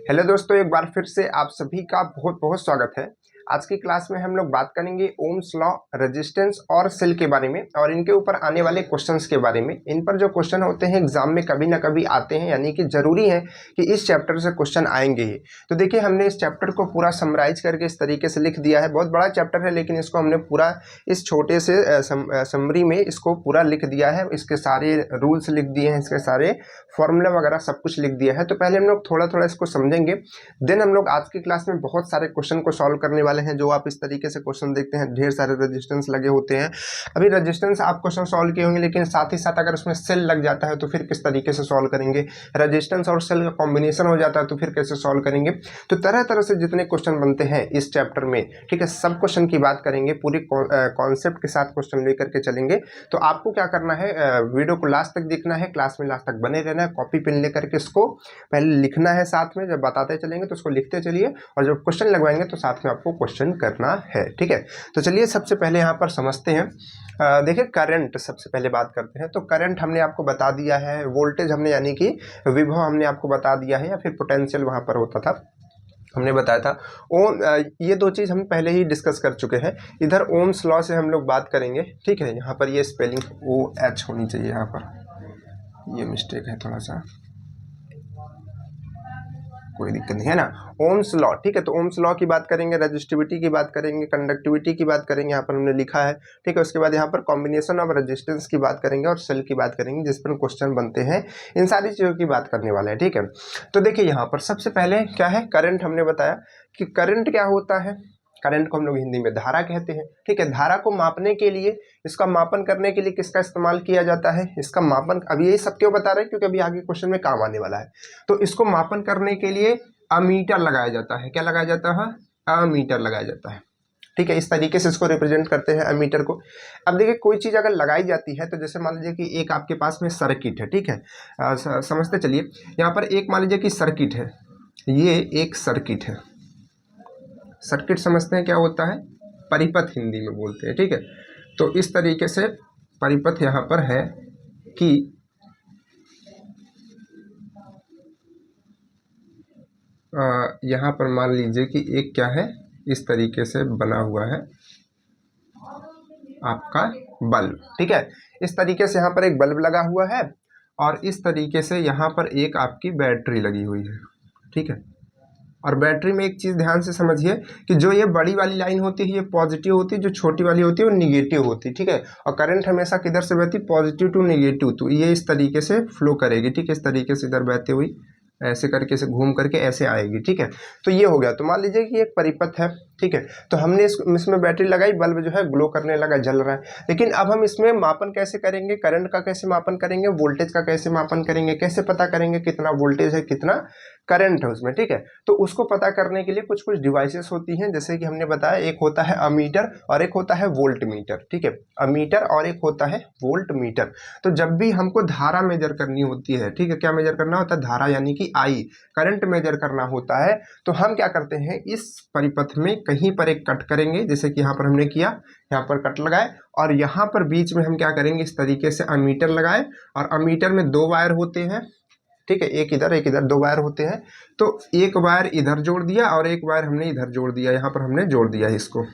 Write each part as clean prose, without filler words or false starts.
Hello दोस्तों, एक बार फिर से आप सभी का बहुत बहुत स्वागत है। आज की क्लास में हम लोग बात करेंगे ओम्स लॉ, रेजिस्टेंस और सेल के बारे में और इनके ऊपर आने वाले क्वेश्चंस के बारे में। इन पर जो क्वेश्चन होते हैं एग्जाम में कभी ना कभी आते हैं, यानी कि जरूरी है कि इस चैप्टर से क्वेश्चन आएंगे ही। तो देखिए, हमने इस चैप्टर को पूरा समराइज करके इस तरीके से लिख दिया है। बहुत बड़ा चैप्टर है, लेकिन इसको हमने पूरा इस छोटे से समरी में इसको पूरा लिख दिया है। इसके सारे रूल्स लिख दिए हैं, इसके सारे फॉर्मूला वगैरह सब कुछ लिख दिया है। तो पहले हम लोग थोड़ा थोड़ा इसको समझेंगे, देन हम लोग आज की क्लास में बहुत सारे क्वेश्चन को सॉल्व करने वाले हैं। जो आप इस तरीके से क्वेश्चन देखते हैं, ढेर सारे रेजिस्टेंस लगे होते हैं। अभी रेजिस्टेंस आप क्वेश्चन सॉल्व किए होंगे, लेकिन साथ ही साथ अगर उसमें सेल लग जाता है तो फिर किस तरीके से सॉल्व करेंगे। रेजिस्टेंस और सेल का कॉम्बिनेशन हो जाता है तो फिर कैसे सॉल्व करेंगे। तो तरह तरह से जितने क्वेश्चन बनते हैं इस चैप्टर में, ठीक है, सब क्वेश्चन की बात करेंगे, पूरी कॉन्सेप्ट के साथ क्वेश्चन लेकर के चलेंगे। तो आपको क्या करना है, वीडियो को लास्ट तक देखना है, क्लास में लास्ट तक बने रहना है। कॉपी पेन लेकर के इसको पहले लिखना है, साथ में जब बताते चलेंगे तो उसको लिखते चलिए, और जब क्वेश्चन लगवाएंगे तो साथ में आपको क्वेश्चन करना है, ठीक है। तो चलिए सबसे पहले यहाँ पर समझते हैं। देखिए, करंट सबसे पहले बात करते हैं। तो करंट हमने आपको बता दिया है, वोल्टेज हमने यानी कि विभव हमने आपको बता दिया है, या फिर पोटेंशियल वहाँ पर होता था, हमने बताया था। ये दो चीज़ हम पहले ही डिस्कस कर चुके हैं। इधर ओम्स लॉ से हम लोग बात करेंगे, ठीक है। यहाँ पर ये स्पेलिंग OH होनी चाहिए, यहाँ पर ये मिस्टेक है थोड़ा सा, कोई दिक्कत नहीं है ना। ओम्स लॉ, ठीक है। तो ओम्स लॉ की बात करेंगे, रेजिस्टिविटी की बात करेंगे, कंडक्टिविटी की बात करेंगे, यहाँ पर हमने लिखा है, ठीक है। उसके बाद यहाँ पर कॉम्बिनेशन ऑफ रेजिस्टेंस की बात करेंगे और सेल की बात करेंगे, जिस पर क्वेश्चन बनते हैं। इन सारी चीज़ों की बात करने वाले हैं, ठीक है। तो देखिए, यहाँ पर सबसे पहले क्या है, करंट। हमने बताया कि करंट क्या होता है। करंट को हम लोग हिंदी में धारा कहते हैं, ठीक है। धारा को मापने के लिए, इसका मापन करने के लिए किसका इस्तेमाल किया जाता है, इसका मापन, अभी यही सब क्यों बता रहे हैं, क्योंकि अभी आगे क्वेश्चन में काम आने वाला है। तो इसको मापन करने के लिए अमीटर लगाया जाता है। क्या लगाया जाता है? अमीटर लगाया जाता है, ठीक है। इस तरीके से इसको रिप्रेजेंट करते हैं, अमीटर को। अब देखिए, कोई चीज़ अगर लगाई जाती है, तो जैसे मान लीजिए कि एक आपके पास में सर्किट है, ठीक है। समझते चलिए, यहाँ पर एक मान लीजिए कि सर्किट है, ये एक सर्किट है। सर्किट समझते हैं क्या होता है, परिपथ हिंदी में बोलते हैं, ठीक है। तो इस तरीके से परिपथ यहाँ पर है कि यहाँ पर मान लीजिए कि एक क्या है, इस तरीके से बना हुआ है आपका बल्ब, ठीक है। इस तरीके से यहाँ पर एक बल्ब लगा हुआ है, और इस तरीके से यहाँ पर एक आपकी बैटरी लगी हुई है, ठीक है। और बैटरी में एक चीज़ ध्यान से समझिए कि जो ये बड़ी वाली लाइन होती है ये पॉजिटिव होती है, जो छोटी वाली होती है वो निगेटिव होती है, ठीक है। और करंट हमेशा किधर से बहती, पॉजिटिव टू निगेटिव, तो ये इस तरीके से फ्लो करेगी, ठीक है। इस तरीके से इधर बहती हुई ऐसे करके से घूम करके ऐसे आएगी, ठीक है। तो ये हो गया। तो मान लीजिए कि एक परिपथ है, ठीक है। तो हमने इसमें बैटरी लगाई, बल्ब जो है ग्लो करने लगा, जल रहा है। लेकिन अब हम इसमें मापन कैसे करेंगे, करंट का कैसे मापन करेंगे, वोल्टेज का कैसे मापन करेंगे, कैसे पता करेंगे कितना वोल्टेज है, कितना करंट है उसमें, ठीक है। तो उसको पता करने के लिए कुछ कुछ डिवाइसेस होती हैं, जैसे कि हमने बताया, एक होता है अमीटर और एक होता है वोल्ट मीटर, ठीक है। अमीटर और एक होता है वोल्ट मीटर। तो जब भी हमको धारा मेजर करनी होती है, ठीक है, क्या मेजर करना होता है, धारा यानी कि आई, करंट मेजर करना होता है, तो हम क्या करते हैं, इस परिपथ में कहीं पर एक कट करेंगे, जैसे कि यहाँ पर हमने किया, यहाँ पर कट लगाए, और यहाँ पर बीच में हम क्या करेंगे, इस तरीके से अमीटर लगाए, और अमीटर में दो वायर होते हैं, ठीक है, एक इधर दो वायर होते हैं। तो एक वायर इधर जोड़ दिया और एक वायर हमने इधर जोड़ दिया, यहाँ पर हमने जोड़ दिया इसको,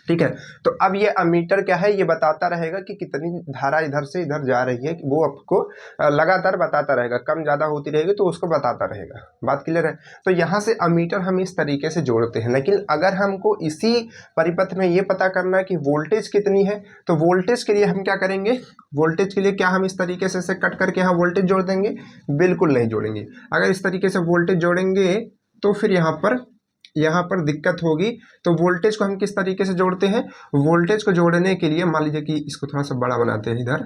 ठीक है। तो अब ये अमीटर क्या है, ये बताता रहेगा कि कितनी धारा इधर से इधर जा रही है, वो आपको लगातार बताता रहेगा, कम ज़्यादा होती रहेगी तो उसको बताता रहेगा। बात क्लियर है। तो यहाँ से अमीटर हम इस तरीके से जोड़ते हैं। लेकिन अगर हमको इसी परिपथ में ये पता करना है कि वोल्टेज कितनी है, तो वोल्टेज के लिए हम क्या करेंगे, वोल्टेज के लिए क्या हम इस तरीके से कट करके यहाँ वोल्टेज जोड़ देंगे? बिल्कुल नहीं जोड़ेंगे। अगर इस तरीके से वोल्टेज जोड़ेंगे तो फिर यहाँ पर दिक्कत होगी। तो वोल्टेज को हम किस तरीके से जोड़ते हैं, वोल्टेज को जोड़ने के लिए मान लीजिए कि इसको थोड़ा सा बड़ा बनाते हैं इधर,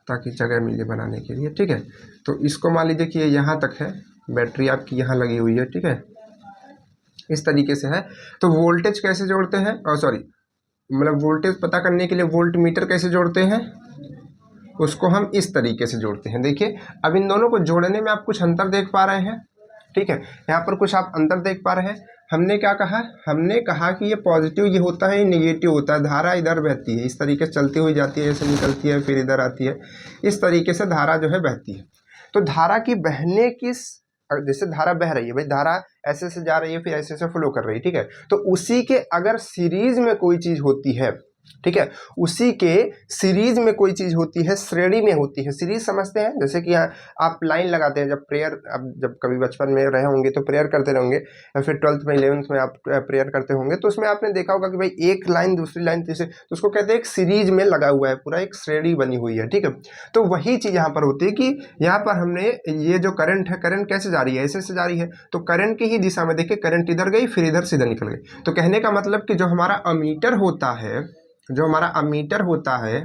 ताकि जगह मिले बनाने के लिए, ठीक है। तो इसको मान लीजिए कि ये यहाँ तक है, बैटरी आपकी यहाँ लगी हुई है, ठीक है, इस तरीके से है। तो वोल्टेज कैसे जोड़ते हैं, मतलब वोल्टेज पता करने के लिए वोल्ट मीटर कैसे जोड़ते हैं, उसको हम इस तरीके से जोड़ते हैं। देखिए, अब इन दोनों को जोड़ने में आप कुछ अंतर देख पा रहे हैं, ठीक है। यहाँ पर कुछ आप अंतर देख पा रहे हैं। हमने क्या कहा, हमने कहा कि ये पॉजिटिव ये होता है, ये निगेटिव होता है। धारा इधर बहती है, इस तरीके से चलती हुई जाती है, ऐसे निकलती है, फिर इधर आती है, इस तरीके से धारा जो है बहती है। तो धारा की बहने की जैसे धारा बह रही है भाई, धारा ऐसे से जा रही है फिर ऐसे से फ्लो कर रही है, ठीक है। तो उसी के अगर सीरीज में कोई चीज होती है, ठीक है, उसी के सीरीज में कोई चीज होती है, श्रेणी में होती है। सीरीज समझते हैं, जैसे कि यहाँ आप लाइन लगाते हैं जब प्रेयर, अब जब कभी बचपन में रहे होंगे तो प्रेयर करते रहेंगे, या फिर 12th में 11th में आप प्रेयर करते होंगे, तो उसमें आपने देखा होगा कि भाई एक लाइन दूसरी लाइन तीसरी, तो उसको कहते हैं एक सीरीज में लगा हुआ है, पूरा एक श्रेणी बनी हुई है, ठीक है। तो वही चीज यहाँ पर होती है कि यहाँ पर हमने ये जो करंट है, करंट कैसे जा रही है, ऐसे से जा रही है, तो करंट की ही दिशा में देखिए, करंट इधर गई फिर इधर सीधा निकल गई। तो कहने का मतलब कि जो हमारा अमीटर होता है, जो हमारा अमीटर होता है,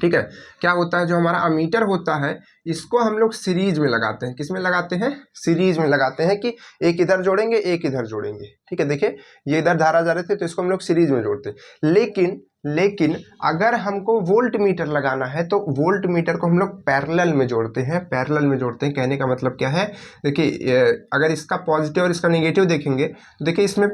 ठीक है, क्या होता है, जो हमारा अमीटर होता है इसको हम लोग सीरीज में लगाते हैं। किस में लगाते हैं? सीरीज में लगाते हैं, कि एक इधर जोड़ेंगे एक इधर जोड़ेंगे, ठीक है। देखिए ये इधर धारा जा रहे थे तो इसको हम लोग सीरीज में जोड़ते हैं। लेकिन अगर हमको वोल्ट मीटर लगाना है तो वोल्ट मीटर को हम लोग पैरेलल में जोड़ते हैं, पैरेलल में जोड़ते हैं। कहने का मतलब क्या है, देखिए अगर इसका पॉजिटिव और इसका नेगेटिव देखेंगे तो देखिए इसमें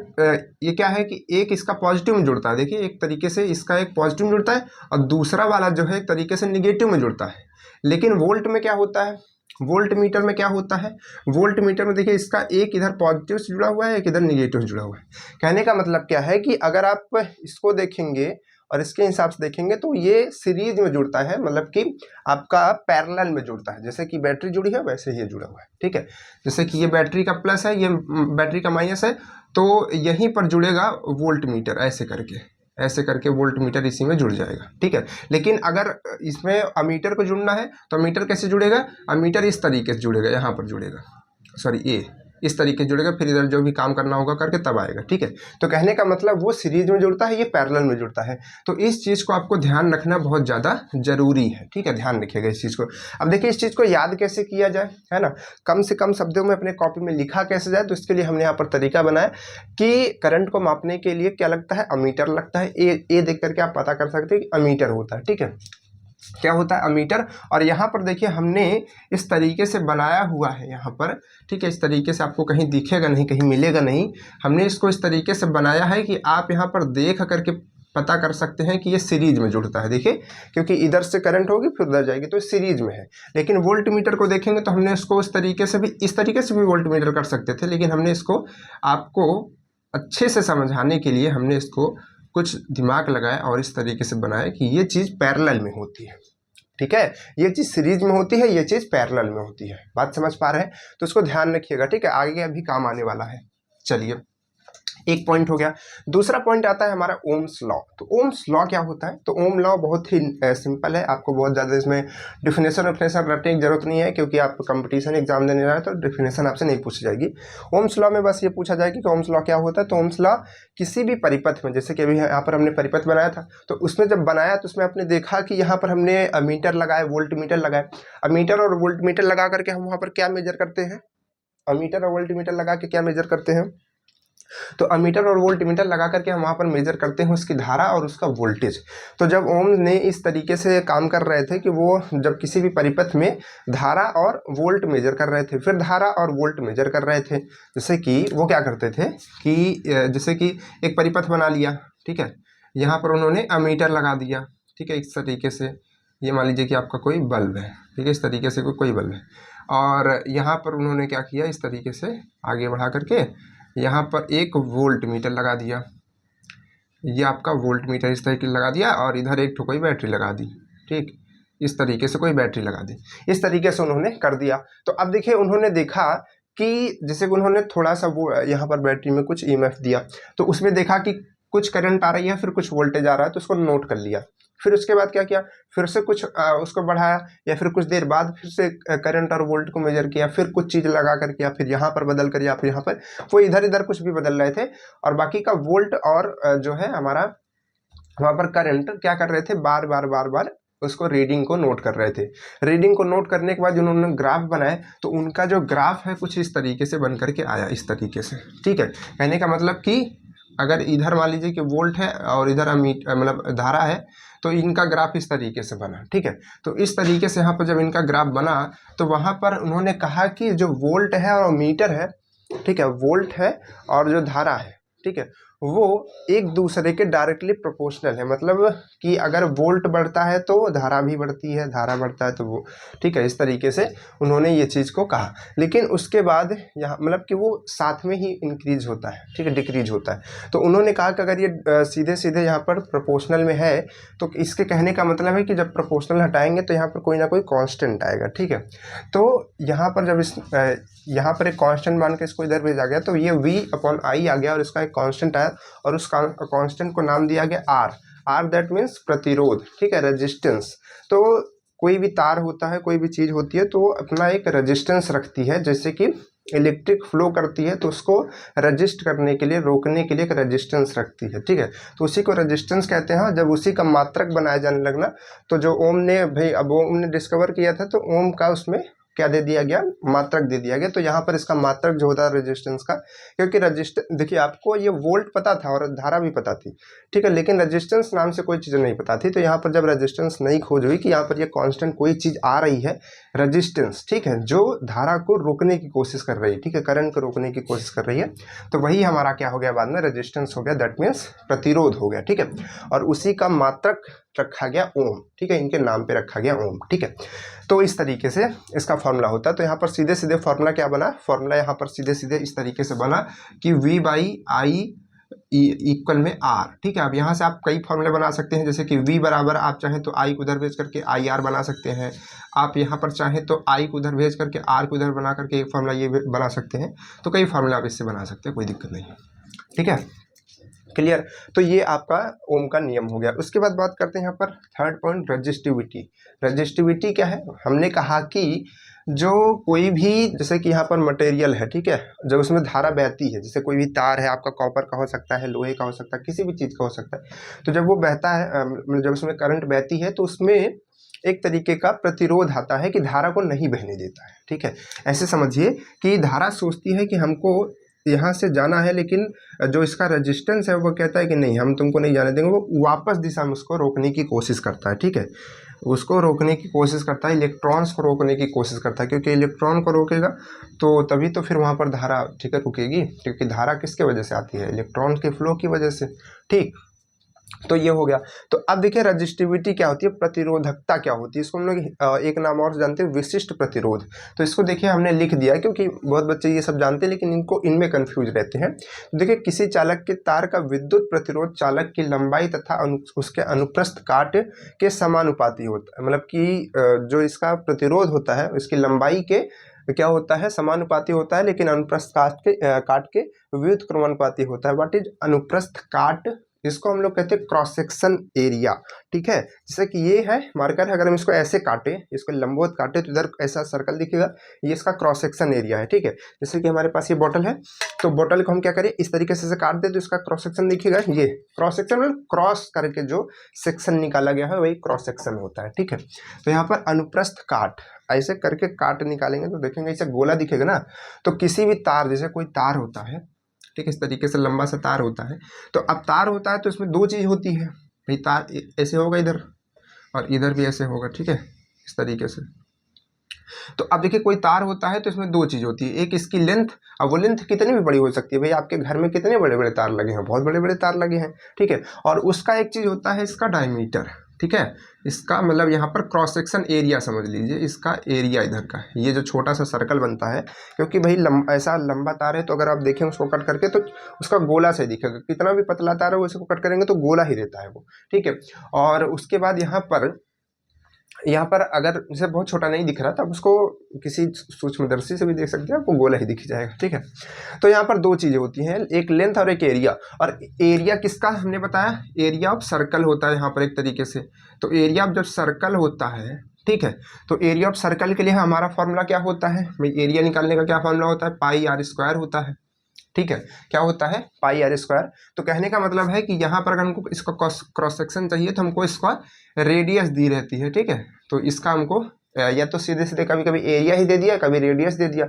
ये क्या है कि एक इसका पॉजिटिव में जुड़ता है, देखिए एक तरीके से इसका एक पॉजिटिव में जुड़ता है और दूसरा वाला जो है एक तरीके से नेगेटिव में जुड़ता है। लेकिन वोल्ट में क्या होता है, वोल्ट मीटर में क्या होता है, वोल्ट मीटर में देखिए इसका एक इधर पॉजिटिव से जुड़ा हुआ है, एक इधर निगेटिव से जुड़ा हुआ है। कहने का मतलब क्या है कि अगर आप इसको देखेंगे और इसके हिसाब से देखेंगे तो ये सीरीज में जुड़ता है, मतलब कि आपका पैरेलल में जुड़ता है। जैसे कि बैटरी जुड़ी है वैसे ही जुड़ा हुआ है, ठीक है। जैसे कि ये बैटरी का प्लस है, ये बैटरी का माइनस है, तो यहीं पर जुड़ेगा वोल्ट मीटर, ऐसे करके वोल्ट मीटर इसी में जुड़ जाएगा, ठीक है। लेकिन अगर इसमें अमीटर को जुड़ना है तो अमीटर कैसे जुड़ेगा, अमीटर इस तरीके से जुड़ेगा, यहाँ पर जुड़ेगा, सॉरी ये इस तरीके से जुड़ेगा, फिर इधर जो भी काम करना होगा करके तब आएगा, ठीक है। तो कहने का मतलब वो सीरीज में जुड़ता है, ये पैरेलल में जुड़ता है। तो इस चीज़ को आपको ध्यान रखना बहुत ज़्यादा जरूरी है, ठीक है, ध्यान रखिएगा इस चीज़ को। अब देखिए इस चीज़ को याद कैसे किया जाए, है ना, कम से कम शब्दों में अपने कॉपी में लिखा कैसे जाए, तो इसके लिए हमने यहाँ पर तरीका बनाया कि करंट को मापने के लिए क्या लगता है, अमीटर लगता है। ए देख करके आप पता कर सकते हैं कि अमीटर होता है, ठीक है, क्या होता है अमीटर। और यहाँ पर देखिए हमने इस तरीके से बनाया हुआ है यहाँ पर, ठीक है, इस तरीके से आपको कहीं दिखेगा नहीं, कहीं मिलेगा नहीं। हमने इसको इस तरीके से बनाया है कि आप यहाँ पर देख करके पता कर सकते हैं कि ये सीरीज में जुड़ता है। देखिए क्योंकि इधर से करंट होगी फिर उधर जाएगी तो सीरीज में है। लेकिन वोल्ट मीटर को देखेंगे तो हमने इसको इस तरीके से भी वोल्ट मीटर कर सकते थे, लेकिन हमने इसको आपको अच्छे से समझाने के लिए हमने इसको कुछ दिमाग लगाया और इस तरीके से बनाया कि ये चीज़ पैरेलल में होती है, ठीक है, ये चीज़ सीरीज में होती है, ये चीज़ पैरेलल में होती है। बात समझ पा रहे हैं? तो इसको ध्यान रखिएगा, ठीक है, आगे अभी काम आने वाला है। चलिए एक पॉइंट हो गया। दूसरा पॉइंट आता है हमारा ओम्स लॉ। तो ओम्स लॉ क्या होता है, तो ओम लॉ बहुत ही सिंपल है, आपको बहुत ज़्यादा इसमें डिफिनेशन रटने की जरूरत नहीं है, क्योंकि आप कंपटीशन एग्जाम देने जा रहे हैं तो डिफिनेशन आपसे नहीं पूछी जाएगी। ओम्स लॉ में बस ये पूछा जाएगा कि ओम्स लॉ क्या होता है। तो ओम्स लॉ किसी भी परिपथ में, जैसे कि अभी यहाँ पर हमने परिपथ बनाया था, तो उसमें जब बनाया तो उसमें आपने देखा कि यहाँ पर हमने मीटर लगाए, वोल्ट मीटर लगाए। अमीटर और वोल्ट मीटर लगा करके हम वहाँ पर क्या मेजर करते हैं, अमीटर और वोल्ट मीटर लगा के क्या मेजर करते हैं, तो अमीटर और वोल्ट मीटर लगा करके हम वहाँ पर मेजर करते हैं उसकी धारा और उसका वोल्टेज। तो जब ओम ने इस तरीके से काम कर रहे थे कि वो जब किसी भी परिपथ में धारा और वोल्ट मेजर कर रहे थे, फिर धारा और वोल्ट मेजर कर रहे थे, जैसे कि वो क्या करते थे कि जैसे कि एक परिपथ बना लिया, ठीक है, यहाँ पर उन्होंने अमीटर लगा दिया, ठीक है, इस तरीके से। ये मान लीजिए कि आपका कोई बल्ब है, ठीक है, इस तरीके से कोई बल्ब है, और यहाँ पर उन्होंने क्या किया, इस तरीके से आगे बढ़ा करके यहाँ पर एक वोल्ट मीटर लगा दिया, ये आपका वोल्ट मीटर इस तरीके से लगा दिया, और इधर एक कोई बैटरी लगा दी, ठीक, इस तरीके से कोई बैटरी लगा दी, इस तरीके से उन्होंने कर दिया। तो अब देखिए उन्होंने देखा कि जैसे कि उन्होंने थोड़ा सा वो यहाँ पर बैटरी में कुछ EMF दिया, तो उसमें देखा कि कुछ करंट आ रही है, फिर कुछ वोल्टेज आ रहा है, तो उसको नोट कर लिया। फिर उसके बाद क्या किया, फिर से कुछ उसको बढ़ाया, या फिर कुछ देर बाद फिर से करंट और वोल्ट को मेजर किया, फिर कुछ चीज़ लगा कर किया, फिर यहाँ पर बदल कर, या फिर यहाँ पर वो इधर इधर कुछ भी बदल रहे थे, और बाकी का वोल्ट और जो है हमारा वहाँ पर करंट क्या कर रहे थे, बार बार उसको रीडिंग को नोट कर रहे थे। रीडिंग को नोट करने के बाद उन्होंने ग्राफ बनाए, तो उनका जो ग्राफ है कुछ इस तरीके से बन करके आया, इस तरीके से, ठीक है। कहने का मतलब कि अगर इधर मान लीजिए कि वोल्ट है और इधर मतलब धारा है, तो इनका ग्राफ इस तरीके से बना, ठीक है। तो इस तरीके से यहाँ पर जब इनका ग्राफ बना तो वहाँ पर उन्होंने कहा कि जो वोल्ट है और मीटर है, ठीक है, वोल्ट है और जो धारा है, ठीक है, वो एक दूसरे के डायरेक्टली प्रोपोर्शनल है, मतलब कि अगर वोल्ट बढ़ता है तो धारा भी बढ़ती है, धारा बढ़ता है तो वो, ठीक है, इस तरीके से उन्होंने ये चीज़ को कहा। लेकिन उसके बाद यहाँ मतलब कि वो साथ में ही इंक्रीज होता है, ठीक है, डिक्रीज होता है। तो उन्होंने कहा कि अगर ये सीधे सीधे यहाँ पर प्रोपोर्शनल में है तो इसके कहने का मतलब है कि जब प्रोपोर्शनल हटाएंगे तो यहाँ पर कोई ना कोई कांस्टेंट आएगा, ठीक है। तो यहाँ पर जब यहाँ पर एक कांस्टेंट मान के इसको इधर भेजा गया तो ये V/I आ गया और इसका एक कांस्टेंट आया और उस कांस्टेंट को नाम दिया गया R दैट मीन्स प्रतिरोध, ठीक है, रेजिस्टेंस। तो कोई भी तार होता है, कोई भी चीज़ होती है तो अपना एक रेजिस्टेंस रखती है, जैसे कि इलेक्ट्रिक फ्लो करती है तो उसको रजिस्ट करने के लिए, रोकने के लिए एक रेजिस्टेंस रखती है, ठीक है। तो उसी को रेजिस्टेंस कहते हैं। जब उसी का मात्रक बनाया जाने लगना तो जो ओम ने भाई अब ओम ने डिस्कवर किया था तो ओम का उसमें क्या दे दिया गया, मात्रक दे दिया गया। तो यहाँ पर इसका मात्रक जो होता है रेजिस्टेंस का, क्योंकि रेजिस्टेंस देखिए आपको ये वोल्ट पता था और धारा भी पता थी, ठीक है, लेकिन रेजिस्टेंस नाम से कोई चीज़ नहीं पता थी। तो यहाँ पर जब रेजिस्टेंस नहीं खोज हुई कि यहाँ पर ये कांस्टेंट कोई चीज़ आ रही है, रेजिस्टेंस, ठीक है, जो धारा को रोकने की कोशिश कर रही है, ठीक है, करंट को रोकने की कोशिश कर रही है, तो वही हमारा क्या हो गया बाद में, रेजिस्टेंस हो गया, दैट मीन्स प्रतिरोध हो गया, ठीक है। और उसी का मात्रक रखा गया ओम, ठीक है, इनके नाम पे रखा गया ओम, ठीक है। तो इस तरीके से इसका फॉर्मूला होता है। तो यहाँ पर सीधे सीधे फॉर्मूला क्या बना, फॉर्मूला यहाँ पर सीधे सीधे इस तरीके से बना कि V/I इक्वल में R, ठीक है। अब यहाँ से आप कई फॉर्मूले बना सकते हैं, जैसे कि V बराबर आप चाहें तो I को उधर भेज करके IR बना सकते हैं, आप यहाँ पर चाहें तो I को उधर भेज करके R को उधर बना करके एक फॉर्मूला ये बना सकते हैं। तो कई फॉर्मूला आप इससे बना सकते हैं, कोई दिक्कत नहीं, ठीक है, क्लियर। तो ये आपका ओम का नियम हो गया। उसके बाद बात करते हैं यहाँ पर थर्ड पॉइंट, रजिस्टिविटी। रजिस्टिविटी क्या है, हमने कहा कि जो कोई भी, जैसे कि यहाँ पर मटेरियल है, ठीक है, जब उसमें धारा बहती है, जैसे कोई भी तार है आपका, कॉपर का हो सकता है, लोहे का हो सकता है, किसी भी चीज़ का हो सकता है, तो जब वो बहता है, जब उसमें करंट बहती है तो उसमें एक तरीके का प्रतिरोध आता है कि धारा को नहीं बहने देता है, ठीक है। ऐसे समझिए कि धारा सोचती है कि हमको यहाँ से जाना है, लेकिन जो इसका रेजिस्टेंस है वो कहता है कि नहीं, हम तुमको नहीं जाने देंगे, वो वापस दिशा में उसको रोकने की कोशिश करता है, ठीक है, उसको रोकने की कोशिश करता है, इलेक्ट्रॉन्स को रोकने की कोशिश करता है, क्योंकि इलेक्ट्रॉन को रोकेगा तो तभी तो फिर वहाँ पर धारा, ठीक है, रुकेगी, क्योंकि धारा किसके वजह से आती है, इलेक्ट्रॉन के फ्लो की वजह से, ठीक। तो ये हो गया। तो अब देखिए रजिस्टिविटी क्या होती है, प्रतिरोधकता क्या होती है, इसको हम लोग एक नाम और जानते हैं, विशिष्ट प्रतिरोध। तो इसको देखिए हमने लिख दिया है, क्योंकि बहुत बच्चे ये सब जानते हैं लेकिन इनको इनमें कंफ्यूज रहते हैं। तो देखिए किसी चालक के तार का विद्युत प्रतिरोध चालक की लंबाई तथा उसके अनुप्रस्थ काट के समानुपाती होता है, मतलब कि जो इसका प्रतिरोध होता है इसकी लंबाई के क्या होता है, समानुपाती होता है, लेकिन अनुप्रस्थ काट के विद्युत क्रमानुपाती होता है। व्हाट इज अनुप्रस्थ काट, इसको हम लोग कहते हैं क्रॉस सेक्शन एरिया, ठीक है। जैसे कि ये है मार्कर है, अगर हम इसको ऐसे काटे, इसको लंबवत काटे तो इधर ऐसा सर्कल दिखेगा, ये इसका क्रॉस सेक्शन एरिया है, ठीक है। जैसे कि हमारे पास ये बॉटल है, तो बॉटल को हम क्या करें, इस तरीके से काट दे तो इसका क्रॉस सेक्शन दिखेगा, ये क्रॉस सेक्शन में क्रॉस करके जो सेक्शन निकाला गया है वही क्रॉस सेक्शन होता है, ठीक है। तो यहाँ पर अनुप्रस्थ काट, ऐसे करके काट निकालेंगे तो देखेंगे ऐसे गोला दिखेगा ना। तो किसी भी तार, जैसे कोई तार होता है, ठीक है, इस तरीके से लंबा सा तार होता है, तो अब तार होता है तो इसमें दो चीज़ होती है भाई, तार ऐसे होगा इधर और इधर भी ऐसे होगा, ठीक है, इस तरीके से। तो अब देखिए कोई तार होता है तो इसमें दो चीज़ होती है, एक इसकी लेंथ, अब वो लेंथ कितनी भी बड़ी हो सकती है, भाई आपके घर में कितने बड़े बड़े तार लगे हैं, बहुत बड़े बड़े तार लगे हैं, ठीक है। और उसका एक चीज़ होता है इसका डायमीटर, ठीक है, इसका मतलब यहाँ पर क्रॉस सेक्शन एरिया समझ लीजिए, इसका एरिया इधर का, ये जो छोटा सा सर्कल बनता है, क्योंकि भाई ऐसा लंबा तार है तो अगर आप देखें उसको कट करके तो उसका गोला से दिखेगा, कितना भी पतला तार है उसको कट करेंगे तो गोला ही रहता है वो, ठीक है। और उसके बाद यहाँ पर अगर जैसे बहुत छोटा नहीं दिख रहा तो आप उसको किसी सूक्ष्मदर्शी से भी देख सकते हैं, आपको गोला ही दिख जाएगा, ठीक है। तो यहाँ पर दो चीज़ें होती हैं, एक लेंथ और एक एरिया। और एरिया किसका हमने बताया, एरिया ऑफ सर्कल होता है यहाँ पर एक तरीके से। तो एरिया ऑफ जब सर्कल होता है, ठीक है, तो एरिया ऑफ सर्कल के लिए हमारा फॉर्मूला क्या होता है, भाई एरिया निकालने का क्या फॉर्मूला होता है, πr² होता है, ठीक है, क्या होता है, πr²। तो कहने का मतलब है कि यहाँ पर अगर हमको इसका क्रॉस सेक्शन चाहिए तो हमको इसका रेडियस दी रहती है, ठीक है। तो इसका हमको या तो सीधे सीधे कभी कभी एरिया ही दे दिया, कभी रेडियस दे दिया,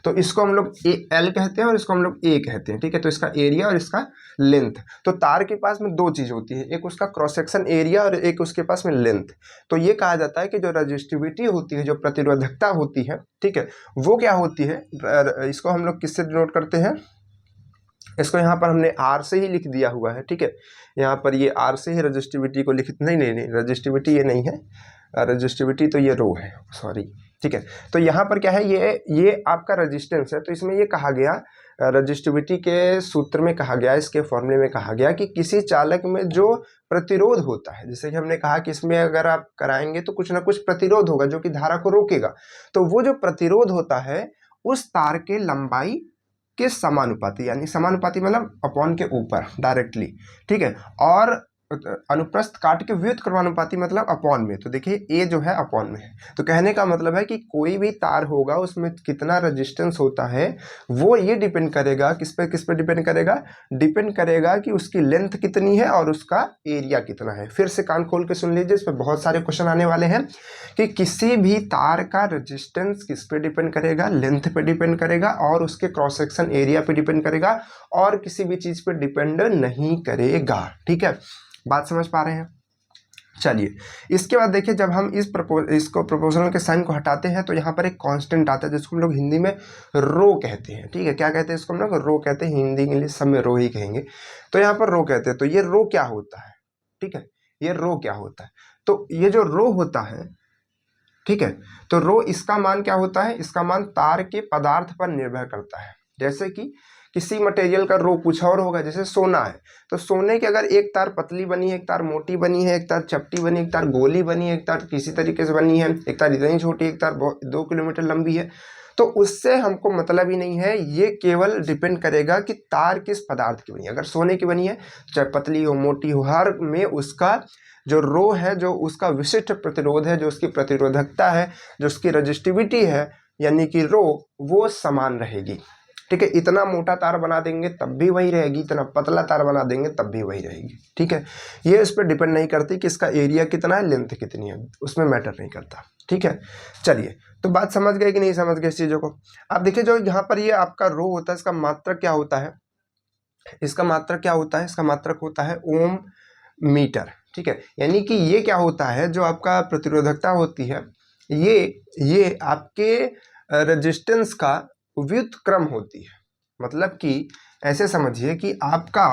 तो इसको हम लोग L कहते हैं और इसको हम लोग A कहते हैं, ठीक है। तो इसका एरिया और इसका लेंथ। तो तार के पास में दो चीज़ होती है, एक उसका क्रॉस सेक्शन एरिया और एक उसके पास में लेंथ। तो ये कहा जाता है कि जो रजिस्टिविटी होती है, जो प्रतिरोधकता होती है, ठीक है, वो क्या होती है, इसको हम लोग किससे डिनोट करते हैं, इसको यहाँ पर हमने आर से ही लिख दिया हुआ है, ठीक है। यहाँ पर ये आर से ही रजिस्टिविटी को लिख, नहीं, रजिस्टिविटी ये नहीं है, रजिस्टिविटी तो ये रो है, सॉरी, ठीक है। तो यहाँ पर क्या है, ये आपका रजिस्टेंस है। तो इसमें ये कहा गया, रजिस्टिविटी के सूत्र में कहा गया, इसके फॉर्मूले में कहा गया कि किसी चालक में जो प्रतिरोध होता है, जैसे कि हमने कहा कि इसमें अगर आप कराएंगे तो कुछ ना कुछ प्रतिरोध होगा जो कि धारा को रोकेगा। तो वो जो प्रतिरोध होता है उस तार के लंबाई के समानुपाती, यानी समानुपाती मतलब अपॉन के ऊपर डायरेक्टली, ठीक है। और अनुप्रस्थ काट के व्युत्क्रमानुपाती मतलब अपॉन में। तो देखिए ए जो है अपॉन में है। तो कहने का मतलब है कि कोई भी तार होगा उसमें कितना रेजिस्टेंस होता है वो ये डिपेंड करेगा, किस पे डिपेंड करेगा, डिपेंड करेगा कि उसकी लेंथ कितनी है और उसका एरिया कितना है। फिर से कान खोल के सुन लीजिए, इस पर बहुत सारे क्वेश्चन आने वाले हैं कि किसी भी तार का रेजिस्टेंस किस पे डिपेंड करेगा, लेंथ पे डिपेंड करेगा और उसके क्रॉस सेक्शन एरिया पे डिपेंड करेगा, और किसी भी चीज पे डिपेंड नहीं करेगा, ठीक है। बात समझ पा रहे हैं? चलिए, इसके बाद देखिए, जब हम इसको प्रोपोर्शनल के साइन को हटाते हैं तो यहाँ पर एक कांस्टेंट आता है जिसको हम लोग हिंदी में रो कहते हैं, ठीक है। क्या कहते हैं इसको हम लोग? रो कहते हैं, हिंदी इंग्लिश सब में रो ही कहेंगे। तो यहाँ पर रो कहते हैं। तो ये रो क्या होता है, ठीक है, ये रो क्या होता है? तो ये जो रो होता है, ठीक है, तो रो इसका मान क्या होता है? इसका मान तार के पदार्थ पर निर्भर करता है। जैसे कि किसी मटेरियल का रो कुछ और होगा, जैसे सोना है, तो सोने की अगर एक तार पतली बनी है, एक तार मोटी बनी है, एक तार चपटी बनी, एक तार गोली बनी है, एक तार किसी तरीके से बनी है, एक तार इतनी छोटी, एक तार 2 किलोमीटर लंबी है, तो उससे हमको मतलब ही नहीं है। ये केवल डिपेंड करेगा कि तार किस पदार्थ की बनी है। अगर सोने की बनी है, चाहे पतली हो मोटी हो, हर में उसका जो रो है, जो उसका विशिष्ट प्रतिरोध है, जो उसकी प्रतिरोधकता है, जो उसकी रजिस्टिविटी है, यानी कि रो, वो समान रहेगी, ठीक है। इतना मोटा तार बना देंगे तब भी वही रहेगी, इतना पतला तार बना देंगे तब भी वही रहेगी, ठीक है। ये इस पर डिपेंड नहीं करती कि इसका एरिया कितना है, लेंथ कितनी है, उसमें मैटर नहीं करता, ठीक है। चलिए, तो बात समझ गए कि नहीं समझ गए इस चीज़ों को? आप देखिए, जो यहाँ पर ये आपका रो होता है, इसका मात्रक क्या होता है? इसका मात्रक क्या होता है? इसका मात्रक होता है ओम मीटर, ठीक है। यानी कि ये क्या होता है, जो आपका प्रतिरोधकता होती है, ये आपके रेजिस्टेंस का व्युत्क्रम होती है। मतलब कि ऐसे समझिए कि आपका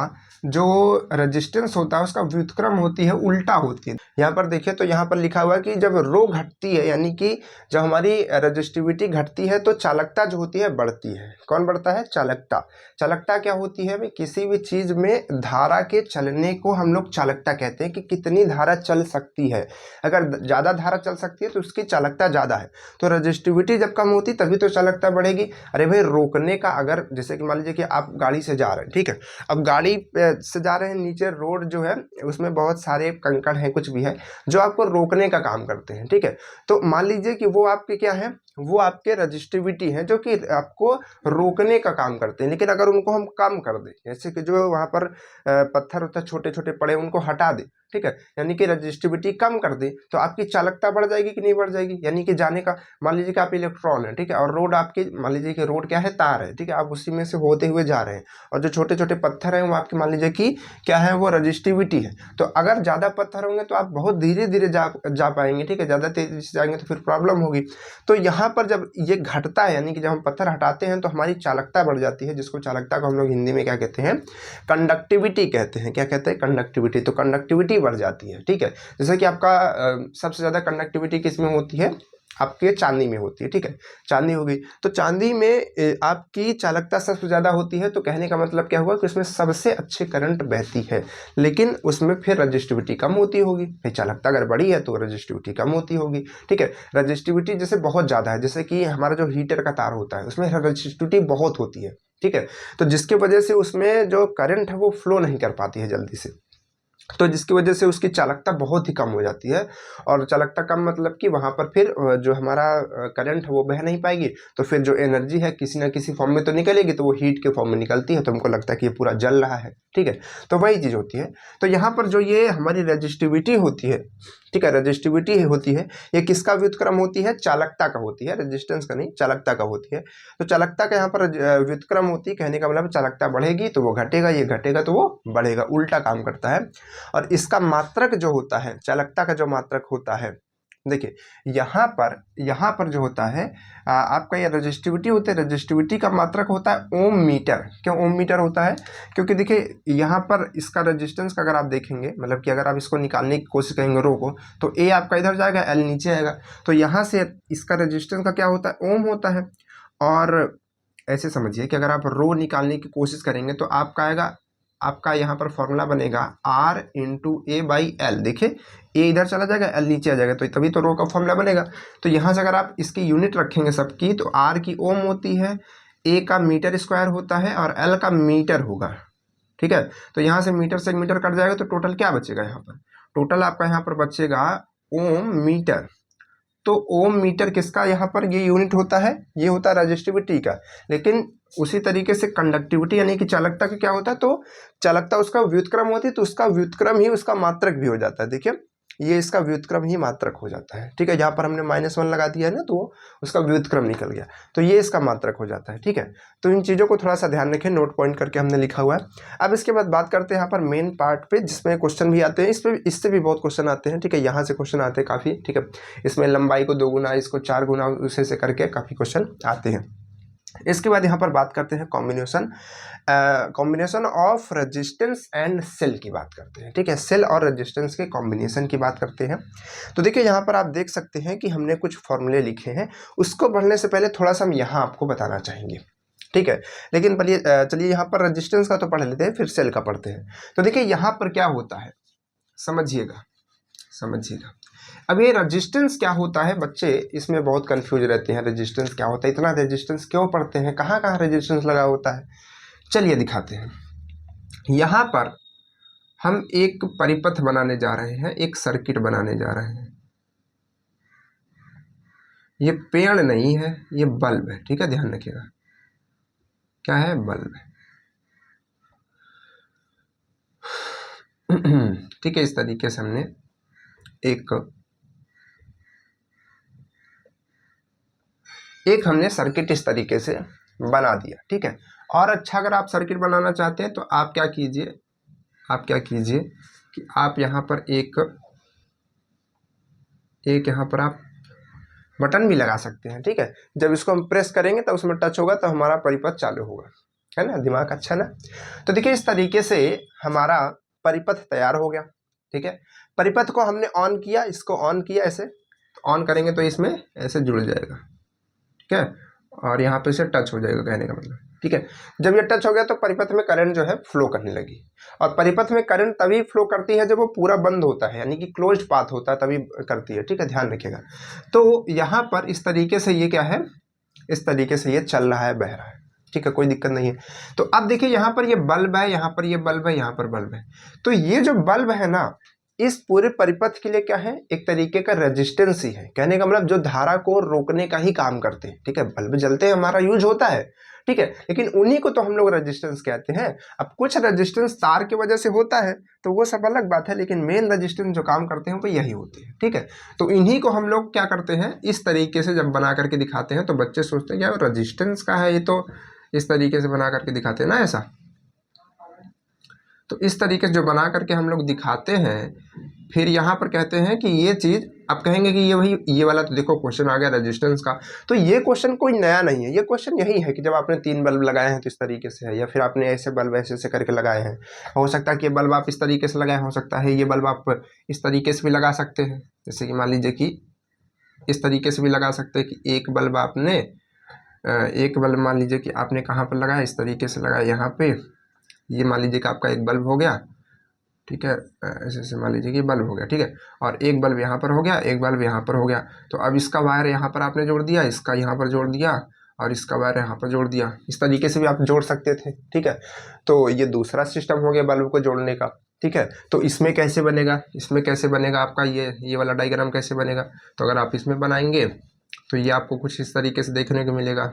जो रेजिस्टेंस होता है उसका व्युत्क्रम होती है, उल्टा होती है। यहाँ पर देखिए, तो यहाँ पर लिखा हुआ है कि जब रो घटती है, यानी कि जब हमारी रेजिस्टिविटी घटती है तो चालकता जो होती है बढ़ती है। कौन बढ़ता है? चालकता। चालकता क्या होती है भाई? किसी भी चीज में धारा के चलने को हम लोग चालकता कहते हैं, कि कितनी धारा चल सकती है। अगर ज्यादा धारा चल सकती है तो उसकी चालकता ज्यादा है। तो रेजिस्टिविटी जब कम होती तभी तो चालकता बढ़ेगी। अरे भाई, रोकने का, अगर जैसे कि मान लीजिए कि आप गाड़ी से जा रहे हैं, ठीक है, अब गाड़ी से जा रहे हैं, नीचे रोड जो है उसमें बहुत सारे कंकड़ हैं, कुछ भी है जो आपको रोकने का काम करते हैं, ठीक है। तो मान लीजिए कि वो आपके क्या है, वो आपके रजिस्टिविटी हैं जो कि आपको रोकने का काम करते हैं। लेकिन अगर उनको हम कम कर दें, जैसे कि जो वहाँ पर पत्थर उत्थर छोटे छोटे पड़े उनको हटा दें, ठीक है, यानी कि रजिस्टिविटी कम कर दें, तो आपकी चालकता बढ़ जाएगी कि नहीं बढ़ जाएगी? यानी कि जाने का, मान लीजिए कि आप इलेक्ट्रॉन है, ठीक है, और रोड आपकी, मान लीजिए कि रोड क्या है, तार है, ठीक है, आप उसी में से होते हुए जा रहे हैं, और जो छोटे छोटे पत्थर हैं वो आपके, मान लीजिए कि क्या है, वो रजिस्टिविटी है। तो अगर ज़्यादा पत्थर होंगे तो आप बहुत धीरे धीरे जा पाएंगे, ठीक है, ज़्यादा तेजी से जाएंगे तो फिर प्रॉब्लम होगी। तो यहाँ पर जब ये घटता है, यानी कि जब हम पत्थर हटाते हैं तो हमारी चालकता बढ़ जाती है, जिसको चालकता को हम लोग हिंदी में क्या कहते हैं? कंडक्टिविटी कहते हैं। क्या कहते हैं? कंडक्टिविटी। तो कंडक्टिविटी बढ़ जाती है, ठीक है। जैसे कि आपका सबसे ज़्यादा कंडक्टिविटी किस में होती है? आपके चांदी में होती है, ठीक है, चांदी हो गई। तो चांदी में आपकी चालकता सबसे ज़्यादा होती है। तो कहने का मतलब क्या हुआ कि उसमें सबसे अच्छे करंट बहती है, लेकिन उसमें फिर रजिस्टिविटी कम होती होगी। फिर चालकता अगर बड़ी है तो रजिस्टिविटी कम होती होगी, ठीक है। रजिस्टिविटी जैसे बहुत ज़्यादा है, जैसे कि हमारा जो हीटर का तार होता है उसमें रजिस्टिविटी बहुत होती है, ठीक है, तो जिसकी वजह से उसमें जो करंट है वो फ्लो नहीं कर पाती है जल्दी से, तो जिसकी वजह से उसकी चालकता बहुत ही कम हो जाती है। और चालकता कम मतलब कि वहाँ पर फिर जो हमारा करंट है वो बह नहीं पाएगी, तो फिर जो एनर्जी है किसी ना किसी फॉर्म में तो निकलेगी, तो वो हीट के फॉर्म में निकलती है, तो हमको लगता है कि ये पूरा जल रहा है, ठीक है। तो वही चीज़ होती है। तो यहाँ पर जो ये हमारी रजिस्टिविटी होती है, ठीक है, रजिस्टिविटी होती है, ये किसका व्युत्क्रम होती है? चालकता का होती है, रेजिस्टेंस का नहीं, चालकता का होती है। तो चालकता का यहाँ पर व्युत्क्रम होती है, कहने का मतलब चालकता बढ़ेगी तो वो घटेगा, ये घटेगा तो वो बढ़ेगा, उल्टा काम करता है। और इसका मात्रक जो होता है, चालकता का जो मात्रक होता है देखिए यहाँ पर जो होता है आपका ये रजिस्टिविटी होता है, रजिस्टिविटी का मात्रक होता है ओम मीटर। क्यों ओम मीटर होता है? क्योंकि देखिए यहाँ पर इसका रेजिस्टेंस का अगर आप देखेंगे, मतलब कि अगर आप इसको निकालने की कोशिश करेंगे रो को, तो ए आपका इधर जाएगा, एल नीचे आएगा, तो यहाँ से इसका रेजिस्टेंस का क्या होता है? ओम होता है। और ऐसे समझिए कि अगर आप रो निकालने की कोशिश करेंगे तो आपका आएगा, आपका यहाँ पर फॉर्मूला बनेगा R into A by L. देखिए ए इधर चला जाएगा, एल नीचे आ जाएगा, तो तभी तो रो का फॉर्मूला बनेगा। तो यहाँ से अगर आप इसकी यूनिट रखेंगे सबकी, तो R की ओम होती है, ए का मीटर स्क्वायर होता है और एल का मीटर होगा। ठीक है, तो यहाँ से मीटर से मीटर कट जाएगा, तो टोटल क्या बचेगा यहाँ पर? टोटल आपका यहाँ पर बचेगा ओम मीटर। तो ओम मीटर किसका यहाँ पर ये यूनिट होता है? ये होता है रजिस्टिविटी का। लेकिन उसी तरीके से कंडक्टिविटी यानी कि चालकता का क्या होता है? तो चालकता उसका व्युत्क्रम होती है, तो उसका व्युत्क्रम ही उसका मात्रक भी हो जाता है। देखिए ये इसका व्युत्क्रम ही मात्रक हो जाता है। ठीक है, जहाँ पर हमने -1 लगा दिया है ना, तो उसका व्युत्क्रम निकल गया, तो ये इसका मात्रक हो जाता है। ठीक है, तो इन चीज़ों को थोड़ा सा ध्यान रखें, नोट पॉइंट करके हमने लिखा हुआ है। अब इसके बाद बात करते हैं यहाँ पर मेन पार्ट पे, जिसमें क्वेश्चन भी आते हैं, इससे भी बहुत क्वेश्चन आते हैं। ठीक है, यहाँ से क्वेश्चन आते हैं काफ़ी। ठीक है, इसमें लंबाई को 2 गुना, इसको 4 गुना, उसे से करके काफ़ी क्वेश्चन आते हैं। इसके बाद यहाँ पर बात करते हैं combination of resistance and cell की बात करते हैं। ठीक है, सेल और रेजिस्टेंस के कॉम्बिनेशन की बात करते हैं। तो देखिए यहाँ पर आप देख सकते हैं कि हमने कुछ फॉर्मूले लिखे हैं, उसको पढ़ने से पहले थोड़ा सा हम यहाँ आपको बताना चाहेंगे। ठीक है, लेकिन चलिए यहाँ पर रेजिस्टेंस का तो पढ़ लेते हैं, फिर सेल का पढ़ते हैं। तो देखिए यहाँ पर क्या होता है, समझिएगा। अब ये रेजिस्टेंस क्या होता है, बच्चे इसमें बहुत कंफ्यूज रहते हैं। रेजिस्टेंस क्या होता है, इतना रेजिस्टेंस क्यों पढ़ते हैं, कहाँ कहाँ रेजिस्टेंस लगा होता है? चलिए दिखाते हैं। यहाँ पर हम एक परिपथ बनाने जा रहे हैं, एक सर्किट बनाने जा रहे हैं। ये पेड़ नहीं है, ये बल्ब है। ठीक है, ध्यान रखिएगा, क्या है? बल्ब है। ठीक है, इस तरीके से हमने एक हमने सर्किट इस तरीके से बना दिया। ठीक है, और अच्छा अगर आप सर्किट बनाना चाहते हैं तो आप क्या कीजिए कि आप यहाँ पर एक यहाँ पर आप बटन भी लगा सकते हैं। ठीक है, जब इसको हम प्रेस करेंगे तो उसमें टच होगा तो हमारा परिपथ चालू होगा, है ना? दिमाग अच्छा ना? तो देखिए इस तरीके से हमारा परिपथ तैयार हो गया। ठीक है, परिपथ को हमने ऑन किया, इसको ऑन किया, ऐसे ऑन करेंगे तो इसमें ऐसे जुड़ जाएगा। ठीक है, और यहाँ पे से टच हो जाएगा, कहने का मतलब। ठीक है, जब ये टच हो गया तो परिपथ में करंट जो है फ्लो करने लगी। और परिपथ में करंट तभी फ्लो करती है जब वो पूरा बंद होता है, यानी कि क्लोज्ड पाथ होता है, तभी करती है। ठीक है, ध्यान रखिएगा। तो यहाँ पर इस तरीके से ये क्या है, इस तरीके से ये चल रहा है, बह रहा है। ठीक है, कोई दिक्कत नहीं है। तो अब देखिए यहाँ पर ये बल्ब है, यहाँ पर ये बल्ब है, यहाँ पर बल्ब है। तो ये जो बल्ब है ना, इस पूरे परिपथ के लिए क्या है, एक तरीके का रेजिस्टेंस ही है। कहने का मतलब जो धारा को रोकने का ही काम करते हैं। ठीक है, बल्ब जलते हैं, हमारा यूज होता है। ठीक है, लेकिन उन्हीं को तो हम लोग रेजिस्टेंस कहते हैं। अब कुछ रेजिस्टेंस तार की वजह से होता है तो वो सब अलग बात है, लेकिन मेन रेजिस्टेंस जो काम करते हैं वो यही होते हैं। ठीक है, तो इन्हीं को हम लोग क्या करते हैं, इस तरीके से जब बना करके दिखाते हैं तो बच्चे सोचते हैं यार रेजिस्टेंस का है, ये तो इस तरीके से बना करके दिखाते हैं ना, ऐसा। तो इस तरीके से जो बना करके हम लोग दिखाते हैं, फिर यहाँ पर कहते हैं कि ये चीज़, आप कहेंगे कि ये वाला तो देखो क्वेश्चन आ गया रेजिस्टेंस का। तो ये क्वेश्चन कोई नया नहीं है, ये क्वेश्चन यही है कि जब आपने 3 बल्ब लगाए हैं तो इस तरीके से है, या फिर आपने ऐसे बल्ब ऐसे करके लगाए हैं। हो सकता है कि ये बल्ब आप इस तरीके से लगाए, हो सकता है ये बल्ब आप इस तरीके से भी लगा सकते हैं। जैसे कि मान लीजिए कि इस तरीके से भी लगा सकते हैं कि एक बल्ब मान लीजिए कि आपने कहाँ पर लगाया, इस तरीके से लगाया यहाँ पे। ये मान लीजिए कि आपका एक बल्ब हो गया। ठीक है, ऐसे मान लीजिए कि बल्ब हो गया। ठीक है, और एक बल्ब यहाँ पर हो गया, एक बल्ब यहाँ पर हो गया। तो अब इसका वायर यहाँ पर आपने जोड़ दिया, इसका यहाँ पर जोड़ दिया, और इसका वायर यहाँ पर जोड़ दिया। इस तरीके से भी आप जोड़ सकते थे। ठीक है, तो ये दूसरा सिस्टम हो गया बल्ब को जोड़ने का। ठीक है, तो इसमें कैसे बनेगा आपका ये वाला डायग्राम कैसे बनेगा? तो अगर आप इसमें बनाएंगे तो ये आपको कुछ इस तरीके से देखने को मिलेगा।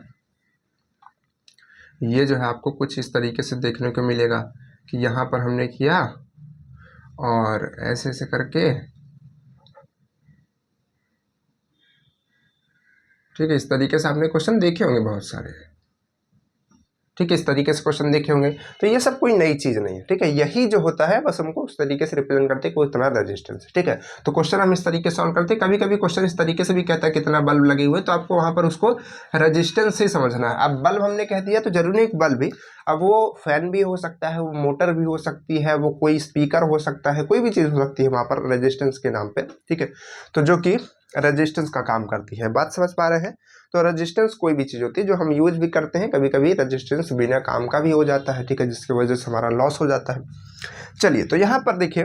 ये जो है आपको कुछ इस तरीके से देखने को मिलेगा कि यहाँ पर हमने किया और ऐसे करके। ठीक है, इस तरीके से आपने क्वेश्चन देखे होंगे बहुत सारे। ठीक है, इस तरीके से क्वेश्चन देखे होंगे। तो ये सब कोई नई चीज़ नहीं है, ठीक है, यही जो होता है बस हमको उस तरीके से रिप्रेजेंट करते हैं, कोई इतना रेजिस्टेंस, ठीक है। तो क्वेश्चन हम इस तरीके से सॉल्व करते हैं। कभी कभी क्वेश्चन इस तरीके से भी कहता है कितना बल्ब लगे हुए, तो आपको वहाँ पर उसको रेजिस्टेंस से समझना है। अब बल्ब हमने कह दिया तो जरूरी नहीं बल्ब भी, अब वो फैन भी हो सकता है, वो मोटर भी हो सकती है, वो कोई स्पीकर हो सकता है, कोई भी चीज़ हो सकती है वहाँ पर रेजिस्टेंस के नाम पे, ठीक है, तो जो कि रेजिस्टेंस का काम करती है। बात समझ पा रहे हैं? तो रेजिस्टेंस कोई भी चीज़ होती है जो हम यूज भी करते हैं, कभी कभी रेजिस्टेंस बिना काम का भी हो जाता है, ठीक है, जिसकी वजह से हमारा लॉस हो जाता है। चलिए, तो यहाँ पर देखिए,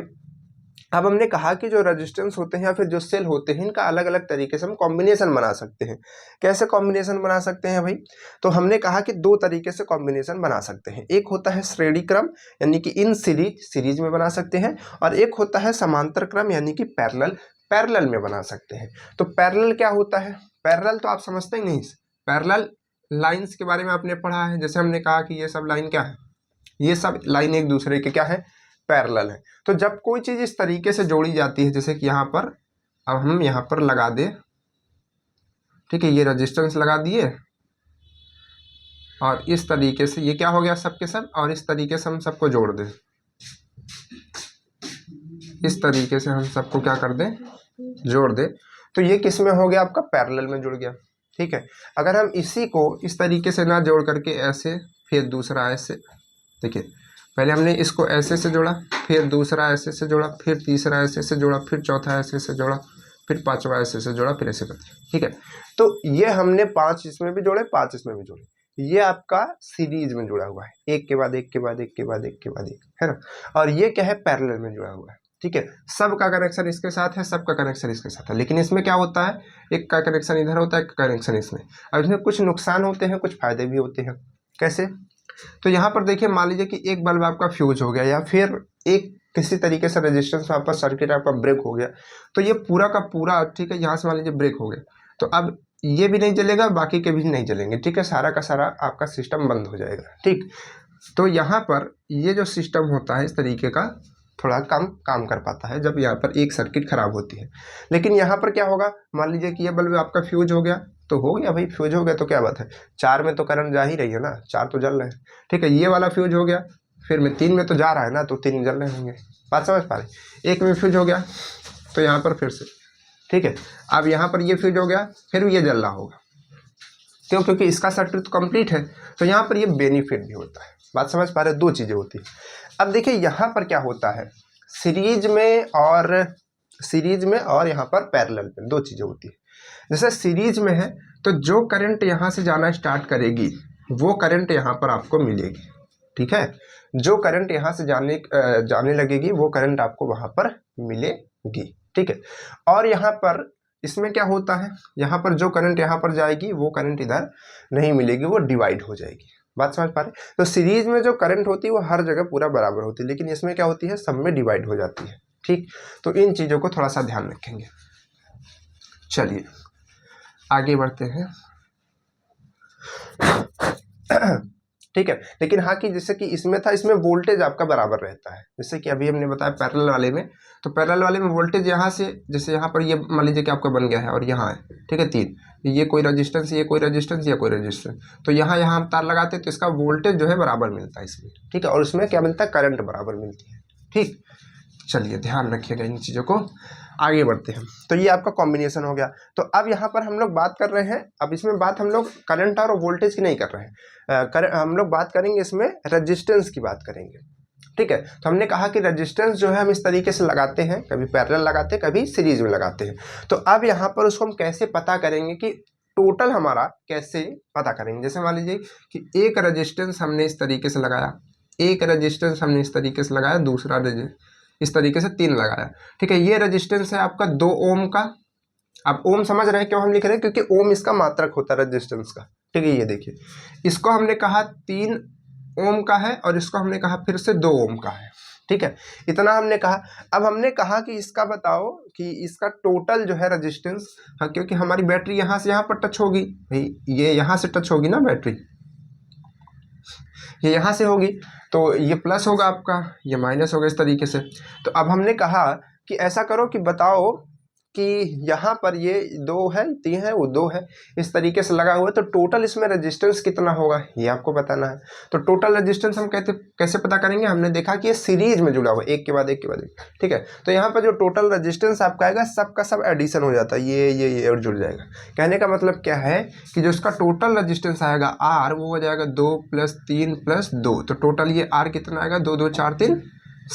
अब हमने कहा कि जो रेजिस्टेंस होते हैं या फिर जो सेल होते हैं, इनका अलग अलग तरीके से हम कॉम्बिनेशन बना सकते हैं। कैसे कॉम्बिनेशन बना सकते हैं भाई? तो हमने कहा कि दो तरीके से कॉम्बिनेशन बना सकते हैं। एक होता है श्रेणी क्रम, यानी कि इन सीरीज में बना सकते हैं, और एक होता है समांतर क्रम, यानी कि पैरेलल में बना सकते हैं। तो पैरेलल क्या होता है? पैरेलल तो आप समझते ही नहीं। पैरेलल लाइंस के बारे में आपने पढ़ा है, जैसे हमने कहा कि ये सब लाइन क्या है, ये सब लाइन एक दूसरे के क्या है, पैरेलल है। तो जब कोई चीज़ इस तरीके से जोड़ी जाती है, जैसे कि यहाँ पर, अब हम यहाँ पर लगा दे, ठीक है, ये रेजिस्टेंस लगा दिए, और इस तरीके से ये क्या हो गया सब के सब, और इस तरीके से हम सबको जोड़ दें, इस तरीके से हम सबको क्या कर दें, जोड़ दे, तो ये किस में हो गया आपका, पैरेलल में जुड़ गया, ठीक है। अगर हम इसी को इस तरीके से ना जोड़ करके ऐसे, फिर दूसरा ऐसे, देखिए पहले हमने इसको ऐसे से जोड़ा, फिर दूसरा ऐसे से जोड़ा, फिर तीसरा ऐसे से जोड़ा, फिर चौथा ऐसे से जोड़ा, फिर पांचवा ऐसे से जोड़ा, फिर ऐसे कर दिया, ठीक है। तो ये हमने 5 इसमें भी जोड़े, 5 इसमें भी जोड़े, ये आपका सीरीज में जुड़ा हुआ है, एक के बाद एक के बाद एक के बाद एक के बाद एक, है ना। और ये क्या है, पैरेलल में जुड़ा हुआ है, ठीक है। सबका कनेक्शन इसके साथ है, सबका कनेक्शन इसके साथ है, लेकिन इसमें क्या होता है, एक का कनेक्शन इधर होता है, एक का कनेक्शन इसमें। अब इसमें कुछ नुकसान होते हैं, कुछ फायदे भी होते हैं। कैसे? तो यहाँ पर देखिए, मान लीजिए कि एक बल्ब आपका फ्यूज हो गया, या फिर एक किसी तरीके से रेजिस्टेंस आपका सर्किट आपका ब्रेक हो गया, तो ये पूरा का पूरा, ठीक है, यहाँ से मान लीजिए ब्रेक हो गया, तो अब ये भी नहीं जलेगा, बाकी के भी नहीं जलेंगे, ठीक है, सारा का सारा आपका सिस्टम बंद हो जाएगा, ठीक। तो यहाँ पर ये जो सिस्टम होता है इस तरीके का, थोड़ा कम काम कर पाता है जब यहाँ पर एक सर्किट खराब होती है। लेकिन यहाँ पर क्या होगा, मान लीजिए कि ये बल्ब आपका फ्यूज हो गया, तो हो गया भाई, फ्यूज हो गया तो क्या बात है, 4 में तो करंट जा ही रही है ना, 4 तो जल रहे हैं, ठीक है। ये वाला फ्यूज हो गया, फिर में 3 में तो जा रहा है ना, तो 3 जल रहे होंगे। बात समझ पा रहे? एक में फ्यूज हो गया तो यहाँ पर फिर से, ठीक है, अब यहाँ पर ये फ्यूज हो गया, फिर ये जल रहा होगा, क्यों? क्योंकि इसका सर्किट तो कंप्लीट है, तो यहाँ पर ये बेनिफिट भी होता है। बात समझ पा रहे? दो चीज़ें होती है। अब देखिए यहाँ पर क्या होता है, सीरीज में और यहाँ पर पैरेलल में दो चीज़ें होती है। जैसे सीरीज में है तो जो करंट यहाँ से जाना स्टार्ट करेगी वो करंट यहाँ पर आपको मिलेगी, ठीक है, जो करंट यहाँ से जाने लगेगी वो करंट आपको वहाँ पर मिलेगी, ठीक है। और यहाँ पर इसमें क्या होता है, यहाँ पर जो करंट यहाँ पर जाएगी वो करंट इधर नहीं मिलेगी, वो डिवाइड हो जाएगी। बात समझ पा रहे? तो सीरीज में जो करंट होती है वो हर जगह पूरा बराबर होती है, लेकिन इसमें क्या होती है, सब में डिवाइड हो जाती है, ठीक। तो इन चीज़ों को थोड़ा सा ध्यान रखेंगे। चलिए आगे बढ़ते हैं। ठीक है, लेकिन हाँ कि जैसे कि इसमें था, इसमें वोल्टेज आपका बराबर रहता है, जैसे कि अभी हमने बताया पैरेलल वाले में, तो पैरेलल वाले में वोल्टेज यहाँ से, जैसे यहाँ पर ये मान लीजिए कि आपका बन गया है और यहाँ है, ठीक है, 3, ये कोई रजिस्टेंस, ये कोई रजिस्टेंस, ये कोई रजिस्टेंस, तो यहाँ हम तार लगाते हैं तो इसका वोल्टेज जो है बराबर मिलता है इसमें, ठीक है, और उसमें क्या मिलता है, करंट बराबर मिलती है, ठीक। चलिए ध्यान रखिएगा इन चीज़ों को, आगे बढ़ते हैं। तो ये आपका कॉम्बिनेशन हो गया। तो अब यहाँ पर हम लोग बात कर रहे हैं, अब इसमें बात हम लोग करंट और वोल्टेज की नहीं कर रहे हैं, हम लोग बात करेंगे इसमें रेजिस्टेंस की बात करेंगे, ठीक है। तो हमने कहा कि रेजिस्टेंस जो है हम इस तरीके से लगाते हैं, कभी पैरेलल लगाते हैं, कभी सीरीज में लगाते हैं। तो अब यहाँ पर उसको हम कैसे पता करेंगे कि टोटल हमारा कैसे पता करेंगे। जैसे मान लीजिए कि एक रेजिस्टेंस हमने इस तरीके से लगाया, एक रेजिस्टेंस हमने इस तरीके से लगाया, दूसरा इस तरीके से 3 लगाया, ठीक है। ये रेजिस्टेंस है आपका 2 ओम का। अब ओम समझ रहे हैं क्यों हम लिख रहे हैं, क्योंकि ओम इसका मात्रक होता है रेजिस्टेंस का, ठीक है। ये देखिए, इसको हमने कहा 3 ओम का है और इसको हमने कहा फिर से 2 ओम का है, ठीक है, इतना हमने कहा। अब हमने कहा कि इसका बताओ कि इसका टोटल जो है रेजिस्टेंस, हाँ, क्योंकि हमारी बैटरी यहाँ से यहाँ पर टच होगी भाई, ये यहाँ से टच होगी ना बैटरी, ये यहाँ से होगी, तो ये प्लस होगा आपका, ये माइनस होगा, इस तरीके से। तो अब हमने कहा कि ऐसा करो कि बताओ कि यहाँ पर ये 2 है, 3 है, वो 2 है, इस तरीके से लगा हुआ है, तो टोटल इसमें रेजिस्टेंस कितना होगा ये आपको बताना है। तो टोटल रेजिस्टेंस हम कैसे पता करेंगे, हमने देखा कि ये सीरीज में जुड़ा हुआ है, एक के बाद एक के बाद एक, ठीक है। तो यहाँ पर जो टोटल रेजिस्टेंस आपका आएगा सबका सब एडिशन हो जाता है, ये और जुड़ जाएगा। कहने का मतलब क्या है कि जो इसका टोटल रेजिस्टेंस आएगा आर, वो हो जाएगा 2 + 3 + 2, तो टोटल ये आर कितना आएगा, 2 2 4 3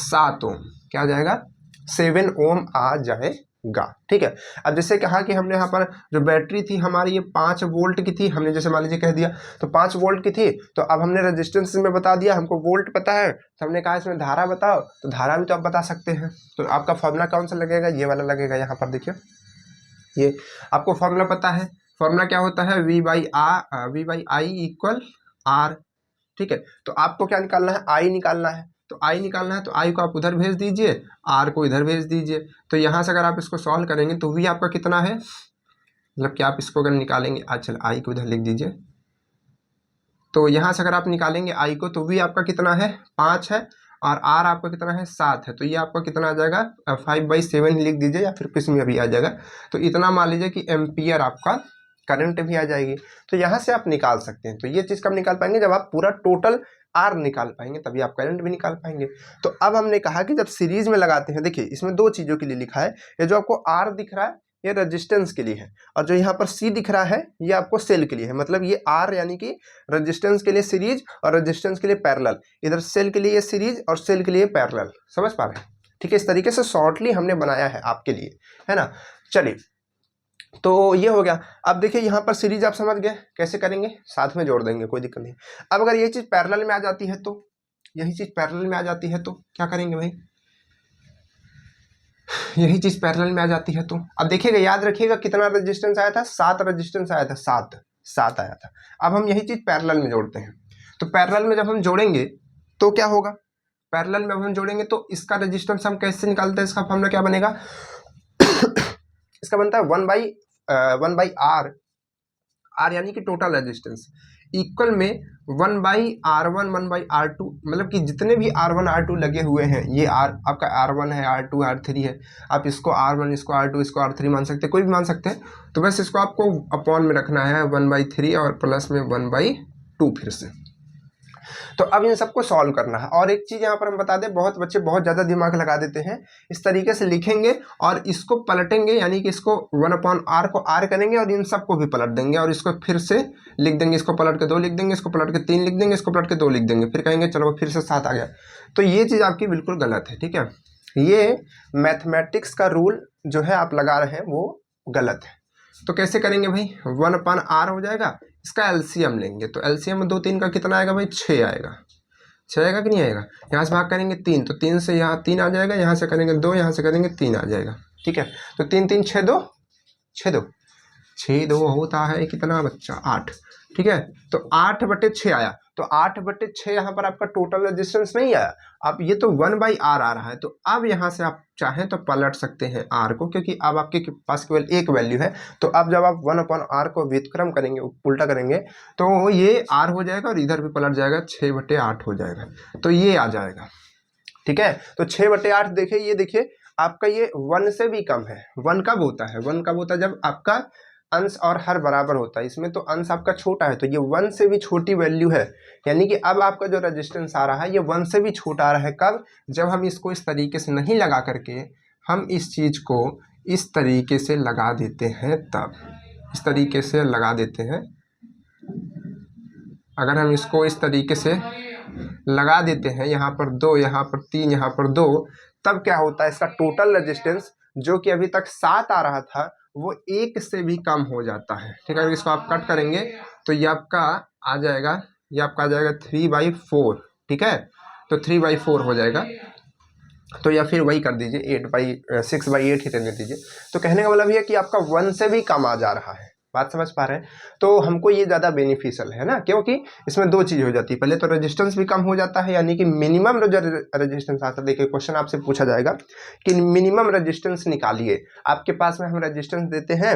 7 ओम, क्या आ जाएगा 7 ओम आ जाएगा, ठीक है। अब जैसे कहा कि हमने यहाँ पर जो बैटरी थी हमारी ये 5 वोल्ट की थी, हमने जैसे मान लीजिए कह दिया तो 5 वोल्ट की थी, तो अब हमने रेजिस्टेंस में बता दिया, हमको वोल्ट पता है, तो हमने कहा इसमें धारा बताओ, तो धारा भी तो आप बता सकते हैं। तो आपका फॉर्मूला कौन सा लगेगा, ये वाला लगेगा। यहाँ पर देखिए ये आपको फॉर्मूला पता है, फॉर्मूला क्या होता है, V/I = R, ठीक है। तो आपको क्या निकालना है, आई निकालना है, तो आई निकालना है, तो आई को आप उधर भेज दीजिए, आर को इधर भेज दीजिए। तो यहाँ से अगर आप इसको सॉल्व करेंगे तो वी आपका कितना है, मतलब कि आप इसको अगर निकालेंगे, अच्छा आई को इधर लिख दीजिए, तो यहाँ से अगर आप निकालेंगे आई को तो वी आपका कितना है 5 है, और आर आपका कितना है 7 है, तो ये आपका कितना आ जाएगा 5/7 लिख दीजिए, या फिर किस में भी आ जाएगा। तो इतना मान लीजिए कि एम्पियर आपका करंट भी आ जाएगी। तो यहाँ से आप निकाल सकते हैं। तो ये चीज़ कब निकाल पाएंगे, जब आप पूरा टोटल आर निकाल पाएंगे, तभी आप करंट भी निकाल पाएंगे। तो अब हमने कहा कि जब सीरीज में लगाते हैं, देखिए इसमें 2 चीज़ों के लिए लिखा है, ये जो आपको आर दिख रहा है ये रेजिस्टेंस के लिए है, और जो यहाँ पर सी दिख रहा है ये आपको सेल के लिए है। मतलब ये आर यानी कि रेजिस्टेंस के लिए सीरीज और रेजिस्टेंस के लिए पैरेलल, इधर सेल के लिए सीरीज और सेल के लिए पैरेलल, समझ पा रहे हैं, ठीक है। इस तरीके से शॉर्टली हमने बनाया है आपके लिए, है ना। चलिए, तो ये हो गया। अब देखिए यहाँ पर सीरीज आप समझ गए, कैसे करेंगे, साथ में जोड़ देंगे, कोई दिक्कत नहीं। अब अगर ये चीज़ पैरेलल में आ जाती है, तो यही चीज़ पैरेलल में आ जाती है तो क्या करेंगे भाई, यही चीज़ पैरेलल में आ जाती है तो अब देखिएगा, याद रखिएगा कितना रेजिस्टेंस आया था, 7 रेजिस्टेंस आया था, 7 आया था। अब हम यही चीज़ पैरेलल में जोड़ते हैं। तो पैरेलल में जब हम जोड़ेंगे तो क्या होगा, पैरेलल में हम जोड़ेंगे तो इसका रेजिस्टेंस हम कैसे निकालते हैं, इसका फॉर्मूला क्या बनेगा इसका बनता है 1/R, आर यानी कि टोटल रेजिस्टेंस, इक्वल में 1/R1 1/R2, मतलब कि जितने भी R1 R2 लगे हुए हैं, ये आपका R1 है, R2 R3 है, आप इसको R1 इसको R2 इसको R3 मान सकते हैं, कोई भी मान सकते हैं। तो बस इसको आपको अपॉन में रखना है 1/3 और प्लस में 1/2 फिर से। तो अब इन सबको सॉल्व करना है। और एक चीज़ यहाँ पर हम बता दें, बहुत बच्चे बहुत ज़्यादा दिमाग लगा देते हैं, इस तरीके से लिखेंगे और इसको पलटेंगे, यानी कि इसको 1/R को R करेंगे और इन सबको भी पलट देंगे, और इसको फिर से लिख देंगे, इसको पलट के 2 लिख देंगे, इसको पलट के 3 लिख देंगे, इसको पलट के 2 लिख देंगे, फिर कहेंगे चलो फिर से 7 आ गया। तो ये चीज़ आपकी बिल्कुल गलत है, ठीक है। ये मैथमेटिक्स का रूल जो है आप लगा रहे हैं वो गलत है। तो कैसे करेंगे भाई, 1/R हो जाएगा, इसका एलसीएम लेंगे, तो एलसीएम में 2 3 का कितना आएगा भाई, 6 आएगा, 6 आएगा कि नहीं आएगा। यहाँ से भाग करेंगे 3, तो 3 से यहाँ 3 आ जाएगा, यहाँ से करेंगे 2, यहाँ से करेंगे 3 आ जाएगा, ठीक है। तो 3 3 6 2 6 2 होता है कितना बच्चा, 8, ठीक है। तो 8/6 आया, तो 8/6 यहाँ पर आपका टोटल रेजिस्टेंस नहीं आया। अब ये तो 1/R आ रहा है, तो अब यहाँ से आप चाहें तो पलट सकते हैं R को, क्योंकि अब आपके पास केवल एक वैल्यू है। तो अब जब आप 1/R को व्युत्क्रम करेंगे, उल्टा करेंगे, तो ये R हो जाएगा और इधर भी पलट जाएगा, 6/8 हो जाएगा, तो ये आ जाएगा, ठीक है। तो 6/8 देखिए, ये देखिए आपका ये 1 से भी कम है। 1 कब होता है, 1 कब होता है, जब आपका अंश और हर बराबर होता है। इसमें तो अंश आपका छोटा है, तो ये 1 से भी छोटी वैल्यू है, यानी कि अब आपका जो रेजिस्टेंस आ रहा है ये 1 से भी छोटा आ रहा है। कब, जब हम इसको इस तरीके से नहीं लगा करके हम इस चीज़ को इस तरीके से लगा देते हैं, तब इस तरीके से लगा देते हैं, अगर हम इसको इस तरीके से लगा देते हैं, यहाँ पर 2 यहाँ पर 3 यहाँ पर 2, तब क्या होता है, इसका टोटल रेजिस्टेंस जो कि अभी तक 7 आ रहा था वो 1 से भी कम हो जाता है, ठीक है। अगर इसको आप कट करेंगे तो ये आपका आ जाएगा, ये आपका आ जाएगा 3/4, ठीक है। तो 3/4 हो जाएगा, तो या फिर वही कर दीजिए 6/8 ही रहने दीजिए। तो कहने का मतलब ये है कि आपका 1 से भी कम आ जा रहा है, बात समझ पा रहे हैं। तो हमको ये ज़्यादा बेनिफिशियल है ना, क्योंकि इसमें 2 चीज़ हो जाती है, पहले तो रेजिस्टेंस भी कम हो जाता है, यानी कि मिनिमम जो रेजिस्टेंस आता है। देखिए क्वेश्चन आपसे पूछा जाएगा कि मिनिमम रेजिस्टेंस निकालिए, आपके पास में हम रेजिस्टेंस देते हैं,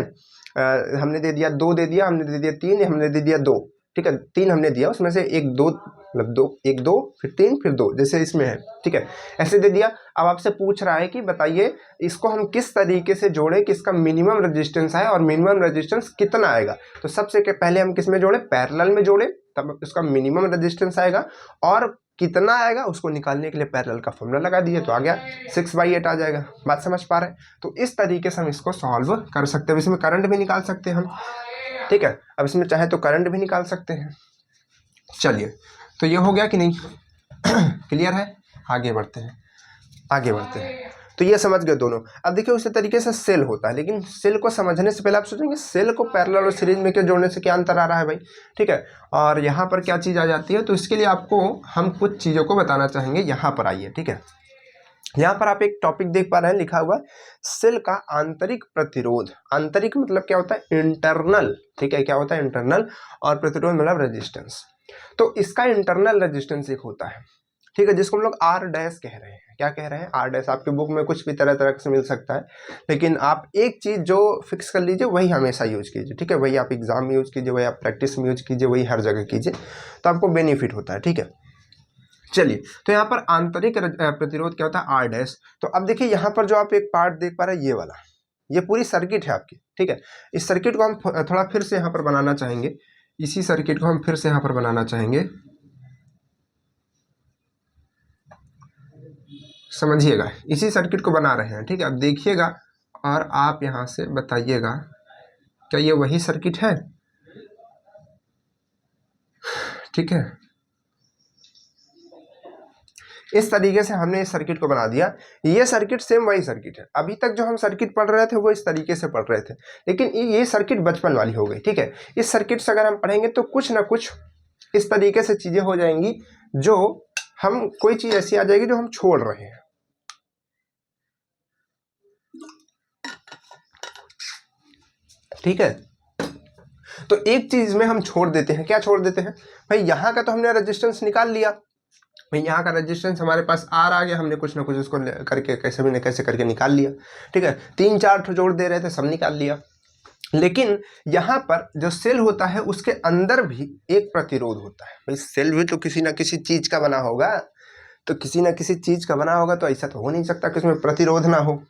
हमने दे दिया 2 दे दिया, हमने दे दिया 3, हमने दे दिया 2, ठीक है। 3 हमने दिया, उसमें से 1 2 मतलब 2 1 2 फिर 3 फिर 2 जैसे इसमें है, ठीक है, ऐसे दे दिया। अब आपसे पूछ रहा है कि बताइए इसको हम किस तरीके से जोड़ें कि इसका मिनिमम रेजिस्टेंस आए और मिनिमम रेजिस्टेंस कितना आएगा। तो सबसे पहले हम किस में जोड़े, पैरेलल में जोड़े, तब उसका मिनिमम रेजिस्टेंस आएगा और कितना आएगा उसको निकालने के लिए पैरेलल का फॉर्मूला लगा दिए तो आ गया 6/8 आ जाएगा। बात समझ पा रहे हैं? तो इस तरीके से हम इसको सॉल्व कर सकते हैं। इसमें करंट भी निकाल सकते हैं हम, ठीक है। अब इसमें चाहे तो करंट भी निकाल सकते हैं। चलिए, तो ये हो गया कि नहीं? क्लियर है? आगे बढ़ते हैं। तो ये समझ गए दोनों। अब देखिए उसी तरीके से सेल होता है, लेकिन सेल को समझने से पहले आप सोचेंगे सेल को पैरेलल और सीरीज में क्या जोड़ने से क्या अंतर आ रहा है भाई, ठीक है, और यहाँ पर क्या चीज़ आ जाती है। तो इसके लिए आपको हम कुछ चीज़ों को बताना चाहेंगे। यहाँ पर आइए, ठीक है। यहाँ पर आप एक टॉपिक देख पा रहे हैं, लिखा हुआ सेल का आंतरिक प्रतिरोध। आंतरिक मतलब क्या होता है, इंटरनल, ठीक है, क्या होता है इंटरनल, और प्रतिरोध मतलब रेजिस्टेंस। तो इसका इंटरनल रेजिस्टेंस एक होता है, ठीक है, जिसको हम लोग R डैश कह रहे हैं। क्या कह रहे हैं? R dash. आपके बुक में कुछ भी तरह तरह से मिल सकता है, लेकिन आप एक चीज़ जो फिक्स कर लीजिए वही हमेशा यूज कीजिए, ठीक है। वही आप एग्जाम में यूज कीजिए, वही आप प्रैक्टिस में यूज कीजिए, वही हर जगह कीजिए, तो आपको बेनिफिट होता है, ठीक है। चलिए, तो यहाँ पर आंतरिक प्रतिरोध क्या होता है, R डैश। तो अब देखिए यहाँ पर जो आप एक पार्ट देख पा रहे हैं, ये वाला, ये पूरी सर्किट है आपकी, ठीक है। इस सर्किट को हम थोड़ा फिर से यहाँ पर बनाना चाहेंगे। इसी सर्किट को हम फिर से यहाँ पर बनाना चाहेंगे, समझिएगा। इसी सर्किट को बना रहे हैं, ठीक है। अब देखिएगा और आप यहाँ से बताइएगा क्या ये वही सर्किट है, ठीक है। इस तरीके से हमने इस सर्किट को बना दिया। ये सर्किट सेम वही सर्किट है। अभी तक जो हम सर्किट पढ़ रहे थे वो इस तरीके से पढ़ रहे थे, लेकिन ये सर्किट बचपन वाली हो गई, ठीक है। इस सर्किट से अगर हम पढ़ेंगे तो कुछ ना कुछ इस तरीके से चीजें हो जाएंगी, जो हम कोई चीज ऐसी आ जाएगी जो हम छोड़ रहे हैं, ठीक है। तो एक चीज में हम छोड़ देते हैं। क्या छोड़ देते हैं भाई? यहाँ का तो हमने रेजिस्टेंस निकाल लिया भाई, यहाँ का रेजिस्टेंस हमारे पास R आ गया, हमने कुछ ना कुछ उसको करके कैसे भी न कैसे करके निकाल लिया, ठीक है। 3-4 जोड़ दे रहे थे, सब निकाल लिया। लेकिन यहाँ पर जो सेल होता है उसके अंदर भी एक प्रतिरोध होता है भाई। सेल भी तो किसी ना किसी चीज का बना होगा, तो किसी ना किसी चीज का बना होगा, तो ऐसा तो हो नहीं सकता कि उसमें प्रतिरोध ना हो।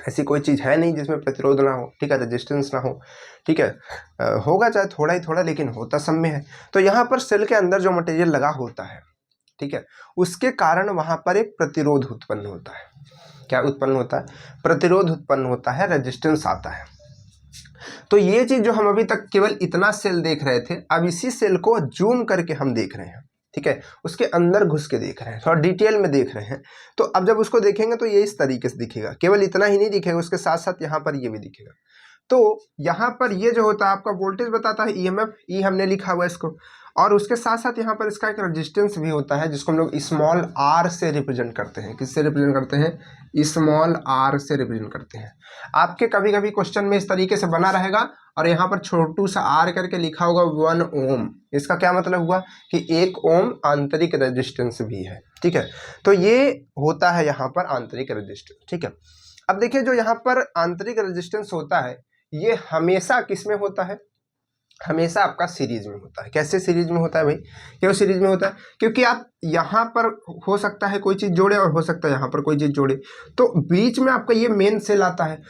ऐसी कोई चीज है नहीं जिसमें प्रतिरोध ना हो, ठीक है, रेजिस्टेंस ना हो, ठीक है। होगा चाहे थोड़ा ही थोड़ा, लेकिन होता सब में है। तो यहाँ पर सेल के अंदर जो मटेरियल लगा होता है, ठीक है, उसके कारण वहां पर एक प्रतिरोध उत्पन्न होता है। क्या उत्पन्न होता है? प्रतिरोध उत्पन्न होता है, रेजिस्टेंस आता है। तो ये चीज जो हम अभी तक केवल इतना सेल देख रहे थे, अब इसी सेल को जूम करके हम देख रहे हैं, ठीक है, उसके अंदर घुस के देख रहे हैं, थोड़ा डिटेल में देख रहे हैं। तो अब जब उसको देखेंगे तो ये इस तरीके से दिखेगा। केवल इतना ही नहीं दिखेगा, उसके साथ साथ यहाँ पर ये भी दिखेगा। तो यहाँ पर ये जो होता है आपका वोल्टेज बताता है, EMF, ई हमने लिखा हुआ है इसको, और उसके साथ साथ यहाँ पर इसका एक रेजिस्टेंस भी होता है, जिसको हम लोग स्मॉल r से रिप्रेजेंट करते हैं। किससे रिप्रेजेंट करते हैं? स्मॉल r से रिप्रेजेंट करते हैं। आपके कभी कभी क्वेश्चन में इस तरीके से बना रहेगा और यहाँ पर छोटू सा r करके लिखा होगा 1 ओम। इसका क्या मतलब हुआ कि 1 ओम आंतरिक रेजिस्टेंस भी है, ठीक है। तो ये होता है यहाँ पर आंतरिक रेजिस्टेंस, ठीक है। अब देखिए जो यहाँ पर आंतरिक रेजिस्टेंस होता है, ये हमेशा किस में होता है? हमेशा आपका सीरीज में होता है। कैसे सीरीज में होता है भाई? क्यों सीरीज में होता है? क्योंकि आप यहाँ पर हो सकता है कोई चीज़ जोड़े और हो सकता है यहाँ पर कोई चीज़ जोड़े, तो बीच में आपका ये मेन सेल आता है।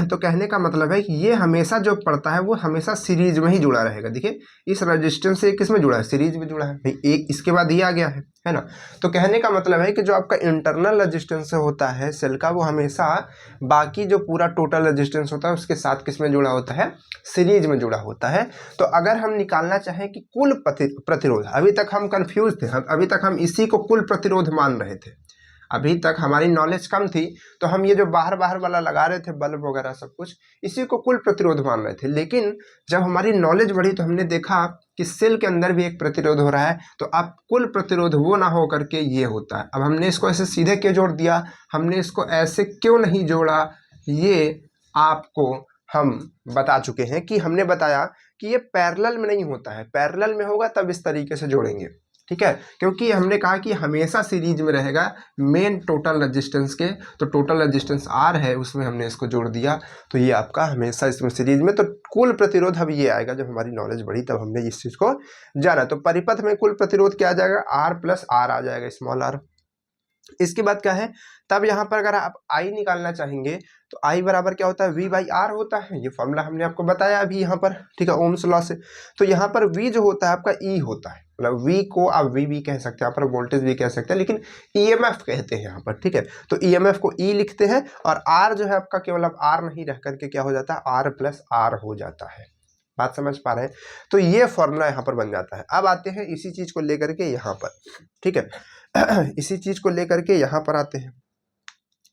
तो कहने का मतलब है कि ये हमेशा जो पड़ता है वो हमेशा सीरीज में ही जुड़ा रहेगा। देखिए इस रेजिस्टेंस से किस में जुड़ा है? सीरीज में जुड़ा है भाई। एक इसके बाद ये आ गया है ना। तो कहने का मतलब है कि जो आपका इंटरनल रेजिस्टेंस होता है सेल का, वो हमेशा बाकी जो पूरा टोटल रेजिस्टेंस होता है उसके साथ किस में जुड़ा होता है? सीरीज में जुड़ा होता है। तो अगर हम निकालना चाहें कि कुल प्रतिरोध, अभी तक हम कंफ्यूज थे, अभी तक हम इसी को कुल प्रतिरोध मान रहे थे, अभी तक हमारी नॉलेज कम थी, तो हम ये जो बाहर बाहर वाला लगा रहे थे बल्ब वगैरह सब कुछ, इसी को कुल प्रतिरोध मान रहे थे। लेकिन जब हमारी नॉलेज बढ़ी तो हमने देखा कि सेल के अंदर भी एक प्रतिरोध हो रहा है, तो अब कुल प्रतिरोध वो ना हो करके ये होता है। अब हमने इसको ऐसे सीधे क्यों जोड़ दिया, हमने इसको ऐसे क्यों नहीं जोड़ा, ये आपको हम बता चुके हैं कि हमने बताया कि ये पैरेलल में नहीं होता है। पैरेलल में होगा तब इस तरीके से जोड़ेंगे, ठीक है, क्योंकि हमने कहा कि हमेशा सीरीज में रहेगा मेन टोटल रेजिस्टेंस के, तो टोटल रेजिस्टेंस आर है उसमें हमने इसको जोड़ दिया, तो ये आपका हमेशा इसमें सीरीज में, तो कुल प्रतिरोध अब ये आएगा। जब हमारी नॉलेज बढ़ी तब हमने इस चीज़ को जाना, तो परिपथ में कुल प्रतिरोध क्या आ जाएगा, आर प्लस आर आ जाएगा, स्मॉल आर। इसके बाद क्या है, तब यहाँ पर अगर आप आई निकालना चाहेंगे तो आई बराबर क्या होता है, वी बाई आर होता है, ये फॉर्मूला हमने आपको बताया अभी यहाँ पर, ठीक है, ओम्स लॉ से। तो यहाँ पर वी जो होता है आपका ई होता है, मतलब वी को आप वी भी कह सकते हैं, यहाँ पर वोल्टेज भी कह सकते हैं, लेकिन ईएमएफ कहते हैं यहाँ पर, ठीक है। तो ईएमएफ को ई लिखते हैं, और आर जो है आपका केवल अब आर नहीं रह करके क्या हो जाता है, आर प्लस आर हो जाता है। बात समझ पा रहे हैं, तो ये फॉर्मूला यहाँ पर बन जाता है। अब आते हैं इसी चीज को लेकर के यहाँ पर, ठीक है, इसी चीज को लेकर के यहाँ पर आते हैं।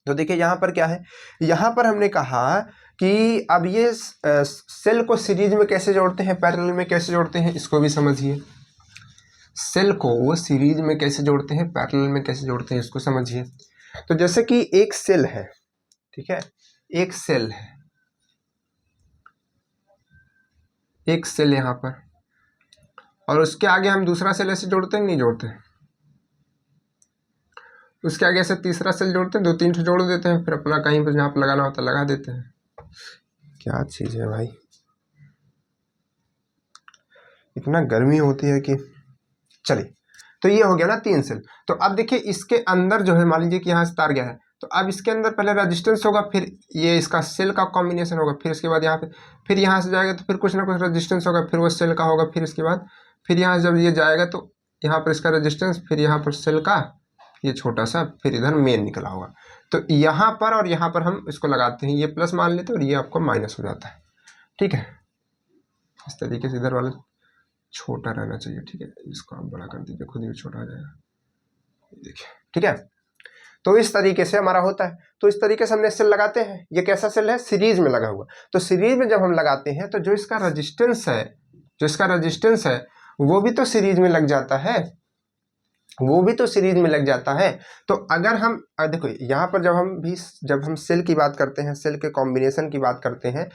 तो देखिए यहाँ पर क्या है, यहाँ पर हमने कहा कि अब ये सेल को सीरीज में कैसे जोड़ते हैं, पैरेलल में कैसे जोड़ते हैं, इसको भी समझिए। सेल को सीरीज में कैसे जोड़ते हैं, पैरेलल में कैसे जोड़ते हैं, इसको समझिए। तो जैसे कि एक सेल है, ठीक है, एक सेल है, एक सेल यहाँ पर, और उसके आगे हम दूसरा सेल ऐसे जोड़ते हैं, नहीं जोड़ते, उसके आगे ऐसे तीसरा सेल जोड़ते हैं, 2-3 जोड़ देते हैं, फिर अपना कहीं पर जहाँ पर लगाना होता है लगा देते हैं। क्या चीज़ है भाई, इतना गर्मी होती है कि, चलिए, तो ये हो गया ना 3 सेल। तो अब देखिए इसके अंदर जो है, मान लीजिए कि यहाँ से तार गया है, तो अब इसके अंदर पहले रेजिस्टेंस होगा, फिर ये इसका सेल का कॉम्बिनेशन होगा, फिर इसके बाद यहाँ पे, फिर यहाँ से जाएगा तो फिर कुछ ना कुछ रेजिस्टेंस होगा, फिर वो सेल का होगा, फिर इसके बाद फिर यहाँ से जब ये जाएगा तो यहाँ पर इसका रेजिस्टेंस, फिर यहाँ पर सेल का ये छोटा सा, फिर इधर मेन निकला होगा। तो यहाँ पर और यहाँ पर हम इसको लगाते हैं, ये प्लस मान लेते हैं और ये आपको माइनस हो जाता है, ठीक है। इस तरीके से इधर वाला छोटा रहना चाहिए, ठीक है, इसको आप बड़ा कर दीजिए, खुद ही छोटा हो जाएगा, देखिए, ठीक है। तो इस तरीके से हमारा होता है। तो इस तरीके से हमने सेल लगाते हैं, ये कैसा सेल है, सीरीज में लगा हुआ। तो सीरीज में जब हम लगाते हैं तो जो इसका रेजिस्टेंस है, जो इसका रेजिस्टेंस है वो भी तो सीरीज में लग जाता है, वो भी तो सीरीज में लग जाता है। तो अगर हम देखो यहाँ पर जब हम सेल की बात करते हैं, सेल के कॉम्बिनेशन की बात करते हैं,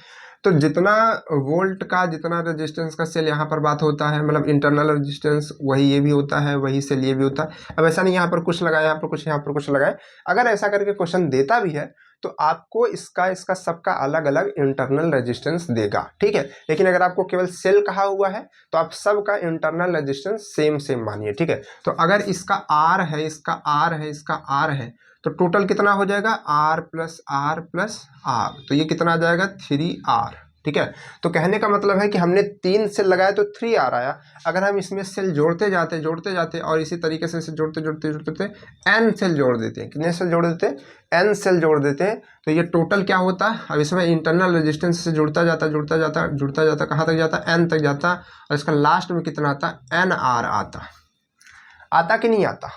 तो जितना वोल्ट का, जितना रेजिस्टेंस का सेल यहाँ पर बात होता है, मतलब इंटरनल रेजिस्टेंस वही ये भी होता है, वही सेल ये भी होता है। अब ऐसा नहीं यहाँ पर कुछ लगाए, यहाँ पर कुछ, यहाँ पर कुछ लगाए, अगर ऐसा करके क्वेश्चन देता भी है तो आपको इसका सबका अलग अलग इंटरनल रेजिस्टेंस देगा, ठीक है। लेकिन अगर आपको केवल सेल कहा हुआ है तो आप सबका इंटरनल रेजिस्टेंस सेम मानिए, ठीक है। तो अगर इसका आर है, इसका आर है, इसका आर है, तो टोटल कितना हो जाएगा, R plus R plus R, तो ये कितना आ जाएगा, 3R, ठीक है। तो कहने का मतलब है कि हमने 3 सेल लगाए तो 3R आया। अगर हम इसमें सेल जोड़ते जाते और इसी तरीके से जोड़ते n सेल जोड़ देते हैं, कितने सेल जोड़ देते हैं, n सेल जोड़ देते हैं, तो ये टोटल क्या होता है, अब इसमें इंटरनल रेजिस्टेंस से जुड़ता जाता कहाँ तक जाता, n तक जाता, और इसका लास्ट में कितना आता, NR आता कि नहीं आता,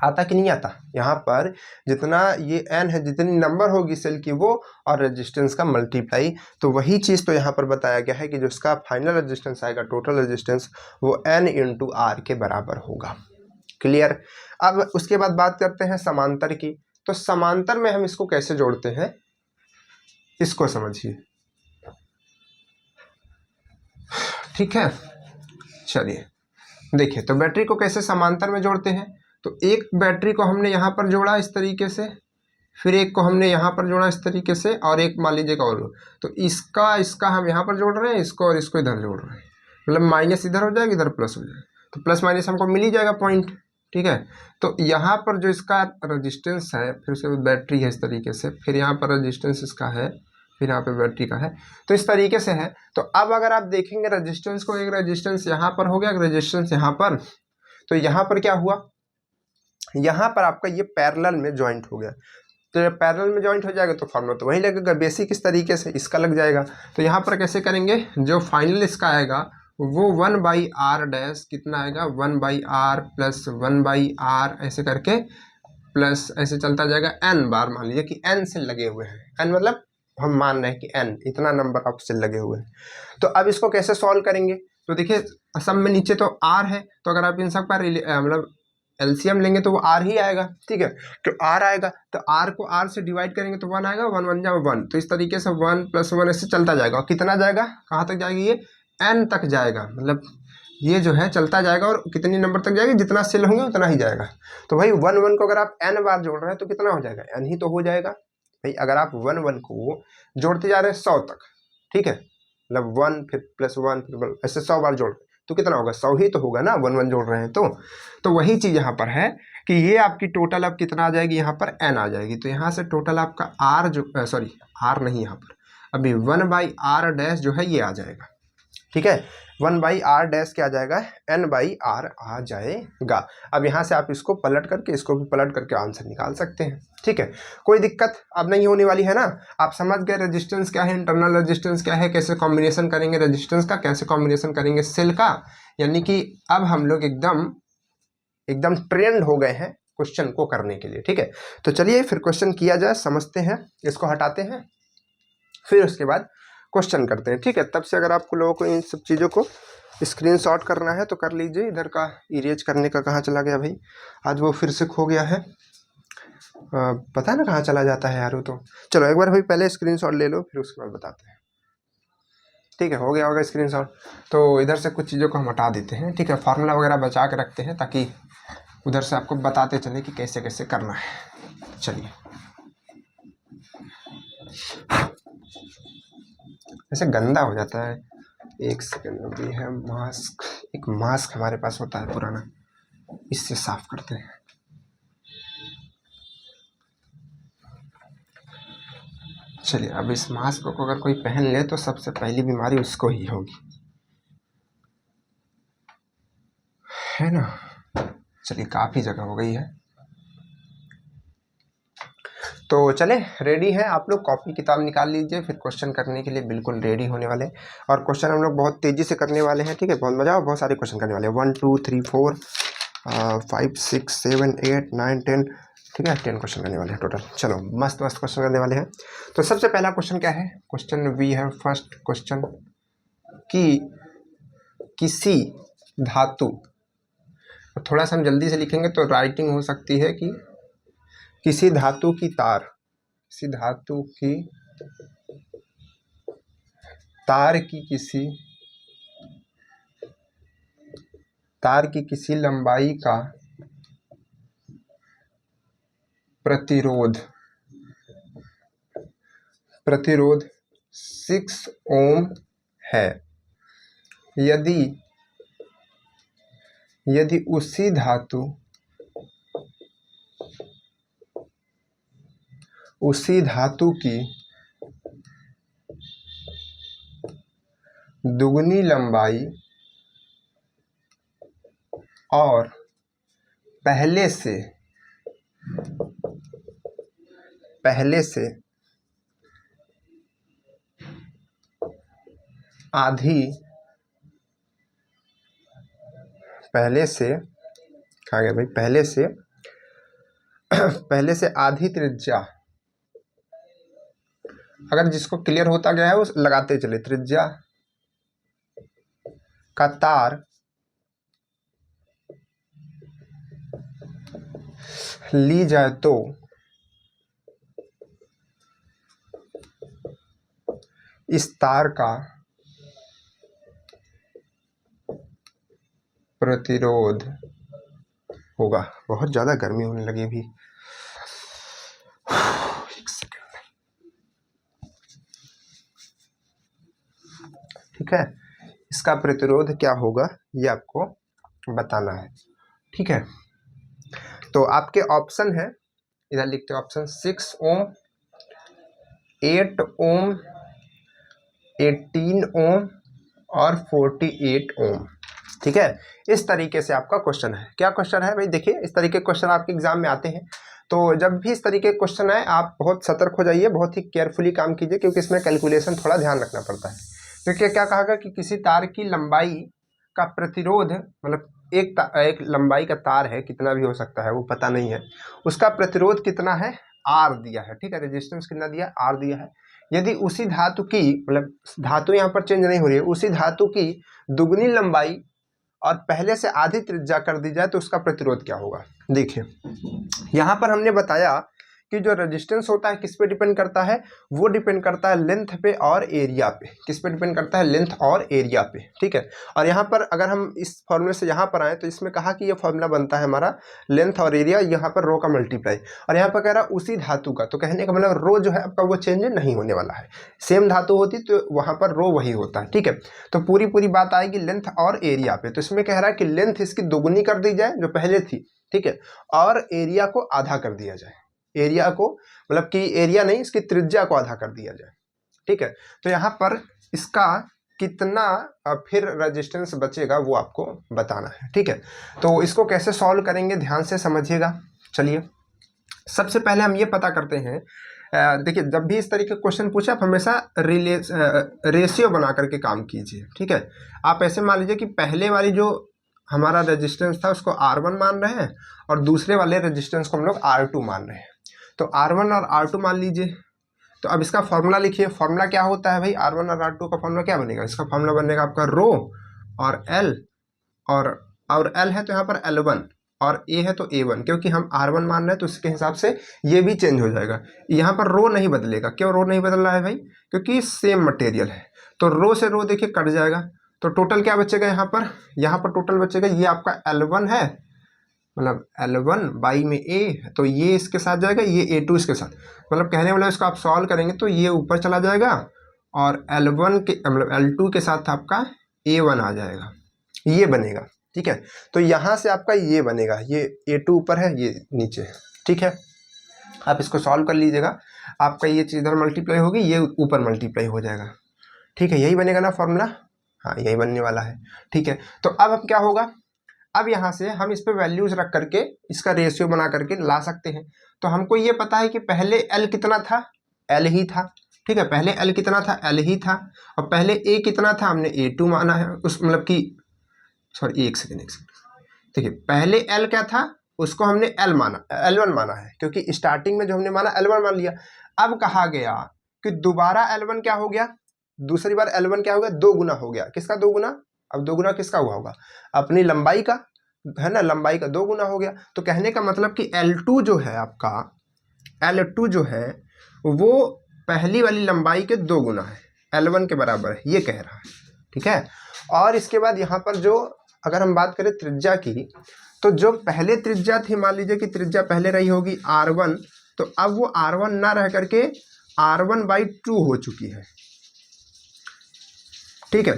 आता कि नहीं आता। यहाँ पर जितना ये n है, जितनी नंबर होगी सेल की वो, और रेजिस्टेंस का मल्टीप्लाई, तो वही चीज़ तो यहाँ पर बताया गया है कि जो इसका फाइनल रेजिस्टेंस आएगा, टोटल रेजिस्टेंस, वो n × R के बराबर होगा। क्लियर। अब उसके बाद बात करते हैं समांतर की। तो समांतर में हम इसको कैसे जोड़ते हैं, इसको समझिए, ठीक है। चलिए देखिए, तो बैटरी को कैसे समांतर में जोड़ते हैं। तो एक बैटरी को हमने यहाँ पर जोड़ा इस तरीके से, फिर एक को हमने यहाँ पर जोड़ा इस तरीके से, और एक मान लीजिएगा और, तो इसका हम यहाँ पर जोड़ रहे हैं, इसको और इसको इधर जोड़ रहे हैं, मतलब माइनस इधर हो जाएगा, इधर प्लस हो जाएगा, तो प्लस माइनस हमको मिल ही जाएगा पॉइंट, ठीक है। तो यहाँ पर जो इसका रजिस्टेंस है, फिर उसके बाद बैटरी है इस तरीके से, फिर यहाँ पर रजिस्टेंस इसका है, फिर यहाँ पे बैटरी का है, तो इस तरीके से है। तो अब अगर आप देखेंगे रेजिस्टेंस को, एक रेजिस्टेंस यहाँ पर हो गया, एक रेजिस्टेंस यहाँ पर, तो यहाँ पर क्या हुआ, यहाँ पर आपका ये पैरेलल में ज्वाइंट हो गया। तो जब पैरेलल में ज्वाइंट हो जाएगा तो फॉर्मूला तो वही लगेगा, बेसिक इस तरीके से इसका लग जाएगा। तो यहाँ पर कैसे करेंगे, जो फाइनल इसका आएगा वो 1/r डैश कितना आएगा, 1/r प्लस 1/r ऐसे करके, प्लस ऐसे चलता जाएगा n बार। मान लीजिए कि n से लगे हुए हैं, n मतलब हम मान रहे हैं कि n इतना नंबर ऑफ सेल लगे हुए हैं। तो अब इसको कैसे सॉल्व करेंगे, तो देखिए सब में नीचे तो r है, तो अगर आप इन सब का मतलब एलसीएम लेंगे तो वो r ही आएगा, ठीक है। तो r आएगा, तो r को r से डिवाइड करेंगे तो 1 आएगा, 1 1 जा 1, तो इस तरीके से 1 + 1 ऐसे चलता जाएगा, और कितना जाएगा, कहाँ तक जाएगी, ये n तक जाएगा, मतलब ये जो है चलता जाएगा और कितनी नंबर तक जाएगा, जितना सेल होंगे उतना ही जाएगा। तो भाई 1 1 को अगर आप n बार जोड़ रहे हैं तो कितना हो जाएगा, n ही तो हो जाएगा भाई। अगर आप 1 1 को जोड़ते जा रहे हैं 100 तक, ठीक है, मतलब 1 फिर +1 फिर ऐसे 100 बार जोड़ तो कितना होगा, 100 ही तो होगा ना, 1 1 जोड़ रहे हैं तो वही चीज़ यहाँ पर है कि ये आपकी टोटल अब कितना आ जाएगी, यहाँ पर n आ जाएगी। तो यहाँ से टोटल आपका r जो सॉरी r नहीं, यहाँ पर अभी 1/r' जो है ये आ जाएगा, ठीक है। 1/r' क्या आ जाएगा, n/r आ जाएगा। अब यहाँ से आप इसको पलट करके इसको भी पलट करके आंसर निकाल सकते हैं, ठीक है। कोई दिक्कत अब नहीं होने वाली है ना। आप समझ गए रेजिस्टेंस क्या है, इंटरनल रेजिस्टेंस क्या है, कैसे कॉम्बिनेशन करेंगे रेजिस्टेंस का, कैसे कॉम्बिनेशन करेंगे सेल का। यानी कि अब हम लोग एकदम ट्रेंड हो गए हैं क्वेश्चन को करने के लिए, ठीक है। तो चलिए फिर क्वेश्चन किया जाए, समझते हैं, इसको हटाते हैं, फिर उसके बाद क्वेश्चन करते हैं, ठीक है। तब से अगर आपको लोगों को इन सब चीज़ों को स्क्रीनशॉट करना है तो कर लीजिए। इधर का इरेज करने का कहाँ चला गया भाई, आज वो फिर से खो गया है, पता है ना कहाँ चला जाता है यार वो तो। चलो एक बार भाई पहले स्क्रीनशॉट ले लो, फिर उसके बाद बताते हैं, ठीक है। हो गया होगा स्क्रीनशॉट। तो इधर से कुछ चीज़ों को हम हटा देते हैं, ठीक है। फार्मूला वगैरह बचा के रखते हैं ताकि उधर से आपको बताते चले कि कैसे कैसे करना है। चलिए ऐसे गंदा हो जाता है, एक सेकंड में भी है मास्क, एक मास्क हमारे पास होता है पुराना, इससे साफ करते हैं। चलिए अब इस मास्क को अगर कोई पहन ले तो सबसे पहली बीमारी उसको ही होगी, है ना। चलिए काफ़ी जगह हो गई है, तो चले रेडी है आप लोग, कॉपी किताब निकाल लीजिए, फिर क्वेश्चन करने के लिए बिल्कुल रेडी होने वाले। और क्वेश्चन हम लोग बहुत तेज़ी से करने वाले हैं, ठीक है। बहुत मज़ा, बहुत सारे क्वेश्चन करने वाले हैं, 1 2 3 4 5 6 7 8 9 10, ठीक है, 10 क्वेश्चन करने वाले हैं टोटल। चलो मस्त मस्त क्वेश्चन करने वाले हैं। तो सबसे पहला क्वेश्चन क्या है, क्वेश्चन वी है फर्स्ट क्वेश्चन कि किसी धातु, थोड़ा सा हम जल्दी से लिखेंगे तो राइटिंग हो सकती है कि किसी धातु की तार, किसी धातु की तार की किसी लंबाई का प्रतिरोध 6 ओम है। यदि उसी धातु की दुगनी लंबाई और पहले से आधी, कहाँ गया भाई, पहले से आधी त्रिज्या, अगर जिसको क्लियर होता गया है उस लगाते चले, त्रिज्या का तार ली जाए तो इस तार का प्रतिरोध होगा। बहुत ज़्यादा गर्मी होने लगी अभी, एक सेकंड, ठीक है। इसका प्रतिरोध क्या होगा ये आपको बताना है, ठीक है। तो आपके ऑप्शन है, इधर लिखते हो ऑप्शन 6 ओम, 8 ओम, 18 ओम और 48 ओम, ठीक है। इस तरीके से आपका क्वेश्चन है। क्या क्वेश्चन है भाई, देखिए इस तरीके के क्वेश्चन आपके एग्जाम में आते हैं, तो जब भी इस तरीके के क्वेश्चन आए आप बहुत सतर्क हो जाइए, बहुत ही केयरफुली काम कीजिए, क्योंकि इसमें कैलकुलेशन थोड़ा ध्यान रखना पड़ता है। क्योंकि क्या कहा गया कि किसी तार की लंबाई का प्रतिरोध, मतलब एक लंबाई का तार है, कितना भी हो सकता है वो पता नहीं है, उसका प्रतिरोध कितना है, आर दिया है, ठीक है। रेजिस्टेंस कितना दिया, आर दिया है। यदि उसी धातु की, मतलब धातु यहाँ पर चेंज नहीं हो रही है, उसी धातु की दुगनी लंबाई और पहले से आधी त्रिज्या कर दी जाए तो उसका प्रतिरोध क्या होगा। देखिए यहाँ पर हमने बताया कि जो रेजिस्टेंस होता है किस पे डिपेंड करता है, वो डिपेंड करता है लेंथ पे और एरिया पे। किस पे डिपेंड करता है, लेंथ और एरिया पे, ठीक है। और यहाँ पर अगर हम इस फॉर्मूले से यहाँ पर आए तो इसमें कहा कि ये फॉर्मूला बनता है हमारा लेंथ और एरिया, यहाँ पर रो का मल्टीप्लाई, और यहाँ पर कह रहा है उसी धातु का, तो कहने का मतलब रो जो है आपका वो चेंज नहीं होने वाला है। सेम धातु होती तो वहाँ पर रो वही होता है, ठीक है। तो पूरी बात आएगी लेंथ और एरिया पे। तो इसमें कह रहा है कि लेंथ इसकी दोगुनी कर दी जाए जो पहले थी, ठीक है, और एरिया को आधा कर दिया जाए। एरिया को मतलब कि एरिया नहीं, इसकी त्रिज्या को आधा कर दिया जाए, ठीक है। तो यहाँ पर इसका कितना फिर रेजिस्टेंस बचेगा वो आपको बताना है, ठीक है। तो इसको कैसे सॉल्व करेंगे ध्यान से समझिएगा। चलिए सबसे पहले हम ये पता करते हैं, देखिए जब भी इस तरीके का क्वेश्चन पूछे आप हमेशा रेशियो बना करके काम कीजिए, ठीक है। आप ऐसे मान लीजिए कि पहले वाली जो हमारा रेजिस्टेंस था उसको R1 मान रहे हैं और दूसरे वाले रेजिस्टेंस को हम लोग R2 मान रहे हैं। तो R1 और R2 मान लीजिए। तो अब इसका फॉर्मूला लिखिए। फॉर्मूला क्या होता है भाई, R1 और R2 का फॉर्मूला क्या बनेगा, इसका फॉर्मूला बनेगा आपका रो और L, और L है तो यहाँ पर L1 और A है तो A1, क्योंकि हम R1 मान रहे हैं तो उसके हिसाब से ये भी चेंज हो जाएगा। यहाँ पर रो नहीं बदलेगा। क्यों रो नहीं बदल रहा है भाई, क्योंकि सेम मटेरियल है। तो रो से रो देखिए कट जाएगा, तो टोटल क्या बचेगा यहाँ पर टोटल बचेगा ये आपका L1 है, मतलब L1 बाई में A, तो ये इसके साथ जाएगा, ये A2 इसके साथ, मतलब कहने वाला इसको आप सॉल्व करेंगे तो ये ऊपर चला जाएगा और L1 के मतलब L2 के साथ आपका A1 आ जाएगा, ये बनेगा, ठीक है। तो यहाँ से आपका ये बनेगा, ये A2 ऊपर है ये नीचे है, ठीक है। आप इसको सॉल्व कर लीजिएगा, आपका ये चीज़ इधर मल्टीप्लाई होगी, ये ऊपर मल्टीप्लाई हो जाएगा, ठीक है। यही बनेगा ना फॉर्मूला, हाँ यही बनने वाला है, ठीक है। तो अब क्या होगा, अब यहाँ से हम इस पे वैल्यूज रख करके इसका रेशियो बना करके ला सकते हैं। तो हमको ये पता है कि पहले L कितना था, L ही था, ठीक है। पहले L कितना था, L ही था, और पहले A कितना था, हमने A2 माना है, उस मतलब कि सॉरी एक सेकेंड देखिए, पहले L क्या था उसको हमने L1 माना है, क्योंकि स्टार्टिंग में जो हमने माना L1 मान लिया। अब कहा गया कि दोबारा L1 क्या हो गया, दूसरी बार L1 क्या हो गया, 2 गुना हो गया। किसका 2 गुना, अब 2 गुना किसका हुआ होगा, अपनी लंबाई का, है ना, लंबाई का 2 गुना हो गया। तो कहने का मतलब कि L2 जो है आपका, L2 जो है वो पहली वाली लंबाई के 2 गुना है, L1 के बराबर है, ये कह रहा है, ठीक है। और इसके बाद यहाँ पर जो अगर हम बात करें त्रिज्या की, तो जो पहले त्रिज्या थी, मान लीजिए कि त्रिज्या पहले रही होगी R1, तो अब वो R1 ना रह करके R1/2 हो चुकी है, ठीक है।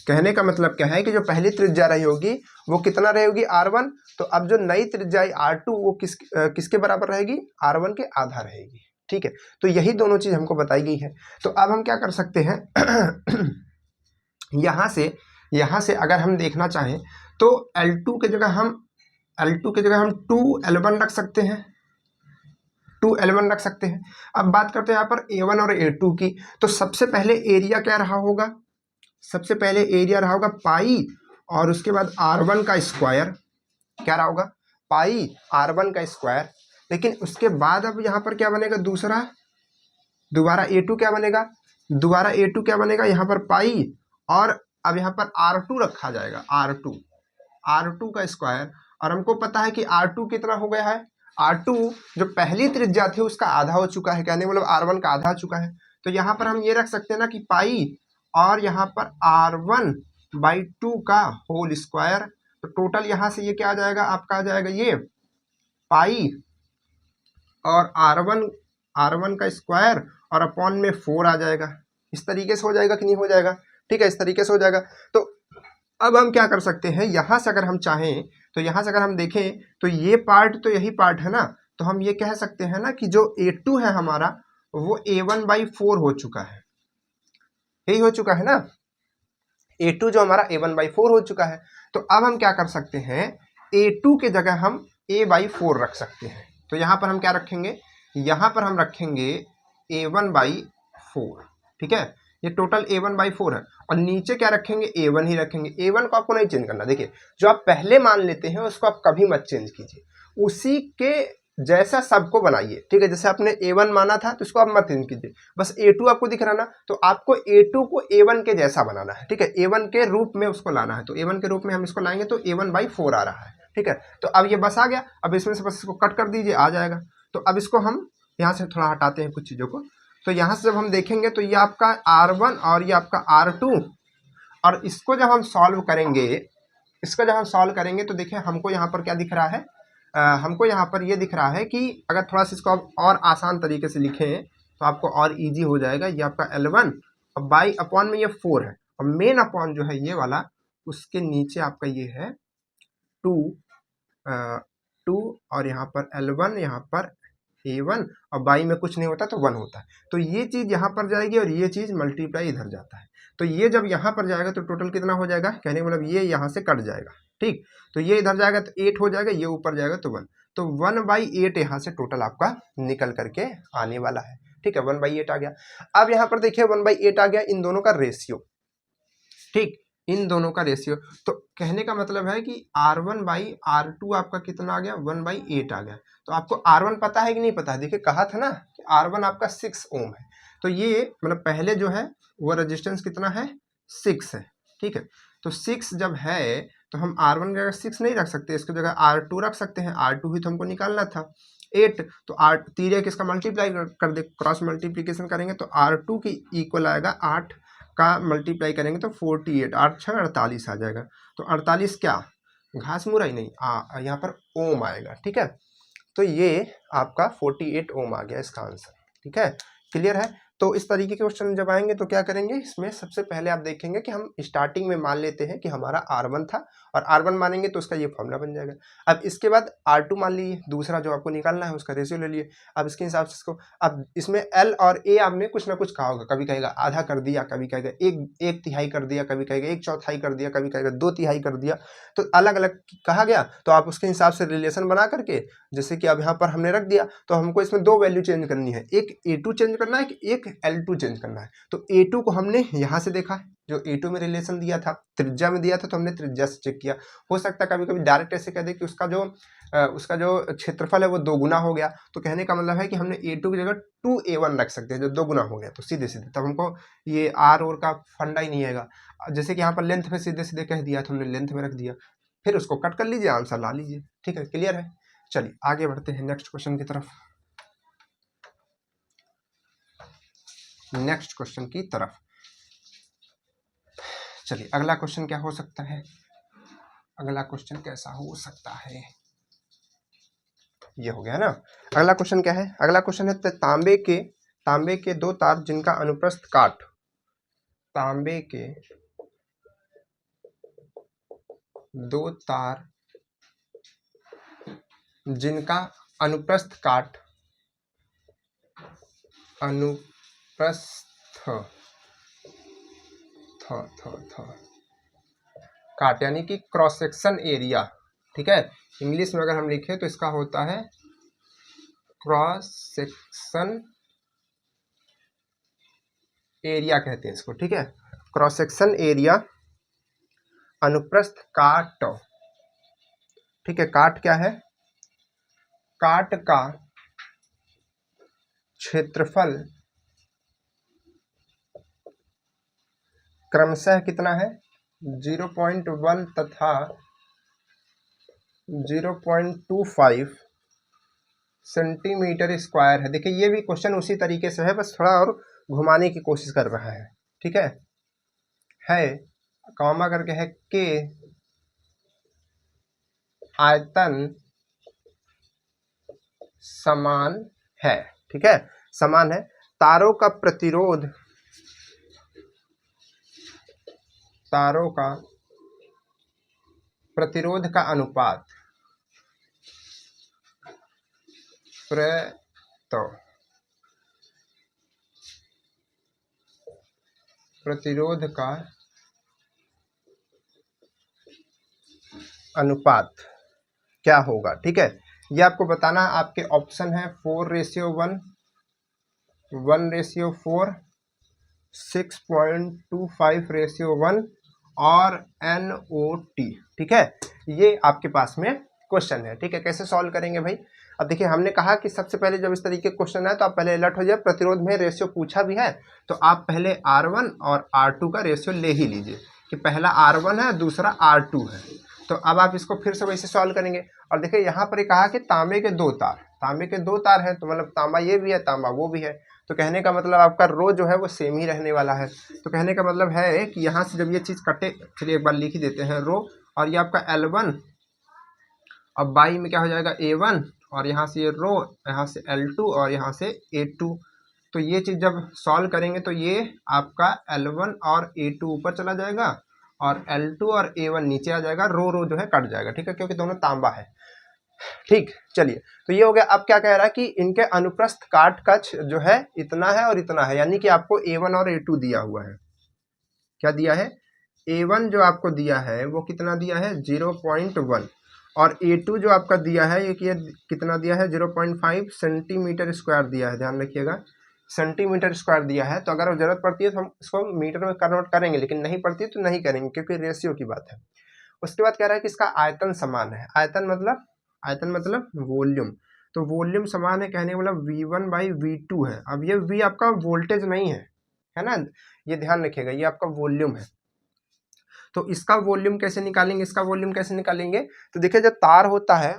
कहने का मतलब क्या है कि जो पहली त्रिज्या रही होगी वो कितना रहेगी, R1, तो अब जो नई त्रिज्या R2 वो किसके बराबर रहेगी, R1 के आधा रहेगी, ठीक है। तो यही दोनों चीज हमको बताई गई है। तो अब हम क्या कर सकते हैं यहाँ से अगर हम देखना चाहें तो L2 की जगह हम 2L1 रख सकते हैं, 2L1 रख सकते हैं। अब बात करते हैं यहाँ पर A1 और A2 की। तो सबसे पहले एरिया क्या रहा होगा, सबसे पहले एरिया रहा होगा पाई, और उसके बाद R1 का स्क्वायर, क्या रहा होगा, पाई R1 का स्क्वायर। लेकिन उसके बाद अब यहाँ पर क्या बनेगा, दोबारा A2 क्या बनेगा, यहाँ पर पाई, और अब यहाँ पर R2 रखा जाएगा, R2 का स्क्वायर। और हमको पता है कि R2 कितना हो गया है, R2 जो पहली त्रिज्या थी उसका आधा हो चुका है, कहने मतलब R1 का आधा हो चुका है। तो यहाँ पर हम ये रख सकते हैं ना कि पाई और यहाँ पर R1/2 का होल स्क्वायर। तो टोटल यहाँ से ये क्या आ जाएगा, आपका आ जाएगा ये पाई और R1 का स्क्वायर और अपॉन में 4 आ जाएगा। इस तरीके से हो जाएगा कि नहीं हो जाएगा, ठीक है, इस तरीके से हो जाएगा। तो अब हम क्या कर सकते हैं, यहाँ से अगर हम चाहें तो यहाँ से अगर हम देखें तो ये पार्ट तो यही पार्ट है ना, तो हम ये कह सकते हैं ना कि जो A2 है हमारा वो A1/4 हो चुका है, यही हो चुका है ना, A2 जो हमारा A1/4 हो चुका है। तो अब हम क्या कर सकते हैं, A2 के जगह हम A/4 रख सकते हैं। तो यहाँ पर हम क्या रखेंगे, यहाँ पर हम रखेंगे A1/4, ठीक है, ये टोटल A1/4 है, और नीचे क्या रखेंगे, A1 ही रखेंगे। A1 को आपको नहीं चेंज करना, देखिए जो आप पहले मान लेते हैं उसको आप कभी मत चेंज कीजिए, उसी के जैसा सबको बनाइए, ठीक है। जैसे आपने A1 माना था तो इसको आप मत चेंज कीजिए, बस A2 आपको दिख रहा ना, तो आपको A2 को A1 के जैसा बनाना है, ठीक है, A1 के रूप में उसको लाना है। तो A1 के रूप में हम इसको लाएंगे तो A1/4 आ रहा है, ठीक है। तो अब ये बस आ गया, अब इसमें से बस इसको कट कर दीजिए, आ जाएगा। तो अब इसको हम यहाँ से थोड़ा हटाते हैं कुछ चीज़ों को। तो यहाँ से जब हम देखेंगे तो ये आपका R1 और ये आपका R2, और इसको जब हम सॉल्व करेंगे तो देखिए हमको यहाँ पर क्या दिख रहा है, हमको यहाँ पर ये दिख रहा है कि अगर थोड़ा सा इसको आप और आसान तरीके से लिखें तो आपको और इजी हो जाएगा। ये आपका L1 और बाई अपॉन में ये 4 है, और मेन अपॉन जो है ये वाला, उसके नीचे आपका ये है 2 और यहाँ पर L1, यहाँ पर A1, और बाई में कुछ नहीं होता तो 1 होता है। तो ये चीज़ यहाँ पर जाएगी और ये चीज़ मल्टीप्लाई इधर जाता है। तो ये जब यहाँ पर जाएगा तो टोटल कितना हो जाएगा, कहने का मतलब ये यहाँ से कट जाएगा, ठीक। तो ये इधर जाएगा तो 8 हो जाएगा, ये ऊपर जाएगा तो 1, तो 1/8 यहाँ से टोटल आपका निकल करके आने वाला है, ठीक है। 1/8 आ गया। अब यहाँ पर देखिए 1/8 आ गया, इन दोनों का रेशियो, ठीक, इन दोनों का रेशियो। तो कहने का मतलब है कि R1/R2 आपका कितना आ गया, 1/8 आ गया। तो आपको R1 पता है कि नहीं पता है, देखिए कहा था ना कि R1 आपका 6 ओम है। तो ये मतलब पहले जो है वो रेजिस्टेंस कितना है, 6 है, ठीक है। तो 6 जब है तो हम R1 की जगह 6 नहीं रख सकते, इसकी जगह R2 रख सकते हैं। R2 ही तो हमको निकालना था, 8। तो तीरे किसका मल्टीप्लाई कर दे, क्रॉस मल्टीप्लीकेशन करेंगे तो R2 की इक्वल आएगा 8 का मल्टीप्लाई करेंगे तो 48, 8 6 48 आ जाएगा। तो 48 क्या घास मुराई नहीं, यहाँ पर ओम आएगा, ठीक है। तो ये आपका 48 ओम आ गया इसका आंसर, ठीक है। क्लियर है। तो इस तरीके के क्वेश्चन जब आएंगे तो क्या करेंगे, इसमें सबसे पहले आप देखेंगे कि हम स्टार्टिंग में मान लेते हैं कि हमारा R1 था, और R1 मानेंगे तो उसका ये फॉर्मूला बन जाएगा। अब इसके बाद R2 मान लीजिए, दूसरा जो आपको निकालना है उसका रेशियो ले लिए। अब इसके हिसाब से इसको, अब इसमें L और A आपने कुछ ना कुछ कहा होगा, कभी कहेगा आधा कर दिया, कभी कहेगा एक तिहाई कर दिया, कभी कहेगा 1/4 कर दिया, कभी कहेगा 2 तिहाई कर दिया। तो अलग अलग कहा गया, तो आप उसके हिसाब से रिलेशन बना करके, जैसे कि अब यहाँ पर हमने रख दिया, तो हमको इसमें 2 वैल्यू चेंज करनी है, एक A2 चेंज करना है, एक L2 चेंज करना है। तो A2 को हमने यहाँ से देखा, जो A2 में रिलेशन दिया था, त्रिज्या में दिया था, तो हमने त्रिज्या से चेक किया। हो सकता है कभी कभी डायरेक्ट ऐसे कह दे कि उसका जो क्षेत्रफल है वो 2 गुना हो गया। तो कहने का मतलब है कि हमने A2 की जगह 2A1 रख सकते हैं, जो 2 गुना हो गया, तो सीधे सीधे तब हमको ये R और का फंडा ही नहीं आएगा। जैसे कि यहाँ पर लेंथ में सीधे सीधे कह दिया तो हमने लेंथ में रख दिया, फिर उसको कट कर लीजिए, आंसर ला लीजिए, ठीक है। क्लियर है। चलिए आगे बढ़ते हैं नेक्स्ट क्वेश्चन की तरफ। चलिए अगला क्वेश्चन क्या हो सकता है, अगला क्वेश्चन कैसा हो सकता है, ये हो गया ना। अगला क्वेश्चन क्या है, अगला क्वेश्चन है तांबे के 2 तार जिनका अनुप्रस्थ काट, तांबे के 2 तार जिनका अनुप्रस्थ काट, काट यानी कि क्रॉस सेक्शन एरिया, ठीक है। इंग्लिश में अगर हम लिखें तो इसका होता है क्रॉस सेक्शन एरिया कहते हैं इसको, ठीक है। क्रॉस सेक्शन एरिया अनुप्रस्थ काट, ठीक है। काट क्या है, काट का क्षेत्रफल क्रमशः कितना है, 0.1 तथा 0.25 सेंटीमीटर स्क्वायर है। देखिए ये भी क्वेश्चन उसी तरीके से है, बस थोड़ा और घुमाने की कोशिश कर रहा है, ठीक है। कॉमा करके है के आयतन समान है, ठीक है, समान है। तारों का प्रतिरोध, तारों का प्रतिरोध का अनुपात, प्रतिरोध का अनुपात क्या होगा, ठीक है। ये आपको बताना, आपके ऑप्शन है 4:1, 1:4, 6.25:1 और NOT, ठीक है। ये आपके पास में क्वेश्चन है, ठीक है। कैसे सॉल्व करेंगे भाई, अब देखिए हमने कहा कि सबसे पहले जब इस तरीके क्वेश्चन है तो आप पहले अलर्ट हो जाए। प्रतिरोध में रेशियो पूछा भी है तो आप पहले R1 और R2 का रेशियो ले ही लीजिए कि पहला R1 है दूसरा R2 है। तो अब आप इसको फिर से वैसे सॉल्व करेंगे और देखिए यहाँ पर कहा कि तांबे के 2 तार, तांबे के 2 तार हैं, तो मतलब तांबा ये भी है, तांबा वो भी है, तो कहने का मतलब आपका रो जो है वो सेम ही रहने वाला है। तो कहने का मतलब है कि यहाँ से जब ये चीज़ कटे, चलिए एक बार लिख ही देते हैं रो, और ये आपका L1, अब बाई में क्या हो जाएगा A1, और यहाँ से ये रो, यहाँ से L2 और यहाँ से A2। तो ये चीज़ जब सॉल्व करेंगे तो ये आपका L1 और A2 ऊपर चला जाएगा और L2 और A1 नीचे आ जाएगा, रो रो जो है कट जाएगा, ठीक है, क्योंकि दोनों तांबा है। ठीक, चलिए तो ये हो गया। अब क्या कह रहा है कि इनके अनुप्रस्थ काट कक्ष जो है इतना है और इतना है, यानी कि आपको A1 और A2 दिया हुआ है। क्या दिया है? A1 जो आपको दिया है वो कितना दिया है? 0.1, और A2 जो आपका दिया है ये कितना दिया है? 0.5 सेंटीमीटर स्क्वायर दिया है, ध्यान रखिएगा, सेंटीमीटर स्क्वायर दिया है। तो अगर जरूरत पड़ती है तो हम इसको मीटर में कन्वर्ट करेंगे, लेकिन नहीं पड़ती तो नहीं करेंगे क्योंकि रेशियो की बात है। उसके बाद कह रहा है कि इसका आयतन समान है। आयतन मतलब वॉल्यूम, तो वॉल्यूम समान है, कहने का मतलब V1/V2 है। अब ये V आपका वोल्टेज नहीं है ना, ये ध्यान रखिएगा, ये आपका वॉल्यूम है। तो इसका वॉल्यूम कैसे निकालेंगे? तो देखिए जब तार होता है,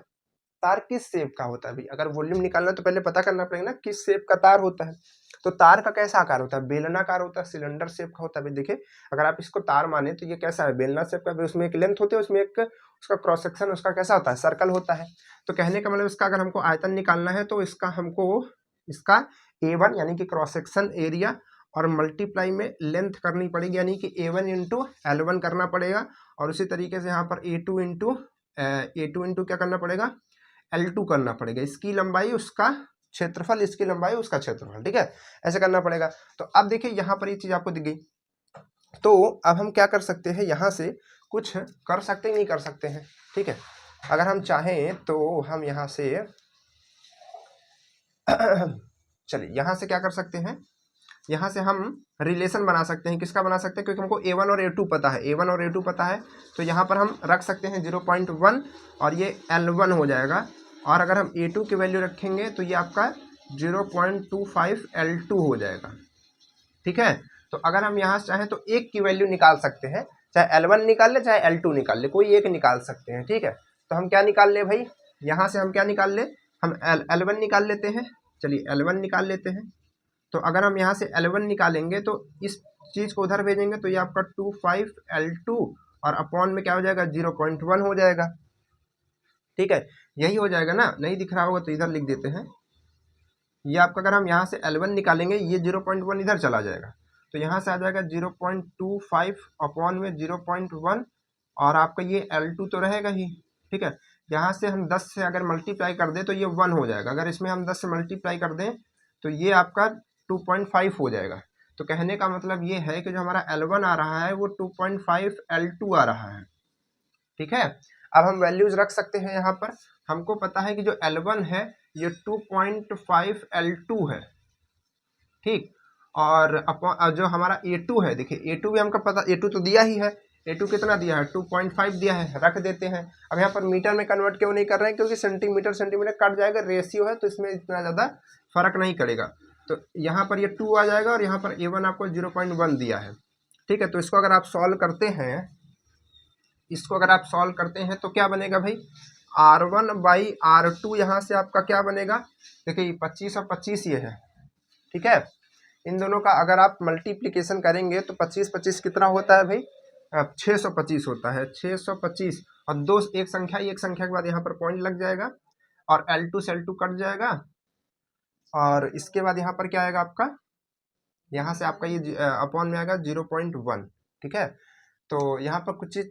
तार किस शेप का होता है भाई? अगर वॉल्यूम निकालना तो पहले पता करना पड़ेगा ना किस शेप का तार होता है। तो तार का कैसा आकार होता है? बेलनाकार होता है, सिलेंडर शेप का होता है। देखिए अगर आप इसको तार माने तो ये कैसा है? बेलना शेप का, उसमें एक लेंथ होती है, उसमें एक उसका क्रॉस सेक्शन उसका कैसा होता है? सर्कल होता है। तो कहने का मतलब इसका अगर हमको आयतन निकालना है तो इसका A1 यानी कि क्रॉस सेक्शन एरिया और मल्टीप्लाई में लेंथ करनी पड़ेगी, यानी कि A1 इंटू L1 करना पड़ेगा, और उसी तरीके से यहाँ पर A2 इंटू क्या करना पड़ेगा? L2 करना पड़ेगा। इसकी लंबाई उसका क्षेत्रफल, इसकी लंबाई उसका क्षेत्रफल, ठीक है, ऐसे करना पड़ेगा। तो अब देखिए यहाँ पर ये चीज़ आपको दिख गई, तो अब हम क्या कर सकते हैं? यहाँ से कुछ कर सकते हैं, नहीं कर सकते हैं, ठीक है। अगर हम चाहें तो हम यहाँ से चलिए यहाँ से क्या कर सकते हैं? यहाँ से हम रिलेशन बना सकते हैं। किसका बना सकते हैं? क्योंकि हमको A1 और A2 पता है, A1 और A2 पता है, तो यहाँ पर हम रख सकते हैं 0.1 और ये L1 हो जाएगा, और अगर हम A2 की वैल्यू रखेंगे तो ये आपका 0.25 L2 हो जाएगा, ठीक है। तो अगर हम यहाँ से चाहें तो एक की वैल्यू निकाल सकते हैं, चाहे L1 निकाल ले चाहे L2 निकाल ले, कोई एक निकाल सकते हैं, ठीक है। तो हम क्या निकाल ले भाई? यहाँ से हम क्या निकाल ले? हम L1 निकाल लेते हैं। चलिए L1 निकाल लेते हैं। तो अगर हम यहाँ से L1 निकालेंगे तो इस चीज़ को उधर भेजेंगे तो ये आपका 25 L2 और अपॉन में क्या हो जाएगा? 0.1 हो जाएगा, ठीक है, यही हो जाएगा ना। नहीं दिख रहा होगा तो इधर लिख देते हैं। ये आपका अगर हम यहाँ से L1 निकालेंगे ये 0.1 इधर चला जाएगा, तो यहाँ से आ जाएगा 0.25 अपॉन में 0.1, और आपका ये L2 तो रहेगा ही, ठीक है। यहाँ से हम 10 से अगर मल्टीप्लाई कर दें तो ये 1 हो जाएगा। अगर इसमें हम 10 से मल्टीप्लाई कर दें तो ये आपका 2.5 हो जाएगा। तो कहने का मतलब ये है कि जो हमारा L1 आ रहा है वो 2.5 L2 आ रहा है, ठीक है। अब हम वैल्यूज रख सकते हैं यहाँ पर। हमको पता है कि जो L1 है ये 2.5 L2 है, ठीक, और जो हमारा A2 है, देखिए A2 भी हमको पता, A2 तो दिया ही है। A2 कितना दिया है? 2.5 दिया है, रख देते हैं। अब यहाँ पर मीटर में कन्वर्ट क्यों नहीं कर रहे हैं? क्योंकि सेंटीमीटर कट जाएगा, रेशियो है, तो इसमें इतना ज़्यादा फर्क नहीं करेगा। तो यहाँ पर ये 2 आ जाएगा और यहाँ पर A1 आपको 0.1 दिया है, ठीक है। तो इसको अगर आप सॉल्व करते हैं तो क्या बनेगा भाई? R1/R2 यहाँ से आपका क्या बनेगा? देखिए 25 और 25 ये है, ठीक है। इन दोनों का अगर आप मल्टीप्लिकेशन करेंगे तो 25 कितना होता है भाई? 625 होता है, 625, और एक संख्या के बाद यहाँ पर पॉइंट लग जाएगा और L2 से L2 कट जाएगा, और इसके बाद यहाँ पर क्या आएगा आपका? यहाँ से आपका ये अपॉन में आएगा 0.1, ठीक है। तो यहाँ पर कुछ चीज़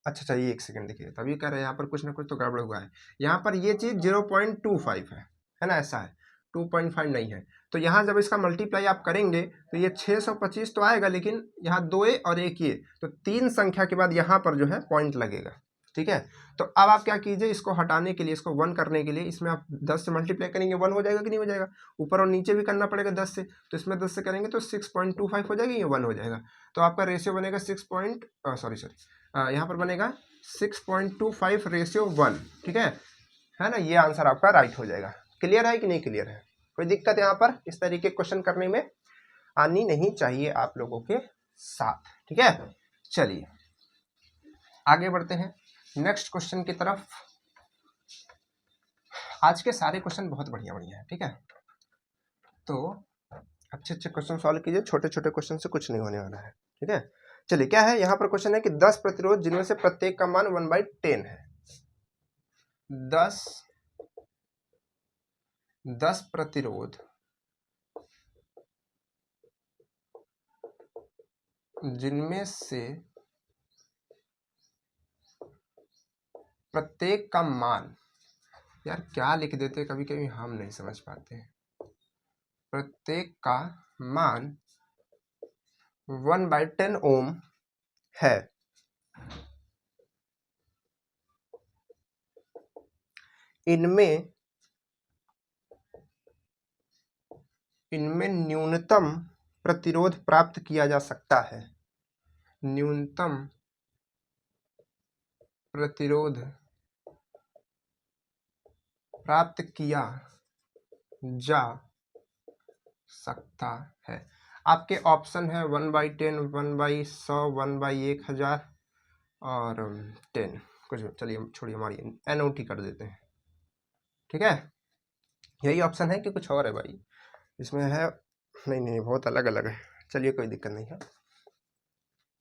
अच्छा ये एक सेकंड, देखिए तभी कह रहे हैं यहाँ पर कुछ ना कुछ तो गड़बड़ हुआ है। यहाँ पर ये चीज़ 0.25 है ना, ऐसा है, 2.5 नहीं है। तो यहाँ जब इसका मल्टीप्लाई आप करेंगे तो ये 625 तो आएगा, लेकिन यहाँ 2 और 1 ये, तो 3 संख्या के बाद यहाँ पर जो है पॉइंट लगेगा, ठीक है। तो अब आप क्या कीजिए, इसको हटाने के लिए, इसको 1 करने के लिए इसमें आप 10 से मल्टीप्लाई करेंगे, 1 हो जाएगा कि नहीं हो जाएगा? ऊपर और नीचे भी करना पड़ेगा 10 से, तो इसमें 10 से करेंगे तो 6.25 हो जाएगा, ये 1 हो जाएगा। तो आपका रेशियो बनेगा यहाँ पर बनेगा 6.25 रेशियो 1, ठीक है ना। ये आंसर आपका राइट हो जाएगा। क्लियर है कि नहीं क्लियर है? कोई दिक्कत यहाँ पर इस तरीके क्वेश्चन करने में आनी नहीं चाहिए आप लोगों के साथ, ठीक है। चलिए आगे बढ़ते हैं नेक्स्ट क्वेश्चन की तरफ। आज के सारे क्वेश्चन बहुत बढ़िया बढ़िया है, ठीक है, तो अच्छे अच्छे क्वेश्चन सॉल्व कीजिए, छोटे छोटे क्वेश्चन से कुछ नहीं होने वाला है, ठीक है। चलिए क्या है यहाँ पर क्वेश्चन है कि 10 प्रतिरोध जिनमें से प्रत्येक का मान 1/10 है। 10 प्रतिरोध जिनमें से प्रत्येक का मान, यार क्या लिख देते कभी कभी हम नहीं समझ पाते हैं, प्रत्येक का मान 1/10 ओम है। इनमें न्यूनतम प्रतिरोध प्राप्त किया जा सकता है। न्यूनतम प्रतिरोध प्राप्त किया जा सकता है। आपके ऑप्शन है 1/10, 1/100, 1/1000 और 10 कुछ। चलिए छोड़िए, हमारी NOT कर देते हैं, ठीक है। यही ऑप्शन है कि कुछ और है भाई इसमें है? नहीं, बहुत अलग अलग है। चलिए कोई दिक्कत नहीं है।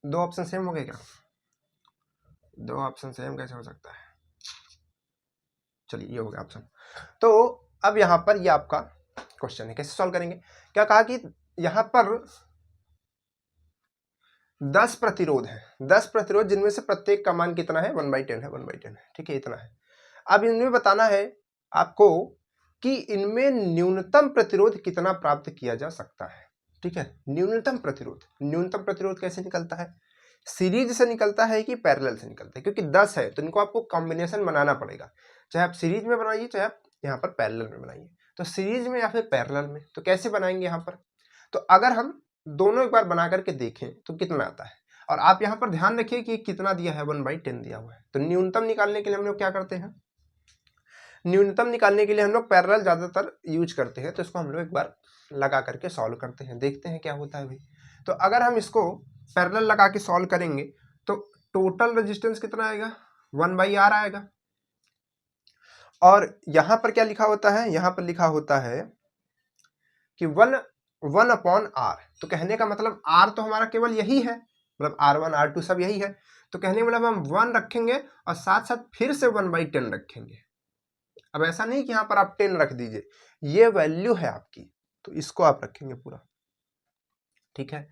दो ऑप्शन सेम हो गए क्या? दो ऑप्शन सेम कैसे हो सकता है? चलिए ये हो गया ऑप्शन। तो अब यहाँ पर ये आपका क्वेश्चन है, कैसे सॉल्व करेंगे? क्या कहा कि यहाँ पर 10 प्रतिरोध है, 10 प्रतिरोध जिनमें से प्रत्येक का मान कितना है? 1/10 है, 1/10 है, ठीक है, इतना है। अब इनमें बताना है आपको कि इनमें न्यूनतम प्रतिरोध कितना प्राप्त किया जा सकता है, ठीक है। न्यूनतम प्रतिरोध कैसे निकलता है? सीरीज से निकलता है कि पैरेलल से निकलता है? क्योंकि 10 है तो इनको आपको कॉम्बिनेशन बनाना पड़ेगा, चाहे आप सीरीज में बनाइए चाहे आप यहाँ पर पैरेलल में बनाइए। तो सीरीज में या फिर पैरेलल में, तो कैसे बनाएंगे यहाँ पर? तो अगर हम दोनों एक बार बना करके देखें तो कितना आता है, और आप यहाँ पर ध्यान रखिए कि कितना दिया है, 1/10 दिया हुआ है। तो न्यूनतम निकालने के लिए हम लोग क्या करते हैं? न्यूनतम निकालने के लिए हम लोग पैरेलल ज्यादातर यूज करते हैं। तो इसको हम लोग एक बार लगा करके सॉल्व करते हैं, देखते हैं क्या होता है भाई। तो अगर हम इसको पैरेलल लगा के सॉल्व करेंगे तो टोटल रेजिस्टेंस कितना आएगा? 1/R आएगा। और यहां पर क्या लिखा होता है? यहां पर लिखा होता है कि 1/R। तो कहने का मतलब R तो हमारा केवल यही है, मतलब R1 R2 सब यही है। तो कहने का मतलब हम 1 रखेंगे और साथ साथ फिर से 1/10 रखेंगे। अब ऐसा नहीं कि यहाँ पर आप 10 रख दीजिए, ये वैल्यू है आपकी, तो इसको आप रखेंगे पूरा, ठीक है।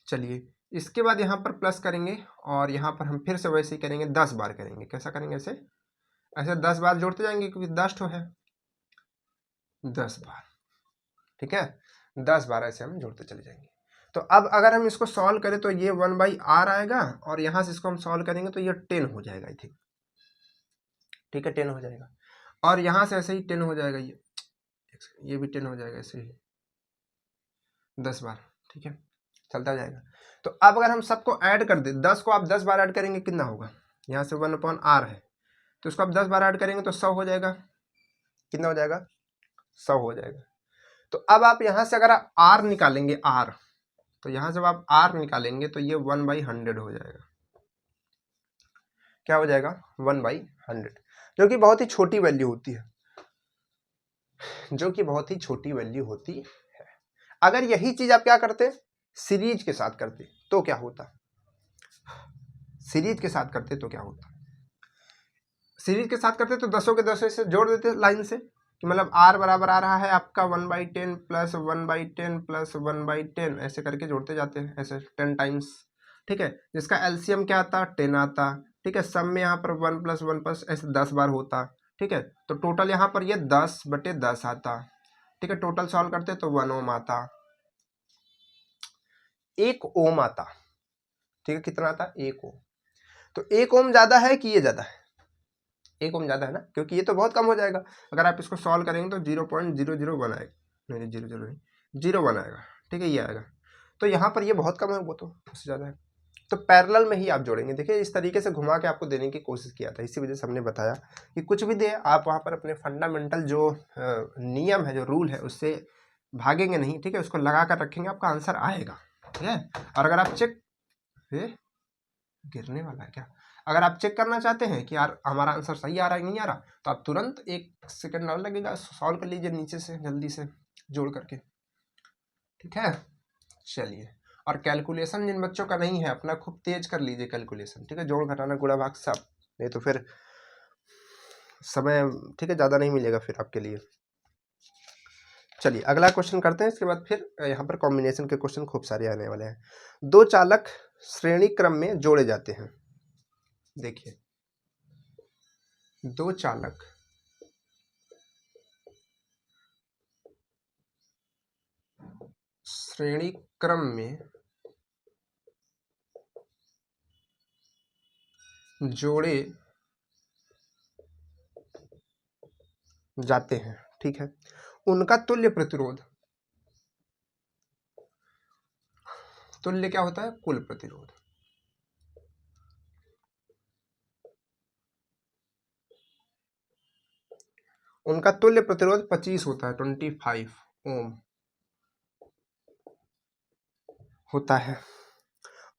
चलिए इसके बाद यहाँ पर प्लस करेंगे और यहाँ पर हम फिर से वैसे ही करेंगे, 10 बार करेंगे। कैसा करेंगे? ऐसे 10 बार जोड़ते जाएंगे क्योंकि 10 तो है, 10 बार, ठीक है, 10 बार ऐसे हम जोड़ते चले जाएंगे। तो अब अगर हम इसको सॉल्व करें तो ये 1/R आएगा और यहाँ से इसको हम सॉल्व करेंगे तो ये 10 हो जाएगा, आई थिंक, ठीक है, 10 हो जाएगा। और यहाँ से ऐसे ही 10 हो जाएगा, ये भी 10 हो जाएगा ऐसे ही 10 बार, ठीक है, चलता जाएगा। तो अब अगर हम सबको ऐड कर दें, 10 को आप 10 बार ऐड करेंगे कितना होगा? यहाँ से 1/R है तो इसको आप 10 बार ऐड करेंगे तो 100 हो जाएगा। कितना हो जाएगा? 100 हो जाएगा। तो अब आप यहाँ से अगर आप R निकालेंगे, R, तो यहाँ जब आप R निकालेंगे तो ये 1/100 हो जाएगा। क्या हो जाएगा? 1/100, जो कि बहुत ही छोटी वैल्यू होती है, जो कि बहुत ही छोटी वैल्यू होती है। अगर यही चीज आप क्या करते? सीरीज के साथ करते तो क्या होता? सीरीज के साथ करते तो क्या होता? सीरीज के साथ करते तो 10 के 10 से जोड़ देते लाइन से, कि मतलब R बराबर आ रहा है आपका 1/10 प्लस 1/10 प्लस 1/10, ऐसे करके जोड़ते जाते हैं, ऐसे 10 टाइम्स, ठीक है। जिसका एलसीएम क्या आता? 10 आता, ठीक है। सब में यहाँ पर 1 + 1 + ऐसे 10 बार होता, ठीक है। तो टोटल यहाँ पर ये 10/10 आता, ठीक है। टोटल सॉल्व करते तो 1 ओम आता, 1 ओम आता, ठीक है। कितना आता? 1 ओम। तो 1 ओम ज्यादा है कि ये ज्यादा है? 1 ओम ज्यादा है ना, क्योंकि ये तो बहुत कम हो जाएगा। अगर आप इसको सॉल्व करेंगे तो 0.001 आएगा, नहीं 0.01 आएगा, ठीक है, ये आएगा। तो यहाँ पर ये बहुत कम है, वो तो उससे ज्यादा है। तो पैरेलल में ही आप जोड़ेंगे। देखिए इस तरीके से घुमा के आपको देने की कोशिश किया था, इसी वजह से हमने बताया कि कुछ भी दे आप वहाँ पर अपने फंडामेंटल जो नियम है, जो रूल है, उससे भागेंगे नहीं, ठीक है। उसको लगा कर रखेंगे, आपका आंसर आएगा, ठीक है। और अगर आप चेक, गिरने वाला है क्या? अगर आप चेक करना चाहते हैं कि यार हमारा आंसर सही आ रहा है नहीं आ रहा, तो आप तुरंत 1 सेकंड और लगेगा, सॉल्व कर लीजिए नीचे से जल्दी से जोड़ करके, ठीक है। चलिए, और कैलकुलेशन जिन बच्चों का नहीं है अपना खूब तेज कर लीजिए कैलकुलेशन, ठीक है, जोड़ घटाना गुणा भाग सब, नहीं तो फिर समय, ठीक है, ज़्यादा नहीं मिलेगा फिर आपके लिए। चलिए अगला क्वेश्चन करते हैं, इसके बाद फिर यहाँ पर कॉम्बिनेशन के क्वेश्चन खूब सारे आने वाले हैं। 2 चालक श्रेणी क्रम में जोड़े जाते हैं। देखिए 2 चालक श्रेणी क्रम में जोड़े जाते हैं, ठीक है। उनका तुल्य प्रतिरोध, तुल्य क्या होता है, कुल प्रतिरोध, उनका तुल्य प्रतिरोध 25 होता है, 25 ओम होता है।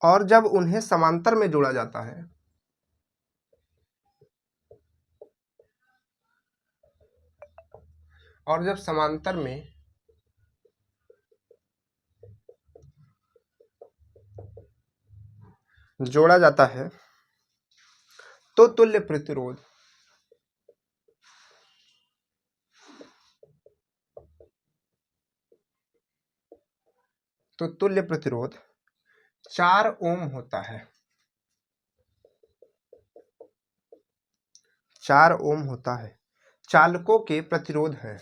और जब उन्हें समांतर में जोड़ा जाता है, और जब समांतर में जोड़ा जाता है तो तुल्य प्रतिरोध तो तुल्य प्रतिरोध 4 ओम होता है, 4 ओम होता है। चालकों के प्रतिरोध है,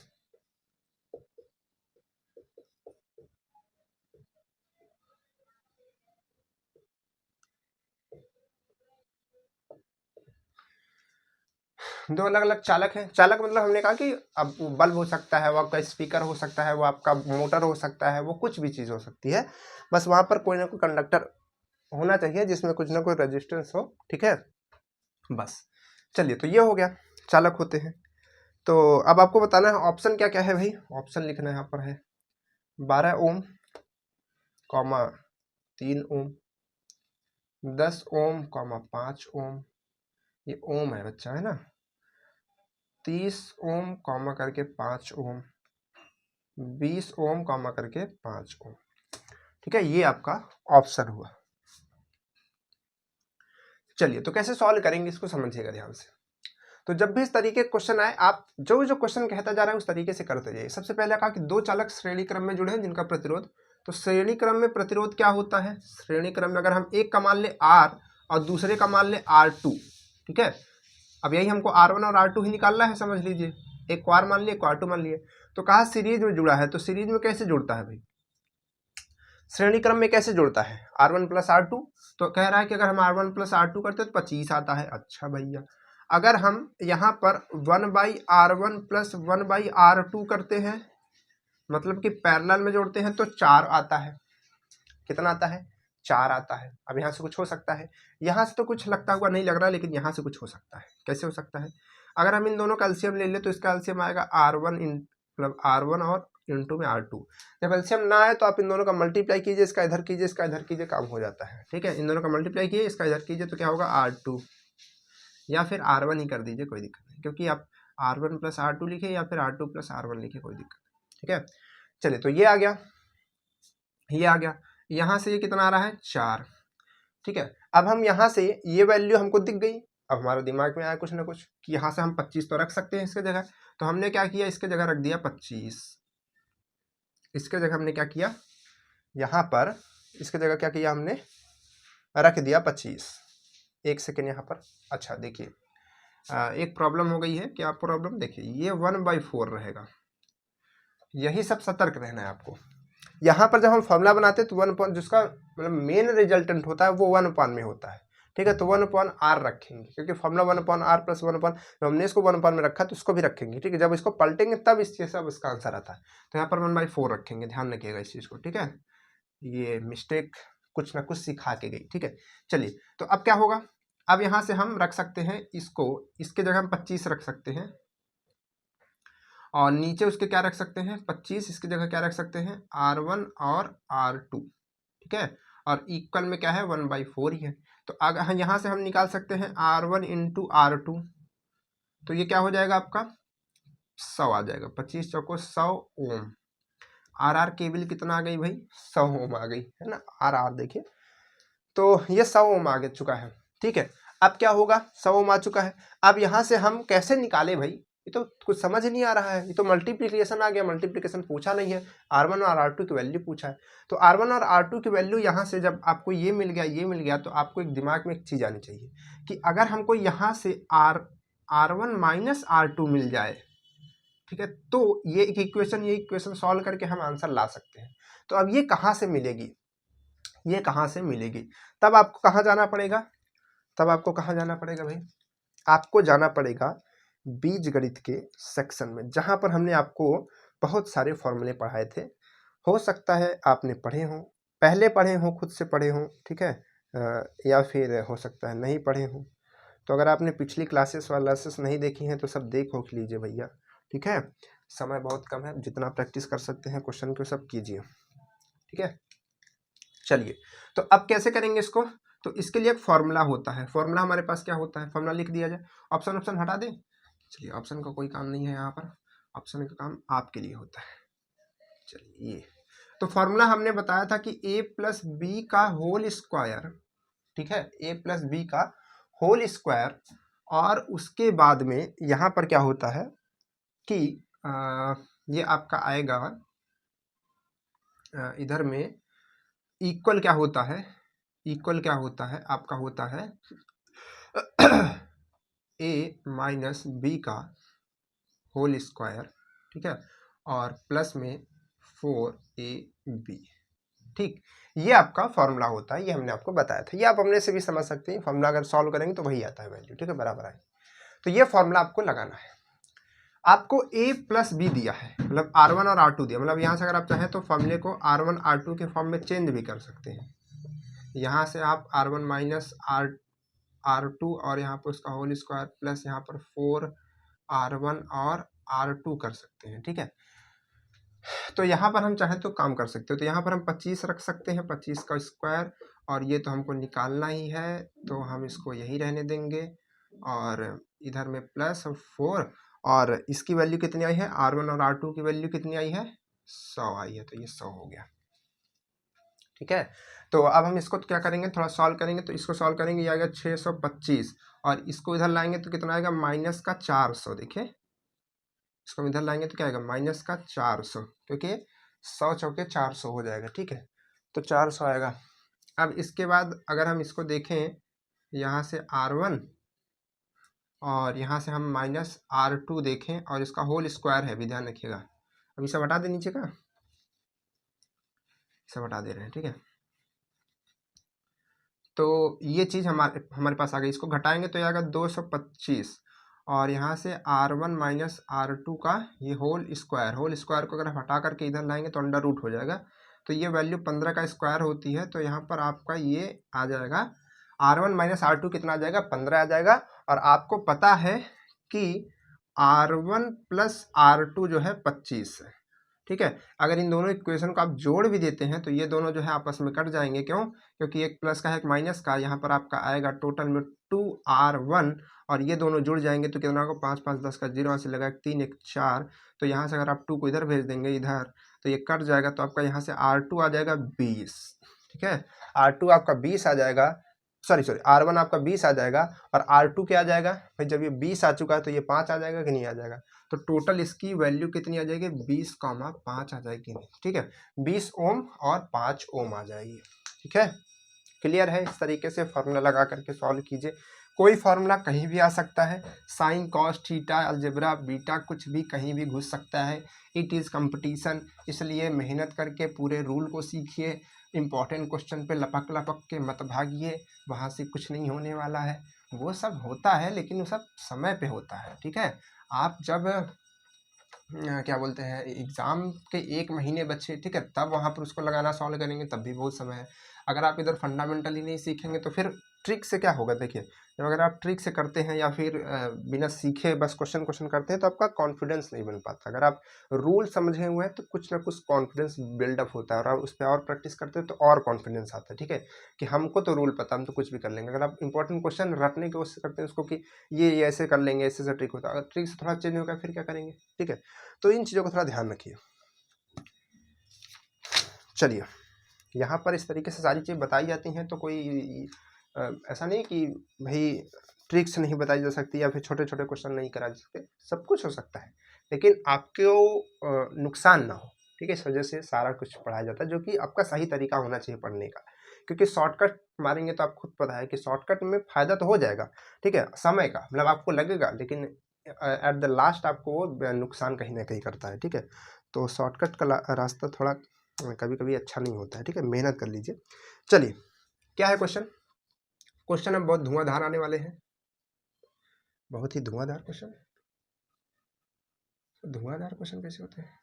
दो अलग अलग चालक हैं। चालक मतलब हमने कहा कि अब बल्ब हो सकता है, वो आपका स्पीकर हो सकता है, वो आपका मोटर हो सकता है, वो कुछ भी चीज़ हो सकती है, बस वहाँ पर कोई ना कोई कंडक्टर होना चाहिए जिसमें कुछ ना कोई रेजिस्टेंस हो, ठीक है, बस। चलिए तो ये हो गया, चालक होते हैं। तो अब आपको बताना है ऑप्शन क्या क्या है भाई, ऑप्शन लिखना यहाँ पर है 12 ओम, 3 ओम, 10 ओम, 5 ओम, ये ओम है बच्चा, है ना, 30 ओम करके 5 ओम, 20 ओम करके 5 ओम, ठीक है, ये आपका ऑप्शन हुआ। चलिए तो कैसे सॉल्व करेंगे इसको समझिएगा ध्यान से। तो जब भी इस तरीके के क्वेश्चन आए, आप जो जो क्वेश्चन कहता जा रहा है उस तरीके से करते जाइए। सबसे पहले कहा कि 2 चालक श्रेणी क्रम में जुड़े हैं जिनका प्रतिरोध, तो श्रेणी क्रम में प्रतिरोध क्या होता है, श्रेणी क्रम में अगर हम एक का मान ले R और दूसरे का मान ले R2, ठीक है, अब यही हमको R1 और R2 ही निकालना है, समझ लीजिए, एक को R मान लिए, एक को R2 मान लिए। तो कहा सीरीज में जुड़ा है, तो सीरीज में कैसे जुड़ता है भाई, श्रेणी क्रम में कैसे जुड़ता है, R1 प्लस R2, तो कह रहा है कि अगर हम R1 प्लस R2 करते तो 25 आता है। अच्छा भैया, अगर हम यहाँ पर 1/R1 प्लस 1/R2 करते हैं, मतलब कि पैरेलल में जोड़ते हैं, तो 4 आता है। कितना आता है, 4 आता है। अब यहाँ से कुछ हो सकता है, यहाँ से तो कुछ लगता हुआ नहीं लग रहा, लेकिन यहाँ से कुछ हो सकता है। कैसे हो सकता है, अगर हम इन दोनों का एलसीएम ले ले तो इसका एलसीएम आएगा R1 मतलब R1 और इंटू में R2। जब एलसीएम ना आए तो आप इन दोनों का मल्टीप्लाई कीजिए, इसका इधर कीजिए, इसका इधर कीजिए, काम हो जाता है, ठीक है। इन दोनों का मल्टीप्लाई कीजिए, इसका इधर कीजिए, तो क्या होगा R2, या फिर R1 ही कर दीजिए, कोई दिक्कत नहीं, क्योंकि आप R1 प्लस R2 लिखे या फिर R2 प्लस R1 लिखे, कोई दिक्कत नहीं, ठीक है। चलिए तो ये आ गया, ये आ गया, यहाँ से ये कितना आ रहा है, 4, ठीक है। अब हम यहाँ से ये वैल्यू हमको दिख गई, अब हमारे दिमाग में आया कुछ ना कुछ कि यहाँ से हम 25 तो रख सकते हैं इसके जगह, तो हमने क्या किया, इसके जगह रख दिया 25, इसके जगह हमने क्या किया, यहाँ पर इसके जगह क्या किया, हमने रख दिया 25। एक सेकेंड यहाँ पर, अच्छा देखिए एक प्रॉब्लम हो गई है, क्या प्रॉब्लम, देखिए ये 1/4 रहेगा, यही सब सतर्क रहना है आपको। यहाँ पर जब हम फॉर्मूला बनाते हैं तो 1 जिसका मतलब मेन रिजल्टेंट होता है वो 1 में होता है, ठीक है, तो 1/r रखेंगे, क्योंकि फॉर्मूला 1/r प्लस 1 जब हमने इसको 1 में रखा तो इसको भी रखेंगे, ठीक है, जब इसको पलटेंगे तब इसके सब इसका आंसर आता है। तो यहाँ पर 1/4 रखेंगे, ध्यान रखिएगा इस चीज़ को, ठीक है, ये मिस्टेक कुछ ना कुछ सिखा के गई, ठीक है। चलिए तो अब क्या होगा, अब यहाँ से हम रख सकते हैं इसको, इसके जगह हम 25 रख सकते हैं, और नीचे उसके क्या रख सकते हैं 25, इसकी जगह क्या रख सकते हैं R1 और R2, ठीक है, और इक्वल में क्या है 1/4 ही है। तो अगर यहाँ से हम निकाल सकते हैं R1 इंटू R2, तो ये क्या हो जाएगा आपका 100 आ जाएगा, 25 चौको 100 ओम। RR केबल कितना आ गई भाई 100 ओम आ गई है ना, RR देखिए, तो ये 100 ओम आ चुका है। ठीक है, अब क्या होगा 100 ओम आ चुका है। अब यहाँ से हम कैसे निकालें भाई, ये तो कुछ समझ नहीं आ रहा है, ये तो मल्टीप्लिकेशन आ गया, मल्टीप्लिकेशन पूछा नहीं है, R1 और R2 की वैल्यू पूछा है। तो R1 और R2 की वैल्यू यहाँ से जब आपको ये मिल गया, ये मिल गया, तो आपको एक दिमाग में एक चीज़ आनी चाहिए कि अगर हमको यहाँ से R1 माइनस R2 मिल जाए, ठीक है, तो ये इक्वेशन सॉल्व करके हम आंसर ला सकते हैं। तो अब ये कहाँ से मिलेगी, ये कहाँ से मिलेगी, तब आपको कहाँ जाना पड़ेगा, तब आपको कहाँ जाना पड़ेगा भाई, आपको जाना पड़ेगा बीजगणित के सेक्शन में, जहाँ पर हमने आपको बहुत सारे फॉर्मूले पढ़ाए थे। हो सकता है आपने पढ़े हों, पहले पढ़े हों, खुद से पढ़े हों, ठीक है, या फिर हो सकता है नहीं पढ़े हों। तो अगर आपने पिछली क्लासेस नहीं देखी हैं तो सब देख होख लीजिए भैया, ठीक है, समय बहुत कम है, जितना प्रैक्टिस कर सकते हैं क्वेश्चन को सब कीजिए, ठीक है। चलिए, तो अब कैसे करेंगे इसको, तो इसके लिए एक फॉर्मूला होता है, फॉर्मूला हमारे पास क्या होता है, फॉर्मूला लिख दिया जाए, ऑप्शन हटा दें। चलिए, ऑप्शन का कोई काम नहीं है यहाँ पर, ऑप्शन का काम आपके लिए होता है। चलिए, तो फॉर्मूला हमने बताया था कि a प्लस बी का होल स्क्वायर, ठीक है, a प्लस बी का होल स्क्वायर, और उसके बाद में यहाँ पर क्या होता है कि ये आपका आएगा इधर में इक्वल क्या होता है, इक्वल क्या होता है आपका, होता है a माइनस बी का होल स्क्वायर, ठीक है, और प्लस में 4ab, ठीक, ये आपका फॉर्मूला होता है, ये हमने आपको बताया था, ये आप अपने से भी समझ सकते हैं, फॉर्मूला अगर सॉल्व करेंगे तो वही आता है वैल्यू, ठीक है, बराबर है। तो ये फॉर्मूला आपको लगाना है। आपको a प्लस बी दिया है, मतलब R1 और R2 दिया, मतलब यहाँ से अगर आप चाहें तो फॉर्मूले को R1 R2 के फॉर्म में चेंज भी कर सकते हैं। यहाँ से आप R1 माइनस R2 और यहाँ पर उसका होल स्क्वायर प्लस यहाँ पर 4R1 और R2 कर सकते हैं, ठीक है। तो यहाँ पर हम चाहें तो काम कर सकते हो, तो यहाँ पर हम 25 रख सकते हैं, 25 का स्क्वायर, और ये तो हमको निकालना ही है, तो हम इसको यही रहने देंगे, और इधर में प्लस 4, और इसकी वैल्यू कितनी आई है, R1 और R2 की वैल्यू कितनी आई है 100 आई है, तो ये 100 हो गया, ठीक है। तो अब हम इसको क्या करेंगे, थोड़ा सॉल्व करेंगे, तो इसको सॉल्व करेंगे, ये आएगा 625, और इसको इधर लाएंगे तो कितना आएगा माइनस का 400, देखिए इसको हम इधर लाएंगे तो क्या आएगा माइनस का 400, क्योंकि 100 चौके 400 हो जाएगा, ठीक है, तो 400 आएगा। अब इसके बाद अगर हम इसको देखें, यहाँ से R1 और यहाँ से हम माइनस R2 देखें, और इसका होल स्क्वायर है भी, ध्यान रखिएगा। अब इसे हटा दें नीचे का, इसे हटा दे रहे हैं, ठीक है। तो ये चीज़ हमारे पास आ गई, इसको घटाएंगे तो ये आएगा 225, और यहाँ से R1 माइनस R2 का ये होल स्क्वायर को अगर हम हटा करके इधर लाएंगे तो अंडर रूट हो जाएगा, तो ये वैल्यू 15 का स्क्वायर होती है, तो यहाँ पर आपका ये आ जाएगा R1 माइनस R2 कितना आ जाएगा 15 आ जाएगा। और आपको पता है कि R1 प्लस R2 जो है 25 है, ठीक है। अगर इन दोनों इक्वेशन को आप जोड़ भी देते हैं तो ये दोनों जो है आपस में कट जाएंगे, क्यों, क्योंकि एक प्लस का है एक माइनस का, यहाँ पर आपका आएगा टोटल में 2R1, और ये दोनों जुड़ जाएंगे तो कितना होगा 5 5 10 का 0 यहाँ से लगा 3 1 4, तो यहाँ से अगर आप 2 को इधर भेज देंगे इधर तो ये कट जाएगा, तो आपका यहाँ से R2 आ जाएगा 20, ठीक है, R2 आपका 20 आ जाएगा, सॉरी R1 आपका 20 आ जाएगा, और R2 क्या आ जाएगा भाई, जब ये 20 आ चुका है तो ये 5 आ जाएगा कि नहीं आ जाएगा, तो टोटल इसकी वैल्यू कितनी आ जाएगी 20,5 आ जाएगी, ठीक है, 20 ओम और 5 ओम आ जाएगी, ठीक है। क्लियर है, इस तरीके से फार्मूला लगा करके सॉल्व कीजिए। कोई फार्मूला कहीं भी आ सकता है, sine cos theta algebra beta कुछ भी कहीं भी घुस सकता है, इट इज़ कंपटीशन, इसलिए मेहनत करके पूरे रूल को सीखिए, इंपॉर्टेंट क्वेश्चन पे लपक लपक के मत भागिए, वहाँ से कुछ नहीं होने वाला है, वो सब होता है लेकिन वो सब समय पे होता है, ठीक है। आप जब क्या बोलते हैं एग्ज़ाम के 1 महीने बचे, ठीक है, तब वहाँ पर उसको लगाना सॉल्व करेंगे तब भी बहुत समय है। अगर आप इधर फंडामेंटली नहीं सीखेंगे तो फिर ट्रिक से क्या होगा, देखिए जब अगर आप ट्रिक से करते हैं या फिर बिना सीखे बस क्वेश्चन करते हैं तो आपका कॉन्फिडेंस नहीं बन पाता। अगर आप रूल समझे हुए हैं तो कुछ ना कुछ कॉन्फिडेंस बिल्डअप होता है और आप उस पर और प्रैक्टिस करते हैं तो और कॉन्फिडेंस आता है। ठीक है, कि हमको तो रूल पता, हम तो कुछ भी कर लेंगे। अगर आप इंपॉर्टेंट क्वेश्चन रटने की कोशिश करते हैं उसको कि ये ऐसे कर लेंगे, ऐसे से ट्रिक होता है, अगर ट्रिक से थोड़ा चेंज होगा फिर क्या करेंगे। ठीक है, तो इन चीज़ों को थोड़ा ध्यान रखिए। चलिए, यहाँ पर इस तरीके से सारी चीज़ बताई जाती हैं, तो कोई ऐसा नहीं कि भाई ट्रिक्स नहीं बताई जा सकती या फिर छोटे छोटे क्वेश्चन नहीं कराए जा सकते, सब कुछ हो सकता है, लेकिन आपको नुकसान ना हो। ठीक है, इस वजह से सारा कुछ पढ़ाया जाता है, जो कि आपका सही तरीका होना चाहिए पढ़ने का। क्योंकि शॉर्टकट मारेंगे तो आप खुद पता है कि शॉर्टकट में फ़ायदा तो हो जाएगा, ठीक है, समय का, मतलब आपको लगेगा, लेकिन एट द लास्ट आपको वो नुकसान कहीं ना कहीं करता है। ठीक है, तो शॉर्टकट का रास्ता थोड़ा कभी कभी अच्छा नहीं होता है। ठीक है, मेहनत कर लीजिए। चलिए, क्या है क्वेश्चन? क्वेश्चन अब बहुत धुआंधार आने वाले हैं, बहुत ही धुआंधार क्वेश्चन। धुआंधार क्वेश्चन कैसे होते हैं?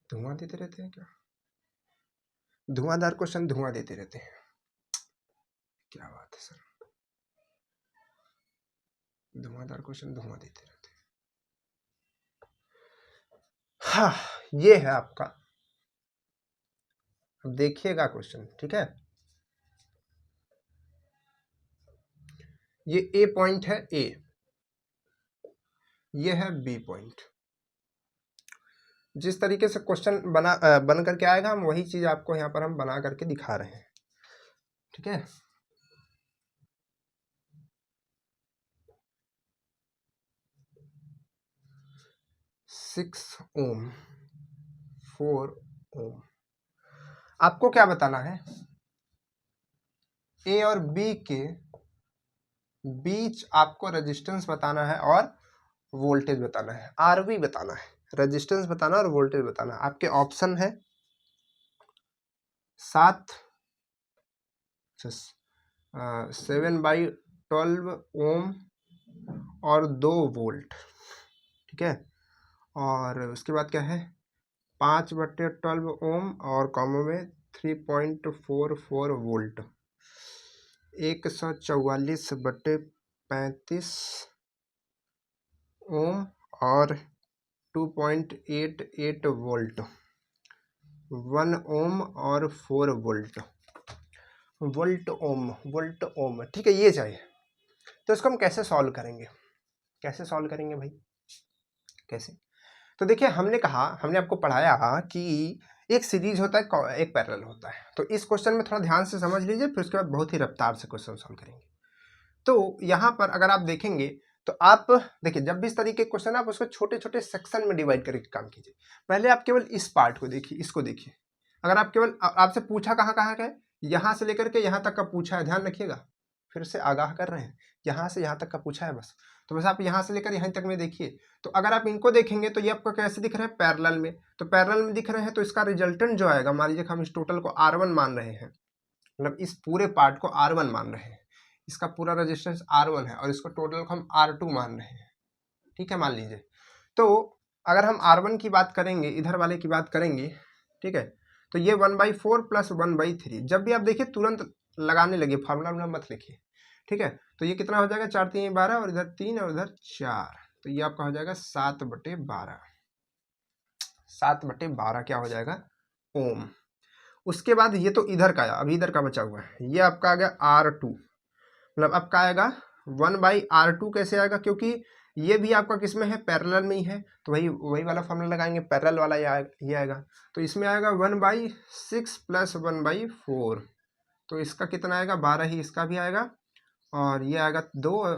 धुआं देते रहते हैं क्या? धुआंधार क्वेश्चन धुआं देते रहते हैं, क्या बात है सर, धुआंधार क्वेश्चन धुआं देते रहते हैं। हाँ, ये है आपका, अब देखिएगा क्वेश्चन। ठीक है, ये ए पॉइंट है, ए, ये है बी पॉइंट। जिस तरीके से क्वेश्चन बन करके आएगा, हम वही चीज आपको यहाँ पर हम बना करके दिखा रहे हैं। ठीक है, 6 ओम, 4 ओम। आपको क्या बताना है? ए और बी के बीच आपको रेजिस्टेंस बताना है और वोल्टेज बताना है, आरवी बताना है, रेजिस्टेंस बताना और वोल्टेज बताना। आपके ऑप्शन है 7/12 ओम और 2 वोल्ट। ठीक है, और उसके बाद क्या है, 5/12 ओम और कॉमो में 3.44 वोल्ट, 144/35 ओम और 2.88 वोल्ट, 1 ओम और 4 वोल्ट, वोल्ट ओम। ठीक है, ये चाहिए। तो इसको हम कैसे सॉल्व करेंगे? कैसे सॉल्व करेंगे भाई, कैसे? तो देखिए, हमने आपको पढ़ाया कि एक सीरीज होता है, एक पैरेलल होता है। तो इस क्वेश्चन में थोड़ा ध्यान से समझ लीजिए, फिर उसके बाद बहुत ही रफ्तार से क्वेश्चन सॉल्व करेंगे। तो यहाँ पर अगर आप देखेंगे तो आप देखिए, जब भी इस तरीके के क्वेश्चन आप उसको छोटे छोटे सेक्शन में डिवाइड करके काम कीजिए। पहले आप केवल इस पार्ट को देखिए, इसको देखिए। अगर आप केवल आपसे पूछा कहाँ कहाँ का है, यहाँ से लेकर के यहाँ तक का पूछा है, ध्यान रखिएगा, फिर से आगाह कर रहे हैं, यहाँ से यहाँ तक का पूछा है बस। तो बस आप यहाँ से लेकर यहाँ तक में देखिए। तो अगर आप इनको देखेंगे तो ये आपको कैसे दिख रहे हैं, पैरेलल में। तो पैरेलल में दिख रहे हैं तो इसका रिजल्टेंट जो आएगा, मान लीजिए हम इस टोटल को R1 मान रहे हैं, मतलब इस पूरे पार्ट को R1 मान रहे हैं, इसका पूरा रेजिस्टेंस R1 है और इसको टोटल को हम R2 मान रहे हैं। ठीक है, मान लीजिए। तो अगर हम R1 की बात करेंगे, इधर वाले की बात करेंगे, ठीक है, तो ये 1/4 प्लस 1/3। जब भी आप देखिए तुरंत लगाने लगे, फार्मूला मत लिखिए। ठीक है, तो ये कितना हो जाएगा, 4 3 12 और इधर 3 और इधर 4, तो ये आपका हो जाएगा 7/12। 7/12 क्या हो जाएगा, ओम। उसके बाद ये तो इधर का आया, अभी इधर का बचा हुआ है, ये आपका आ गया R2, मतलब आपका आएगा 1/R2। कैसे आएगा, क्योंकि ये भी आपका किस में है, पैरेलल में ही है, तो वही वाला फॉर्मूला लगाएंगे, पैरेलल वाला ये आएगा। तो इसमें आएगा 1/6 प्लस 1/4, तो इसका कितना आएगा, 12 ही इसका भी आएगा, और ये आएगा 2 और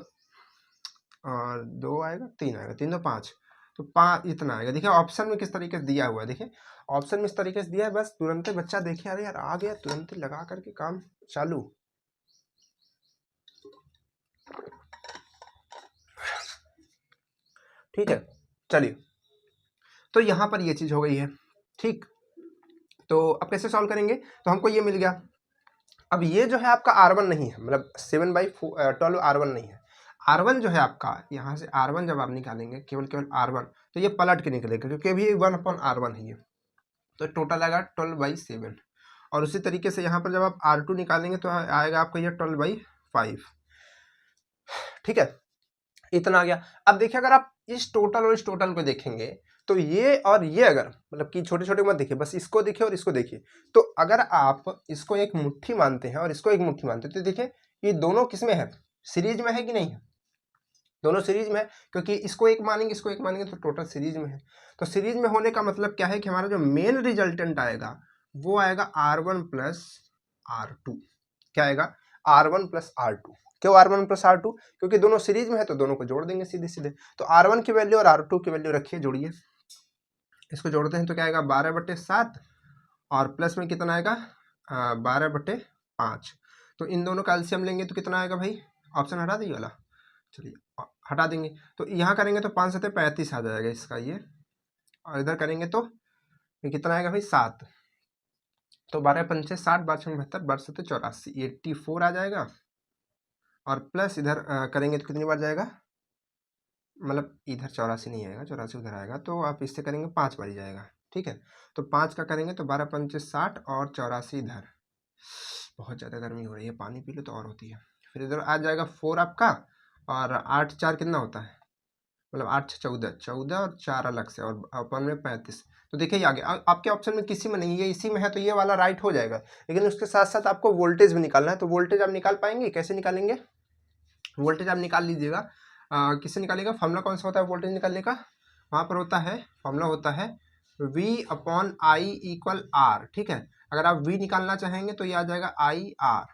2 आएगा, 3 आएगा, 3 2 5, तो 5 इतना आएगा। देखिए ऑप्शन में किस तरीके से दिया हुआ है, देखिए ऑप्शन में इस तरीके से दिया है, बस तुरंत बच्चा देखिए, अरे यार आ गया, तुरंत लगा करके काम चालू। ठीक है, चलिए, तो यहाँ पर ये चीज़ हो गई है। ठीक, तो अब कैसे सॉल्व करेंगे, तो हमको ये मिल गया। अब ये जो है आपका R1 नहीं है, मतलब 7/12 R1 नहीं है। R1 जो है आपका, यहाँ से R1 जब आप निकालेंगे, केवल R1, तो ये पलट के निकलेगा, क्योंकि अभी 1/R1 है ये, तो टोटल आएगा 12/7। और उसी तरीके से यहाँ पर जब आप R2 निकालेंगे तो आएगा आपका ये 12/4। 5, ठीक है, इतना आ गया। अब देखिए अगर आप इस टोटल और इस टोटल को देखेंगे तो ये और ये अगर मतलब कि छोटे छोटे मत देखिए, बस इसको देखिए और इसको देखिए, तो अगर आप इसको एक मुट्ठी मानते हैं और इसको एक मुट्ठी मानते हैं तो देखिए ये दोनों किसमें है, सीरीज में है कि नहीं है, दोनों सीरीज में है, क्योंकि इसको एक मानेंगे इसको एक मानेंगे तो टोटल सीरीज में है। तो सीरीज में होने का मतलब क्या है कि हमारा जो मेन रिजल्टेंट आएगा वो आएगा R1 प्लस R2। क्या आएगा, R1 प्लस R2। क्यों R1 प्लस R2, क्योंकि दोनों सीरीज में है तो दोनों को जोड़ देंगे सीधे सीधे। तो R1 की वैल्यू और R2 की वैल्यू रखिए, जोड़िए, इसको जोड़ते हैं तो क्या आएगा 12/7 और प्लस में कितना आएगा 12/5। तो इन दोनों का एलसीएम लेंगे तो कितना आएगा भाई, ऑप्शन हटा दिए वाला, चलिए हटा देंगे, तो यहाँ करेंगे तो 5 7 35 आ जाएगा इसका ये, और इधर करेंगे तो ये कितना आएगा भाई 7, तो 12 पंचे 60, 12 छंग 72, 12 सत्ते 84, 84 आ जाएगा। और प्लस इधर करेंगे तो कितनी बार जाएगा, मतलब इधर 84 नहीं आएगा, 84 उधर आएगा, तो आप इससे करेंगे 5 बार ही जाएगा, ठीक है। तो 5 का करेंगे तो 12 पंचे 60 और 84 इधर, बहुत ज़्यादा गर्मी हो रही है, पानी पी लो तो और होती है। फिर इधर आ जाएगा 4 आपका, और 8 4 कितना होता है, मतलब 8 14, 14 और 4 अलग से, और अपन में 35। तो देखिए आगे आपके ऑप्शन में किसी में नहीं है, इसी में है, तो ये वाला राइट हो जाएगा। लेकिन उसके साथ साथ आपको वोल्टेज भी निकालना है, तो वोल्टेज आप निकाल पाएंगे, कैसे निकालेंगे, वोल्टेज आप निकाल लीजिएगा, किससे निकालेगा, फॉर्मूला कौन सा होता है वोल्टेज निकालने का, वहाँ पर होता है फॉर्मूला होता है V/I = R, ठीक है। अगर आप V निकालना चाहेंगे तो ये आ जाएगा IR,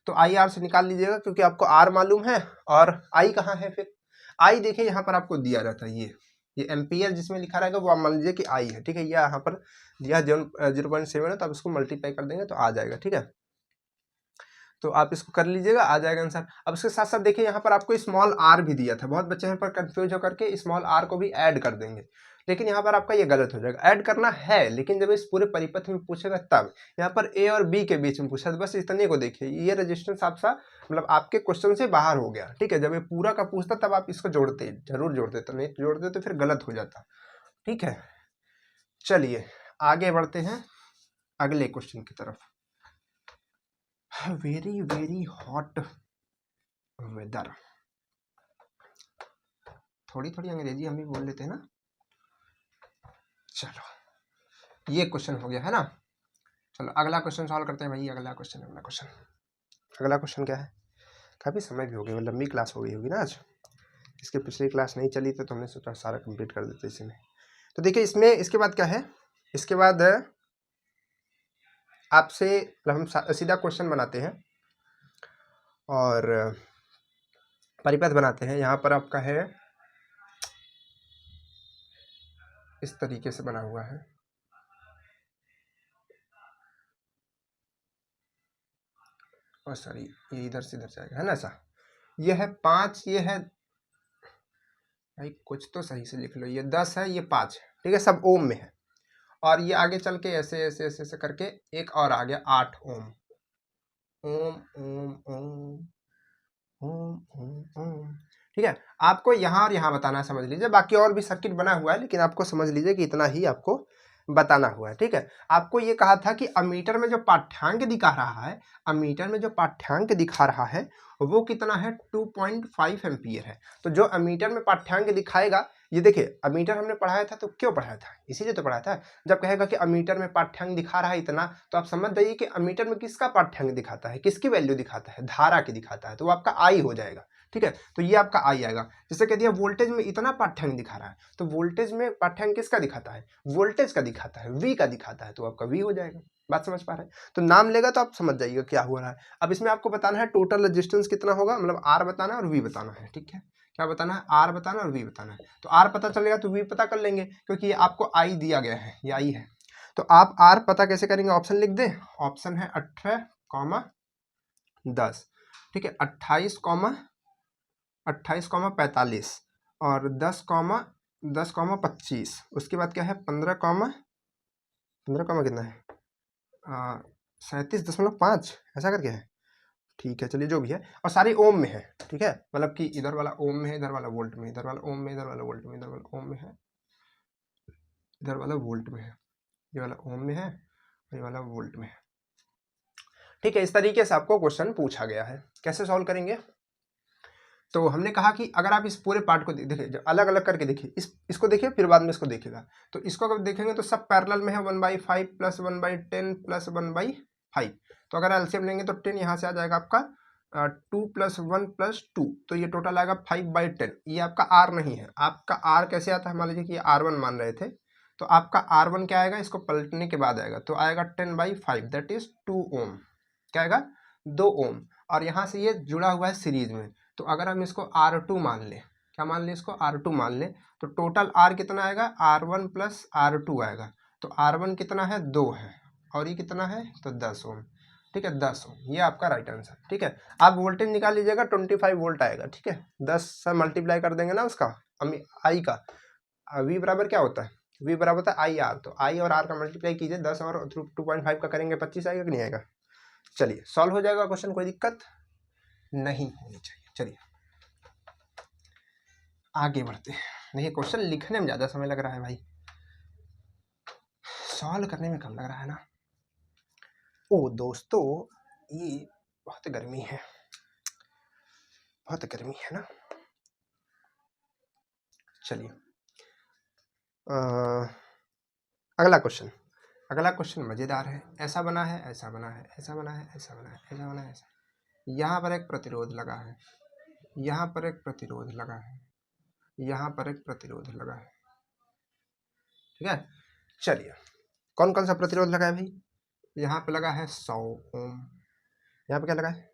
तो IR से निकाल लीजिएगा, क्योंकि आपको R मालूम है और I कहाँ है, फिर I देखिए यहाँ पर आपको दिया रहता है, ये एम्पियर जिसमें लिखा रहेगा वो आप मान लीजिए कि I है, ठीक है। ये यहाँ पर दिया 0.7 है, तो आप इसको मल्टीप्लाई कर देंगे तो आ जाएगा, ठीक है। तो आप इसको कर लीजिएगा, आ जाएगा आंसर। अब इसके साथ साथ देखिए यहाँ पर आपको स्मॉल r भी दिया था, बहुत बच्चे यहाँ पर कंफ्यूज होकर के स्मॉल r को भी ऐड कर देंगे, लेकिन यहाँ पर आपका ये गलत हो जाएगा। ऐड करना है लेकिन जब इस पूरे परिपथ में पूछेगा तब, यहाँ पर a और b के बीच में पूछा, तो बस इतने को देखिए, ये रेजिस्टेंस आपका मतलब आपके क्वेश्चन से बाहर हो गया, ठीक है। जब ये पूरा का पूछता तब आप इसको जोड़ते, जरूर जोड़ते, तो नहीं जोड़ते तो फिर गलत हो जाता, ठीक है। चलिए आगे बढ़ते हैं अगले क्वेश्चन की तरफ। वेरी वेरी हॉट वेदर, थोड़ी थोड़ी अंग्रेजी हम भी बोल लेते हैं ना। चलो ये क्वेश्चन हो गया है ना, चलो अगला क्वेश्चन सॉल्व करते हैं भाई। अगला क्वेश्चन क्या है, काफ़ी समय भी हो गया, लंबी क्लास हो गई होगी ना आज, इसके पिछली क्लास नहीं चली तो हमने सोचा सारा कंप्लीट कर देते इसी में। तो देखिए इसमें इसके बाद क्या है, इसके बाद आपसे हम सीधा क्वेश्चन बनाते हैं और परिपथ बनाते हैं। यहाँ पर आपका है इस तरीके से बना हुआ है, और सॉरी ये इधर से इधर जाएगा, है ना ऐसा। ये है 5, ये है भाई कुछ तो सही से लिख लो, ये 10 है, ये 5 है, ठीक है, सब ओम में है। और ये आगे चल के ऐसे ऐसे ऐसे ऐसे करके एक और आ गया 8 ओम, ओम ओम ओम ओम ओम ओम, ठीक है। आपको यहाँ और यहाँ बताना है, समझ लीजिए, बाकी और भी सर्किट बना हुआ है, लेकिन आपको समझ लीजिए कि इतना ही आपको बताना हुआ है, ठीक है। आपको ये कहा था कि अमीटर में जो पाठ्यांक दिखा रहा है, अमीटर में जो पाठ्यांक दिखा रहा है वो कितना है, 2.5 एम्पियर है। तो जो अमीटर में पाठ्यांक दिखाएगा, ये देखिए अमीटर हमने पढ़ाया था, तो क्यों पढ़ाया था, इसीलिए तो पढ़ाया था। जब कहेगा कि अमीटर में पाठ्यांक दिखा रहा है इतना, तो आप समझ जाइए कि अमीटर में किसका पाठ्यांक दिखाता है, किसकी वैल्यू दिखाता है, धारा की दिखाता है, तो वो आपका आई हो जाएगा, ठीक है। तो ये आपका आई आएगा। जैसे कह दिया वोल्टेज में इतना पाठ्यांक दिखा रहा है, तो वोल्टेज में पाठ्यांक किसका दिखाता है, वोल्टेज का दिखाता है, वी का दिखाता है, तो आपका वी हो जाएगा। बात समझ पा रहे हैं, तो नाम लेगा तो आप समझ जाइएगा क्या हो रहा है। अब इसमें आपको बताना है टोटल रेजिस्टेंस कितना होगा, मतलब आर बताना है और वी बताना है, ठीक है। क्या बताना है, आर बताना और वी बताना है। तो आर पता चलेगा तो वी पता कर लेंगे, क्योंकि ये आपको आई दिया गया है, ये आई है। तो आप आर पता कैसे करेंगे, ऑप्शन लिख दें, ऑप्शन है 18,10, ठीक है, 28,45 और 10,25, उसके बाद क्या है 15, कितना है 37.5, ऐसा करके है, ठीक है। चलिए जो भी है, और सारी ओम में है, ठीक है, मतलब कि इधर वाला ओम में है, इधर वाला वोल्ट में, इधर वाला ओम में, इधर वाला वोल्ट में, इधर वाला ओम में है, इधर वाला वोल्ट में है, ये वाला ओम में है, ये वाला वोल्ट में है, ठीक है, इस तरीके से आपको क्वेश्चन पूछा गया है। कैसे सॉल्व करेंगे? तो हमने कहा कि अगर आप इस पूरे पार्ट को देखिए, अलग अलग करके देखिए, इसको देखिए फिर बाद में इसको देखिएगा। तो इसको अगर देखेंगे तो सब पैरेलल में है, 1/5 प्लस 1/10 प्लस 1/5। तो अगर एलसीएम लेंगे तो 10 यहाँ से आ जाएगा आपका 2 + 1 + 2, तो ये टोटल आएगा 5/10। ये आपका आर नहीं है, आपका आर कैसे आता है? मान लीजिए कि ये R1 मान रहे थे, तो आपका R1 क्या आएगा? इसको पलटने के बाद आएगा, तो आएगा 10/5, दैट इज 2 ओम। क्या आएगा? 2 ओम। और यहाँ से ये जुड़ा हुआ है सीरीज में, तो अगर हम इसको R2 मान लें, क्या मान लें? इसको R2 मान लें, तो टोटल R कितना आएगा? R1 + R2 आएगा। तो R1 कितना है? 2 है, और ये कितना है? तो 10 ओम। ठीक है, 10 ओम, ये आपका राइट आंसर। ठीक है, आप वोल्टेज निकाल लीजिएगा, 25 वोल्ट आएगा। ठीक है, 10 से मल्टीप्लाई कर देंगे ना उसका, आई का, वी बराबर क्या होता है? वी बराबर होता है आई आर। तो आई और आर का मल्टीप्लाई कीजिए, 10 और 2.5 का करेंगे 25 आएगा कि नहीं आएगा? चलिए सॉल्व हो जाएगा क्वेश्चन, कोई दिक्कत नहीं होनी चाहिए। चलिए आगे बढ़ते हैं। देखिए क्वेश्चन लिखने में ज़्यादा समय लग रहा है भाई, सॉल्व करने में कम लग रहा है ना। ओ दोस्तों, ये बहुत गर्मी है, बहुत गर्मी है ना। चलिए अगला क्वेश्चन मज़ेदार है। ऐसा बना है, ऐसा बना है, ऐसा बना है, ऐसा बना है, ऐसा बना है, ऐसा। यहाँ पर एक प्रतिरोध लगा है, यहाँ पर एक प्रतिरोध लगा है, यहाँ पर एक प्रतिरोध लगा है। ठीक है, चलिए कौन कौन सा प्रतिरोध लगा है भाई? यहाँ पे लगा है 100 ओम, यहाँ पे क्या लगा है?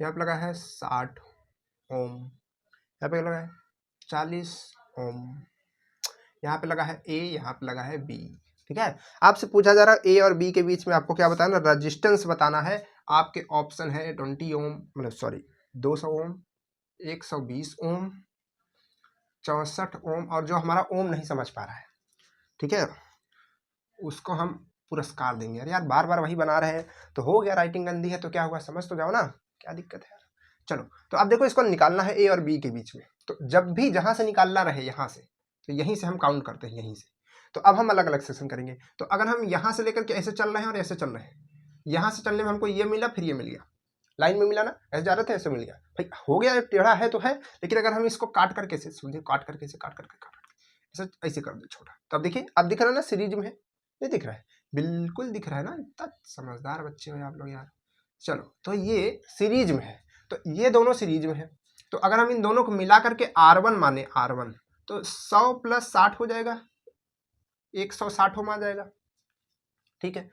यहाँ पे लगा है 60 ओम, यहाँ पे लगा है 40 ओम, यहाँ पे लगा है ए, यहाँ पे लगा है बी। ठीक है, आपसे पूछा जा रहा है ए और बी के बीच में आपको क्या बताना? रेजिस्टेंस बताना है। आपके ऑप्शन है 20 ओम, मतलब सॉरी 200 ओम, 120 ओम, 64 ओम, और जो हमारा ओम नहीं समझ पा रहा है, ठीक है, उसको हम पुरस्कार देंगे। यार यार बार बार वही बना रहे हैं, तो हो गया, राइटिंग गंदी है तो क्या हुआ, समझ तो जाओ ना, क्या दिक्कत है यार। चलो, तो अब देखो इसको निकालना है ए और बी के बीच में, तो जब भी जहाँ से निकालना रहे, यहाँ से, तो यहीं से हम काउंट करते हैं, यहीं से। तो अब हम अलग अलग सेक्शन करेंगे। तो अगर हम यहाँ से लेकर के ऐसे चल रहे हैं और ऐसे चल रहे हैं, यहाँ से चलने में हमको ये मिला, फिर ये मिल गया, लाइन में मिला ना, ऐसे जा रहे थे ऐसे मिल गया भाई, हो गया, टेढ़ा है तो है, लेकिन अगर हम इसको काट करके से समझे, काट करके से काट करके ऐसे ऐसे कर दे छोटा, तो अब देखिए, अब दिख रहा है ना सीरीज में है, नहीं दिख रहा है? बिल्कुल दिख रहा है ना, इतना समझदार बच्चे हो आप लोग यार। चलो, तो ये सीरीज में है, तो ये दोनों सीरीज में है, तो अगर हम इन दोनों को मिला करके R1 माने, R1, तो 100 + 60 हो जाएगा, 160 ओम आ जाएगा। ठीक है,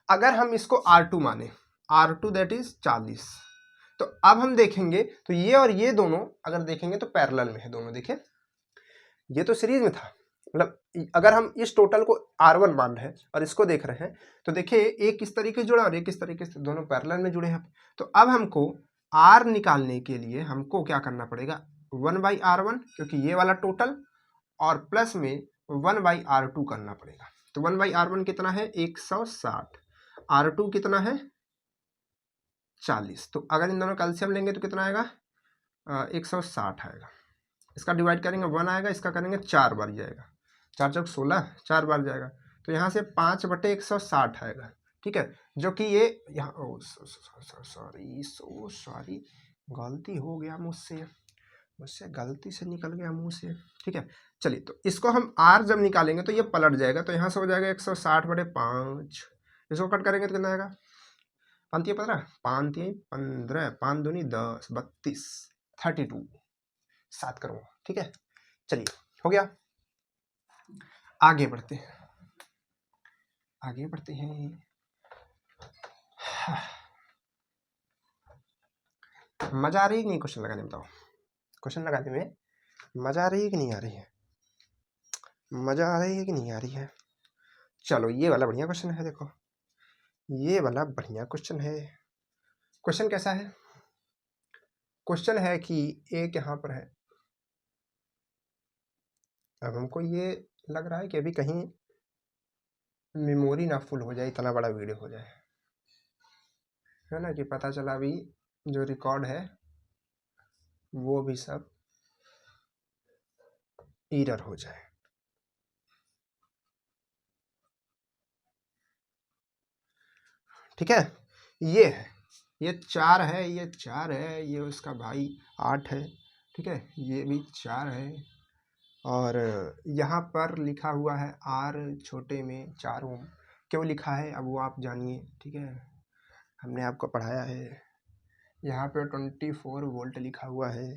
अगर हम इसको R2 माने, R2 दैट इज 40, तो अब हम देखेंगे तो ये और ये दोनों अगर देखेंगे तो पैरेलल में है दोनों। देखिए ये तो सीरीज में था, मतलब अगर हम इस टोटल को R1 मान रहे हैं और इसको देख रहे हैं, तो देखिए एक इस तरीके से जुड़ा और एक इस तरीके से, दोनों पैरेलल में जुड़े हैं। तो अब हमको R निकालने के लिए हमको क्या करना पड़ेगा? 1/R1, क्योंकि ये वाला टोटल, और प्लस में 1/R2 करना पड़ेगा। तो 1/R1 कितना है? 160, R2 कितना है? 40। तो अगर इन दोनों कैल्शियम लेंगे तो कितना आएगा? 160 आएगा। इसका डिवाइड करेंगे 1 आएगा, इसका करेंगे 4 बार जाएगा, 4 चौक 16, 4 बार जाएगा, तो यहाँ से 5/160 आएगा। ठीक है, जो कि ये यहाँ, ओ सॉरी गलती हो गया मुझसे गलती से निकल गया मुंह से। ठीक है, चलिए, तो इसको हम R जब निकालेंगे तो ये पलट जाएगा, तो यहाँ से हो जाएगा 160/5। इसको कट करेंगे तो कितना आएगा? 5 × 15, 5 × 15, 5 दूनी 10, 32, 32, 7 करूँगा। ठीक है, चलिए हो गया, आगे बढ़ते हैं, आगे बढ़ते हैं। मजा आ रही है कि नहीं क्वेश्चन लगाने में? बताओ, क्वेश्चन लगाने में मजा आ रही है कि नहीं आ रही है? मजा आ रही है कि नहीं आ रही है? चलो, ये वाला बढ़िया क्वेश्चन है, देखो ये वाला बढ़िया क्वेश्चन है। क्वेश्चन कैसा है? क्वेश्चन है कि एक यहाँ पर है, अब हमको ये लग रहा है कि अभी कहीं मेमोरी ना फुल हो जाए, इतना बड़ा वीडियो हो जाए, है ना, कि पता चला अभी जो रिकॉर्ड है वो भी सब एरर हो जाए। ठीक है, ये है, ये 4 है, ये 4 है, ये उसका भाई 8 है, ठीक है, ये भी 4 है, और यहाँ पर लिखा हुआ है आर छोटे में 4 ओम, क्यों लिखा है अब वो आप जानिए, ठीक है, हमने आपको पढ़ाया है। यहाँ पे 24 वोल्ट लिखा हुआ है,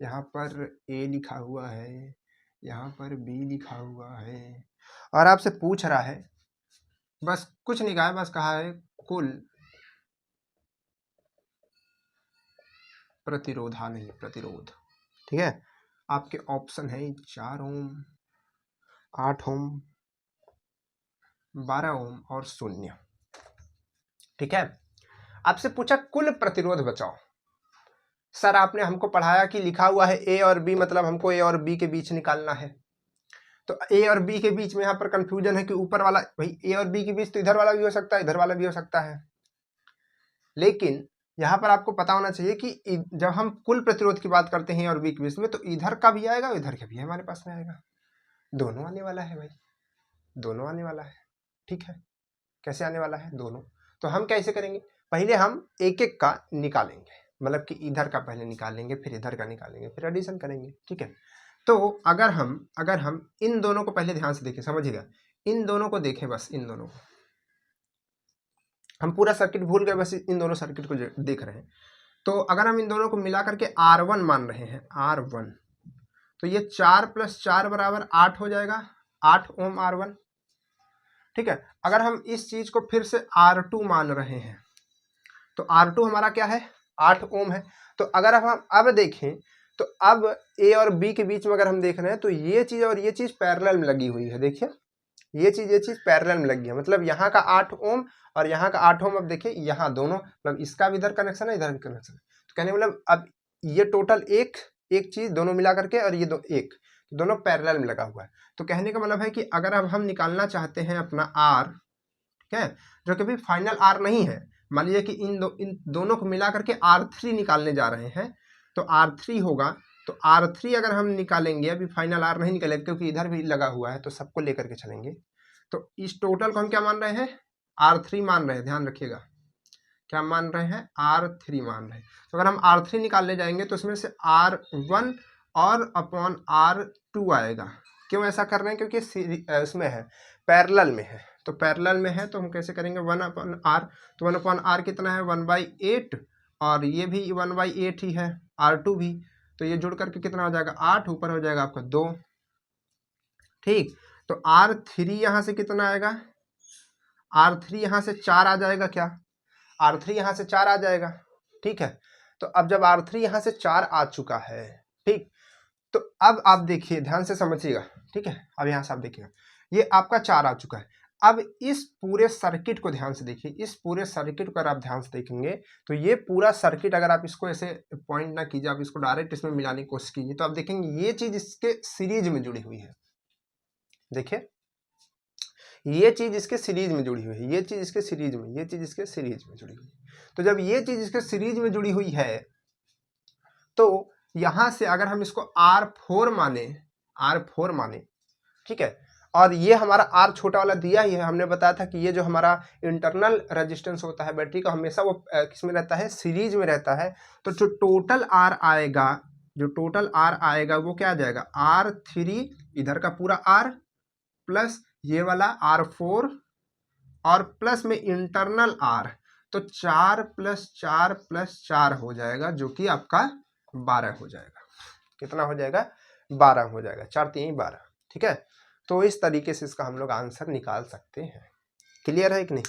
यहाँ पर ए लिखा हुआ है, यहाँ पर बी लिखा हुआ है, और आपसे पूछ रहा है, बस कुछ नहीं कहा है, बस कहा है कुल प्रतिरोधा नहीं प्रतिरोध, ठीक है। आपके ऑप्शन है 4 ओम, 8 ओम, 12 ओम और 0, ठीक है। आपसे पूछा कुल प्रतिरोध बचाओ। सर आपने हमको पढ़ाया कि लिखा हुआ है ए और बी, मतलब हमको ए और बी के बीच निकालना है, तो ए और बी के बीच में यहाँ पर कंफ्यूजन है कि ऊपर वाला, भाई ए और बी के बीच तो इधर वाला भी हो सकता है, इधर वाला भी हो सकता है, लेकिन यहाँ पर आपको पता होना चाहिए कि जब हम कुल प्रतिरोध की बात करते हैं ए और बी के बीच में, तो इधर का भी आएगा, इधर का भी हमारे पास में आएगा, दोनों आने वाला है भाई, दोनों आने वाला है, ठीक है। कैसे आने वाला है? दोनों। तो हम कैसे करेंगे, पहले हम एक एक का निकालेंगे, मतलब कि इधर का पहले निकालेंगे, फिर इधर का निकालेंगे, फिर एडिशन करेंगे, ठीक है। तो अगर हम इन दोनों को पहले ध्यान से देखें, समझिएगा, इन दोनों को देखें, बस इन दोनों को, हम पूरा सर्किट भूल गए, बस इन दोनों सर्किट को देख रहे हैं। तो अगर हम इन दोनों को मिला करके R1 मान रहे हैं, R1, तो ये 4 + 4 = 8 हो जाएगा, 8 ओम R1, ठीक है। अगर हम इस चीज को फिर से R2 मान रहे हैं, तो R2 हमारा क्या है, 8 ओम है। तो अगर हम अब देखें, तो अब ए और बी के बीच में अगर हम देख रहे हैं, तो ये चीज और ये चीज पैरेलल में लगी हुई है, देखिए ये चीज पैरेलल में लगी है, मतलब यहाँ का 8 ओम और यहाँ का 8 ओम। अब देखिए यहाँ दोनों, मतलब इसका भी इधर कनेक्शन है, इधर भी कनेक्शन है, तो कहने मतलब अब ये टोटल एक चीज दोनों मिला करके, और ये एक दोनों पैरेलल में लगा हुआ है। तो कहने का मतलब है कि अगर अब हम निकालना चाहते हैं अपना आर, ठीक है, जो कि भी फाइनल आर नहीं है, मान लीजिए कि इन दोनों को मिला करके R3 निकालने जा रहे हैं, तो R3 होगा, तो R3 अगर हम निकालेंगे, अभी फाइनल आर नहीं निकालेंगे क्योंकि इधर भी लगा हुआ है, तो सबको लेकर के चलेंगे। तो इस टोटल को हम क्या मान रहे हैं, R3 मान रहे हैं, ध्यान रखिएगा, क्या मान रहे हैं, R3 मान रहे हैं। तो अगर हम R3 निकालने जाएंगे, तो उसमें से R1 और अपॉन R2 आएगा। क्यों ऐसा कर रहे हैं, क्योंकि इसमें है, पैरेलल में है, तो पैरेलल में है, तो हम कैसे करेंगे, 1/r, तो 1/r कितना है, 1/8, और ये भी 1/8 ही है, R2 भी, तो ये जुड़ करके कितना हो जाएगा, 8, ऊपर हो जाएगा आपका 2, ठीक। तो R3 यहाँ से कितना आएगा, R3 यहाँ से 4 आ जाएगा, क्या R3 यहाँ से 4 आ जाएगा, ठीक है। तो अब जब R3 यहाँ से 4 आ चुका है, ठीक, तो अब आप देखिए, ध्यान से समझिएगा, ठीक है, अब यहाँ से आप देखिएगा, ये आपका 4 आ चुका है। अब इस पूरे सर्किट को ध्यान से देखिए, इस पूरे सर्किट को अगर आप ध्यान से देखेंगे, तो ये पूरा सर्किट, अगर आप इसको ऐसे पॉइंट ना कीजिए, आप इसको डायरेक्ट इसमें मिलाने की कोशिश कीजिए, तो आप देखेंगे ये चीज इसके सीरीज में जुड़ी हुई है, देखिए ये चीज इसके सीरीज में जुड़ी हुई है, ये चीज इसके सीरीज में, ये चीज इसके सीरीज में जुड़ी हुई है। तो जब ये चीज इसके सीरीज में जुड़ी हुई है, तो यहां से अगर हम इसको R4 माने, R4 माने, ठीक है, और ये हमारा R छोटा वाला दिया ही है, हमने बताया था कि ये जो हमारा इंटरनल रेजिस्टेंस होता है बैटरी का, हमेशा वो किसमें रहता है, सीरीज में रहता है। तो जो टोटल R आएगा, जो टोटल R आएगा वो क्या आ जाएगा, R3, इधर का पूरा R प्लस ये वाला R4 और प्लस में इंटरनल R, तो 4 + 4 + 4 हो जाएगा, जो कि आपका 12 हो जाएगा। कितना हो जाएगा, 12 हो जाएगा, 4 × 3 = 12, ठीक है। तो इस तरीके से इसका हम लोग आंसर निकाल सकते हैं। क्लियर है कि नहीं,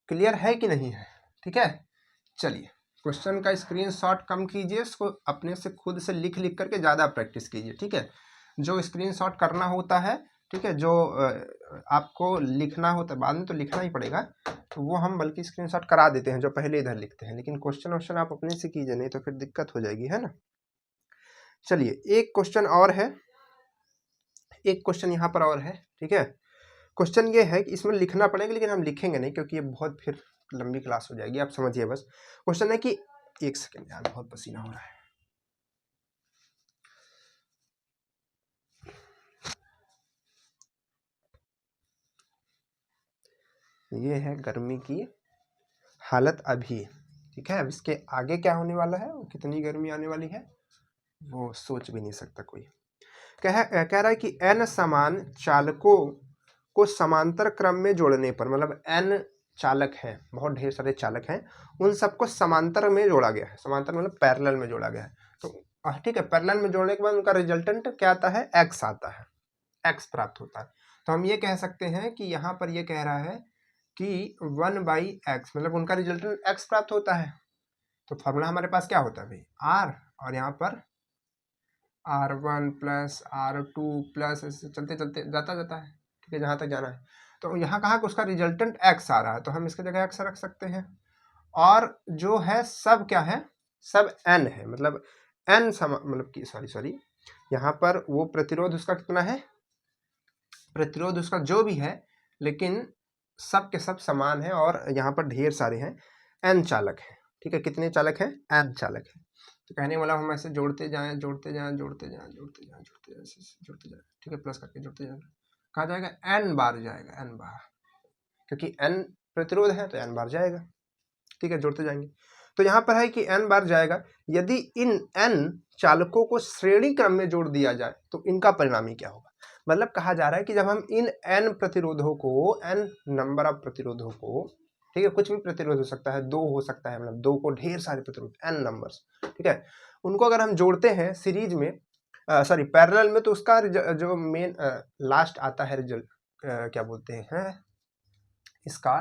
क्लियर है कि नहीं है, ठीक है। चलिए क्वेश्चन का स्क्रीनशॉट कम कीजिए, इसको अपने से खुद से लिख करके ज़्यादा प्रैक्टिस कीजिए, ठीक है। जो स्क्रीनशॉट करना होता है, ठीक है, जो आपको लिखना होता है बाद में तो लिखना ही पड़ेगा, तो वो हम बल्कि स्क्रीनशॉट करा देते हैं, जो पहले इधर लिखते हैं, लेकिन क्वेश्चन आप अपने से कीजिए, नहीं तो फिर दिक्कत हो जाएगी, है ना। चलिए एक क्वेश्चन और है, एक क्वेश्चन यहाँ पर और है, ठीक है। क्वेश्चन ये है कि इसमें लिखना पड़ेगा, लेकिन हम लिखेंगे नहीं क्योंकि ये बहुत फिर लंबी क्लास हो जाएगी, आप समझिए बस। क्वेश्चन है कि, एक सेकंड यार, बहुत पसीना हो रहा है। ये है गर्मी की हालत अभी, ठीक है। अब इसके आगे क्या होने वाला है, कितनी गर्मी आने वाली है वो सोच भी नहीं सकता कोई। कह रहा है कि n समान चालकों को समांतर क्रम में जोड़ने पर, मतलब n चालक हैं, बहुत ढेर सारे चालक हैं, उन सबको समांतर में जोड़ा गया है। समांतर मतलब पैरेलल में जोड़ा गया है। तो ठीक है, पैरेलल में जोड़ने के बाद उनका रिजल्टेंट क्या आता है, x आता है, x प्राप्त होता है। तो हम ये कह सकते हैं कि यहाँ पर ये कह रहा है कि 1/x, मतलब उनका रिजल्टेंट x प्राप्त होता है। तो फॉर्मूला हमारे पास क्या होता है भाई, r, और यहाँ पर R1 प्लस R2 प्लस, ऐसे चलते चलते जाता है, ठीक है, जहाँ तक जाना है। तो यहाँ कहा कि उसका रिजल्टेंट x आ रहा है, तो हम इसकी जगह x रख सकते हैं। और जो है सब क्या है, सब n है, मतलब n मतलब कि सॉरी यहाँ पर वो प्रतिरोध उसका कितना है, प्रतिरोध उसका जो भी है, लेकिन सब के सब समान है, और यहाँ पर ढेर सारे हैं, n चालक हैं, ठीक है। कितने चालक हैं, n चालक हैं। तो कहने वाला हम ऐसे जोड़ते जाएं, ठीक है, प्लस करके जोड़ते जाएं, कहा जाएगा n बार जाएगा, n बार, क्योंकि n प्रतिरोध है तो n बार जाएगा, ठीक है, जोड़ते जाएंगे। तो यहाँ पर है कि n बार जाएगा। यदि इन n चालकों को श्रेणी क्रम में जोड़ दिया जाए तो इनका परिणामी क्या होगा। मतलब कहा जा रहा है कि जब हम इन n प्रतिरोधों को, n नंबर ऑफ प्रतिरोधों को, ठीक है, कुछ भी प्रतिरोध हो सकता है, 2 हो सकता है, मतलब 2 को ढेर सारे प्रतिरोध, n नंबर्स, ठीक है, उनको अगर हम जोड़ते हैं सीरीज में, सॉरी पैरेलल में, तो उसका जो मेन लास्ट आता है रिजल्ट, क्या बोलते हैं इसका,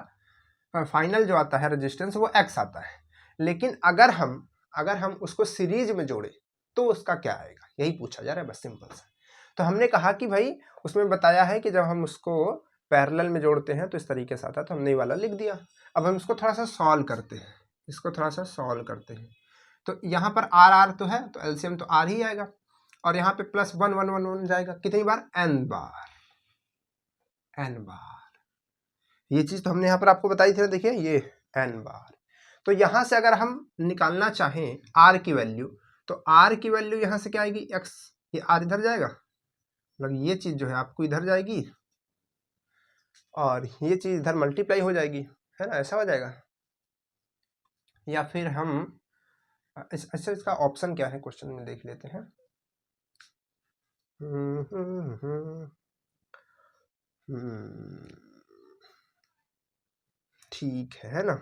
फाइनल जो आता है रेजिस्टेंस, वो x आता है। लेकिन अगर हम उसको सीरीज में जोड़े तो उसका क्या आएगा, यही पूछा जा रहा है, बस सिंपल सा। तो हमने कहा कि भाई उसमें बताया है कि जब हम उसको पैरेलल में जोड़ते हैं तो इस तरीके से आता है, तो हमने ये वाला लिख दिया। अब हम इसको थोड़ा सा सॉल्व करते हैं, तो यहाँ पर r तो है, तो एलसीएम तो r ही आएगा, और यहाँ पे प्लस 1 1 1 1 जाएगा, कितनी बार, n बार। ये चीज तो हमने यहाँ पर आपको बताई थी ना, देखिए ये n बार। तो यहाँ से अगर हम निकालना चाहें r की वैल्यू, तो r की वैल्यू यहाँ से क्या आएगी, x, ये r इधर जाएगा, मतलब ये चीज जो है आपको इधर जाएगी, और ये चीज इधर मल्टीप्लाई हो जाएगी, है ना, ऐसा हो जाएगा। या फिर हम अच्छा, इसका ऑप्शन क्या है क्वेश्चन में देख लेते हैं। ठीक है ना।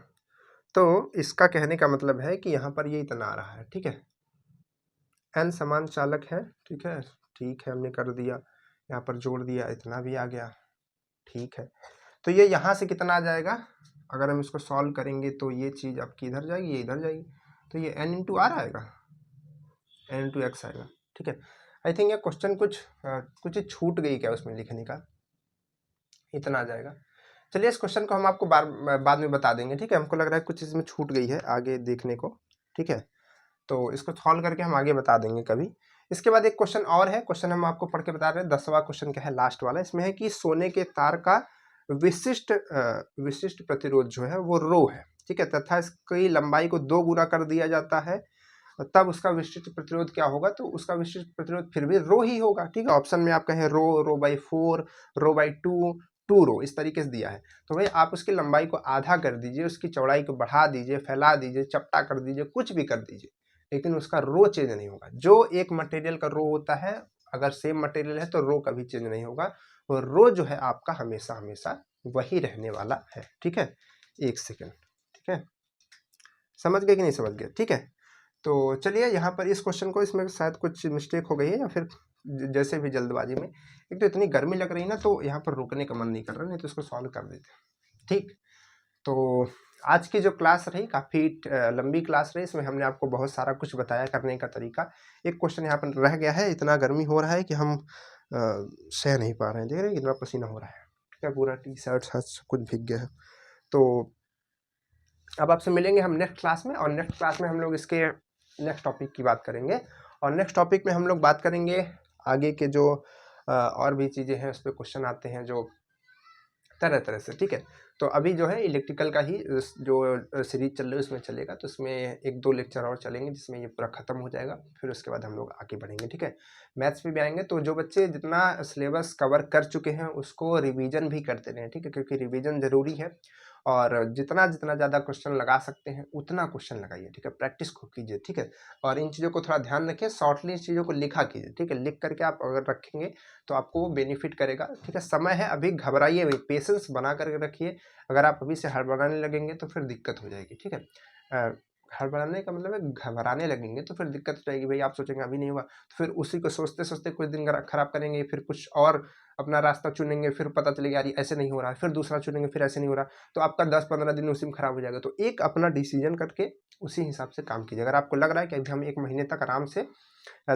तो इसका कहने का मतलब है कि यहाँ पर ये इतना आ रहा है, ठीक है, n समान चालक है, ठीक है, हमने कर दिया, यहाँ पर जोड़ दिया, इतना भी आ गया, ठीक है। तो ये यहाँ से कितना आ जाएगा, अगर हम इसको सॉल्व करेंगे तो ये चीज़ आपकी इधर जाएगी, ये इधर जाएगी, तो ये n इंटू r आएगा, n इंटू x आएगा, ठीक है। आई थिंक ये क्वेश्चन कुछ छूट गई क्या उसमें लिखने का, इतना आ जाएगा। चलिए इस क्वेश्चन को हम आपको बाद में बता देंगे, ठीक है। हमको लग रहा है कुछ इसमें छूट गई है आगे देखने को, ठीक है, तो इसको सॉल्व करके हम आगे बता देंगे कभी। इसके बाद एक क्वेश्चन और है, क्वेश्चन हम आपको पढ़ के बता रहे हैं, 10वां क्वेश्चन क्या है, लास्ट वाला। इसमें है कि सोने के तार का विशिष्ट प्रतिरोध जो है वो रो है, ठीक है, तथा इसकी लंबाई को 2 गुना कर दिया जाता है, तब उसका विशिष्ट प्रतिरोध क्या होगा, तो उसका विशिष्ट प्रतिरोध फिर भी रो ही होगा, ठीक है। ऑप्शन में आप कहें रो बाई 4, रो बाई 2 रो, इस तरीके से दिया है। तो भाई आप उसकी लंबाई को आधा कर दीजिए, उसकी चौड़ाई को बढ़ा दीजिए, फैला दीजिए, चपटा कर दीजिए, कुछ भी कर दीजिए, लेकिन उसका रो चेंज नहीं होगा। जो एक मटेरियल का रो होता है, अगर सेम मटेरियल है तो रो कभी चेंज नहीं होगा, और रो जो है आपका हमेशा हमेशा वही रहने वाला है, ठीक है। 1 सेकेंड, ठीक है, समझ गए कि नहीं समझ गए, ठीक है। तो चलिए यहाँ पर इस क्वेश्चन को, इसमें शायद कुछ मिस्टेक हो गई है, या फिर जैसे भी जल्दबाजी में, एक तो इतनी गर्मी लग रही है ना, तो यहाँ पर रुकने का मन नहीं कर रहा, नहीं तो इसको सॉल्व कर देते, ठीक। तो आज की जो क्लास रही काफ़ी लंबी क्लास रही, इसमें हमने आपको बहुत सारा कुछ बताया करने का तरीका। एक क्वेश्चन यहाँ पर रह गया है, इतना गर्मी हो रहा है कि हम सह नहीं पा रहे हैं, देख रहे हैं कितना पसीना हो रहा है, ठीक है, पूरा टी शर्ट सब कुछ भीग गया है। तो अब आपसे मिलेंगे हम नेक्स्ट क्लास में, और नेक्स्ट क्लास में हम लोग इसके नेक्स्ट टॉपिक की बात करेंगे, और नेक्स्ट टॉपिक में हम लोग बात करेंगे आगे के जो और भी चीज़ें हैं, उस पर क्वेश्चन आते हैं जो तरह तरह से, ठीक है। तो अभी जो है इलेक्ट्रिकल का ही जो सीरीज चल रही है उसमें चलेगा, तो उसमें 1-2 लेक्चर और चलेंगे जिसमें ये पूरा खत्म हो जाएगा, फिर उसके बाद हम लोग आगे बढ़ेंगे, ठीक है। मैथ्स पे भी आएंगे, तो जो बच्चे जितना सिलेबस कवर कर चुके हैं उसको रिवीजन भी करते रहें, ठीक है, क्योंकि रिवीजन ज़रूरी है। और जितना जितना ज़्यादा क्वेश्चन लगा सकते हैं उतना क्वेश्चन लगाइए, ठीक है, प्रैक्टिस खूब कीजिए, ठीक है। और इन चीज़ों को थोड़ा ध्यान रखिए, शॉर्टली इन चीज़ों को लिखा कीजिए, ठीक है, लिख करके आप अगर रखेंगे तो आपको वो बेनिफिट करेगा, ठीक है। समय है, अभी घबराइए भी, पेशेंस बना करके रखिए। अगर आप अभी से हड़बड़ाने लगेंगे तो फिर दिक्कत हो जाएगी, ठीक है। हड़बड़ाने का मतलब है घबराने लगेंगे तो फिर दिक्कत हो जाएगी भाई, आप सोचेंगे अभी नहीं हुआ तो फिर उसी को सोचते सोचते कुछ दिन खराब करेंगे, फिर कुछ और अपना रास्ता चुनेंगे, फिर पता चलेगा यार ऐसे नहीं हो रहा है, फिर दूसरा चुनेंगे, फिर ऐसे नहीं हो रहा, तो आपका 10-15 दिन उसी में खराब हो जाएगा। तो एक अपना डिसीजन करके उसी हिसाब से काम कीजिए। अगर आपको लग रहा है कि अभी हम 1 महीने तक आराम से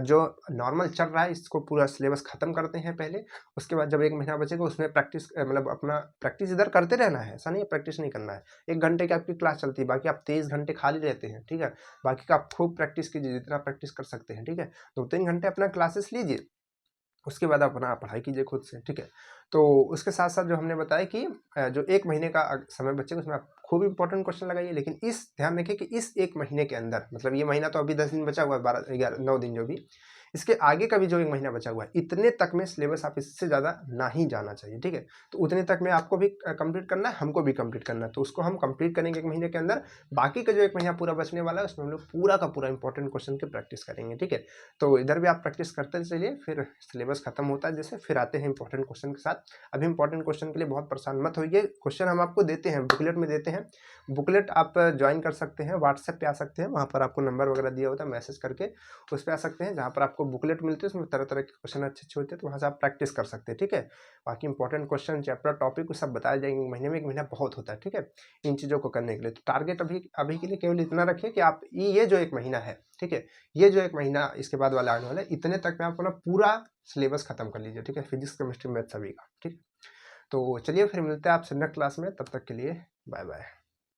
जो नॉर्मल चल रहा है इसको पूरा सिलेबस खत्म करते हैं पहले, उसके बाद जब 1 महीना बचेगा उसमें प्रैक्टिस मतलब अपना प्रैक्टिस इधर करते रहना है, ऐसा नहीं है प्रैक्टिस नहीं करना है। 1 घंटे की आपकी क्लास चलती है, बाकी आप 23 घंटे खाली रहते हैं, ठीक है। बाकी का आप खूब प्रैक्टिस कीजिए, जितना प्रैक्टिस कर सकते हैं, ठीक है। 2-3 घंटे अपना क्लासेस लीजिए, उसके बाद अपना पढ़ाई कीजिए खुद से, ठीक है। तो उसके साथ साथ जो हमने बताया कि जो 1 महीने का समय बचेगा उसमें आप खूब इंपॉर्टेंट क्वेश्चन लगाइए, लेकिन इस ध्यान रखिए कि इस 1 महीने के अंदर, मतलब ये महीना तो अभी 10 दिन बचा हुआ है, 12-11-9 दिन जो भी, इसके आगे का भी जो 1 महीना बचा हुआ है, इतने तक में सिलेबस आप इससे ज़्यादा ना ही जाना चाहिए, ठीक है। तो उतने तक में आपको भी कंप्लीट करना है, हमको भी कंप्लीट करना है, तो उसको हम कंप्लीट करेंगे 1 महीने के अंदर। बाकी का जो 1 महीना पूरा बचने वाला है उसमें हम लोग पूरा का पूरा इंपॉर्टेंट क्वेश्चन की प्रैक्टिस करेंगे, ठीक है। तो इधर भी आप प्रैक्टिस करते चलिए, फिर सिलेबस खत्म होता है जैसे, फिर आते हैं इंपॉर्टेंट क्वेश्चन के साथ। अभी इंपॉर्टेंट क्वेश्चन के लिए बहुत परेशान मत होइए, क्वेश्चन हम आपको देते हैं, बुकलेट में देते हैं। बुकलेट आप ज्वाइन कर सकते हैं, व्हाट्सएप पे आ सकते हैं, वहाँ पर आपको नंबर वगैरह दिया होता है, मैसेज करके उस पे आ सकते हैं, जहाँ पर आपको बुकलेट मिलती है, उसमें तरह तरह के क्वेश्चन अच्छे अच्छे होते हैं, तो वहाँ से आप प्रैक्टिस कर सकते हैं, ठीक है। बाकी इंपॉर्टेंट क्वेश्चन, चैप्टर, टॉपिक वो सब बताए जाएंगे महीने में, 1 महीना बहुत होता है, ठीक है, इन चीज़ों को करने के लिए। तो टारगेट अभी अभी के लिए केवल इतना रखिए कि आप ये जो 1 महीना है, ठीक है, ये जो 1 महीना इसके बाद वाला आने वाला है, इतने तक में आप अपना पूरा सिलेबस खत्म कर लीजिए, ठीक है, फिजिक्स, केमिस्ट्री, मैथ सभी का, ठीक। तो चलिए फिर मिलते हैं आपसे नेक्स्ट क्लास में, तब तक के लिए बाय बाय।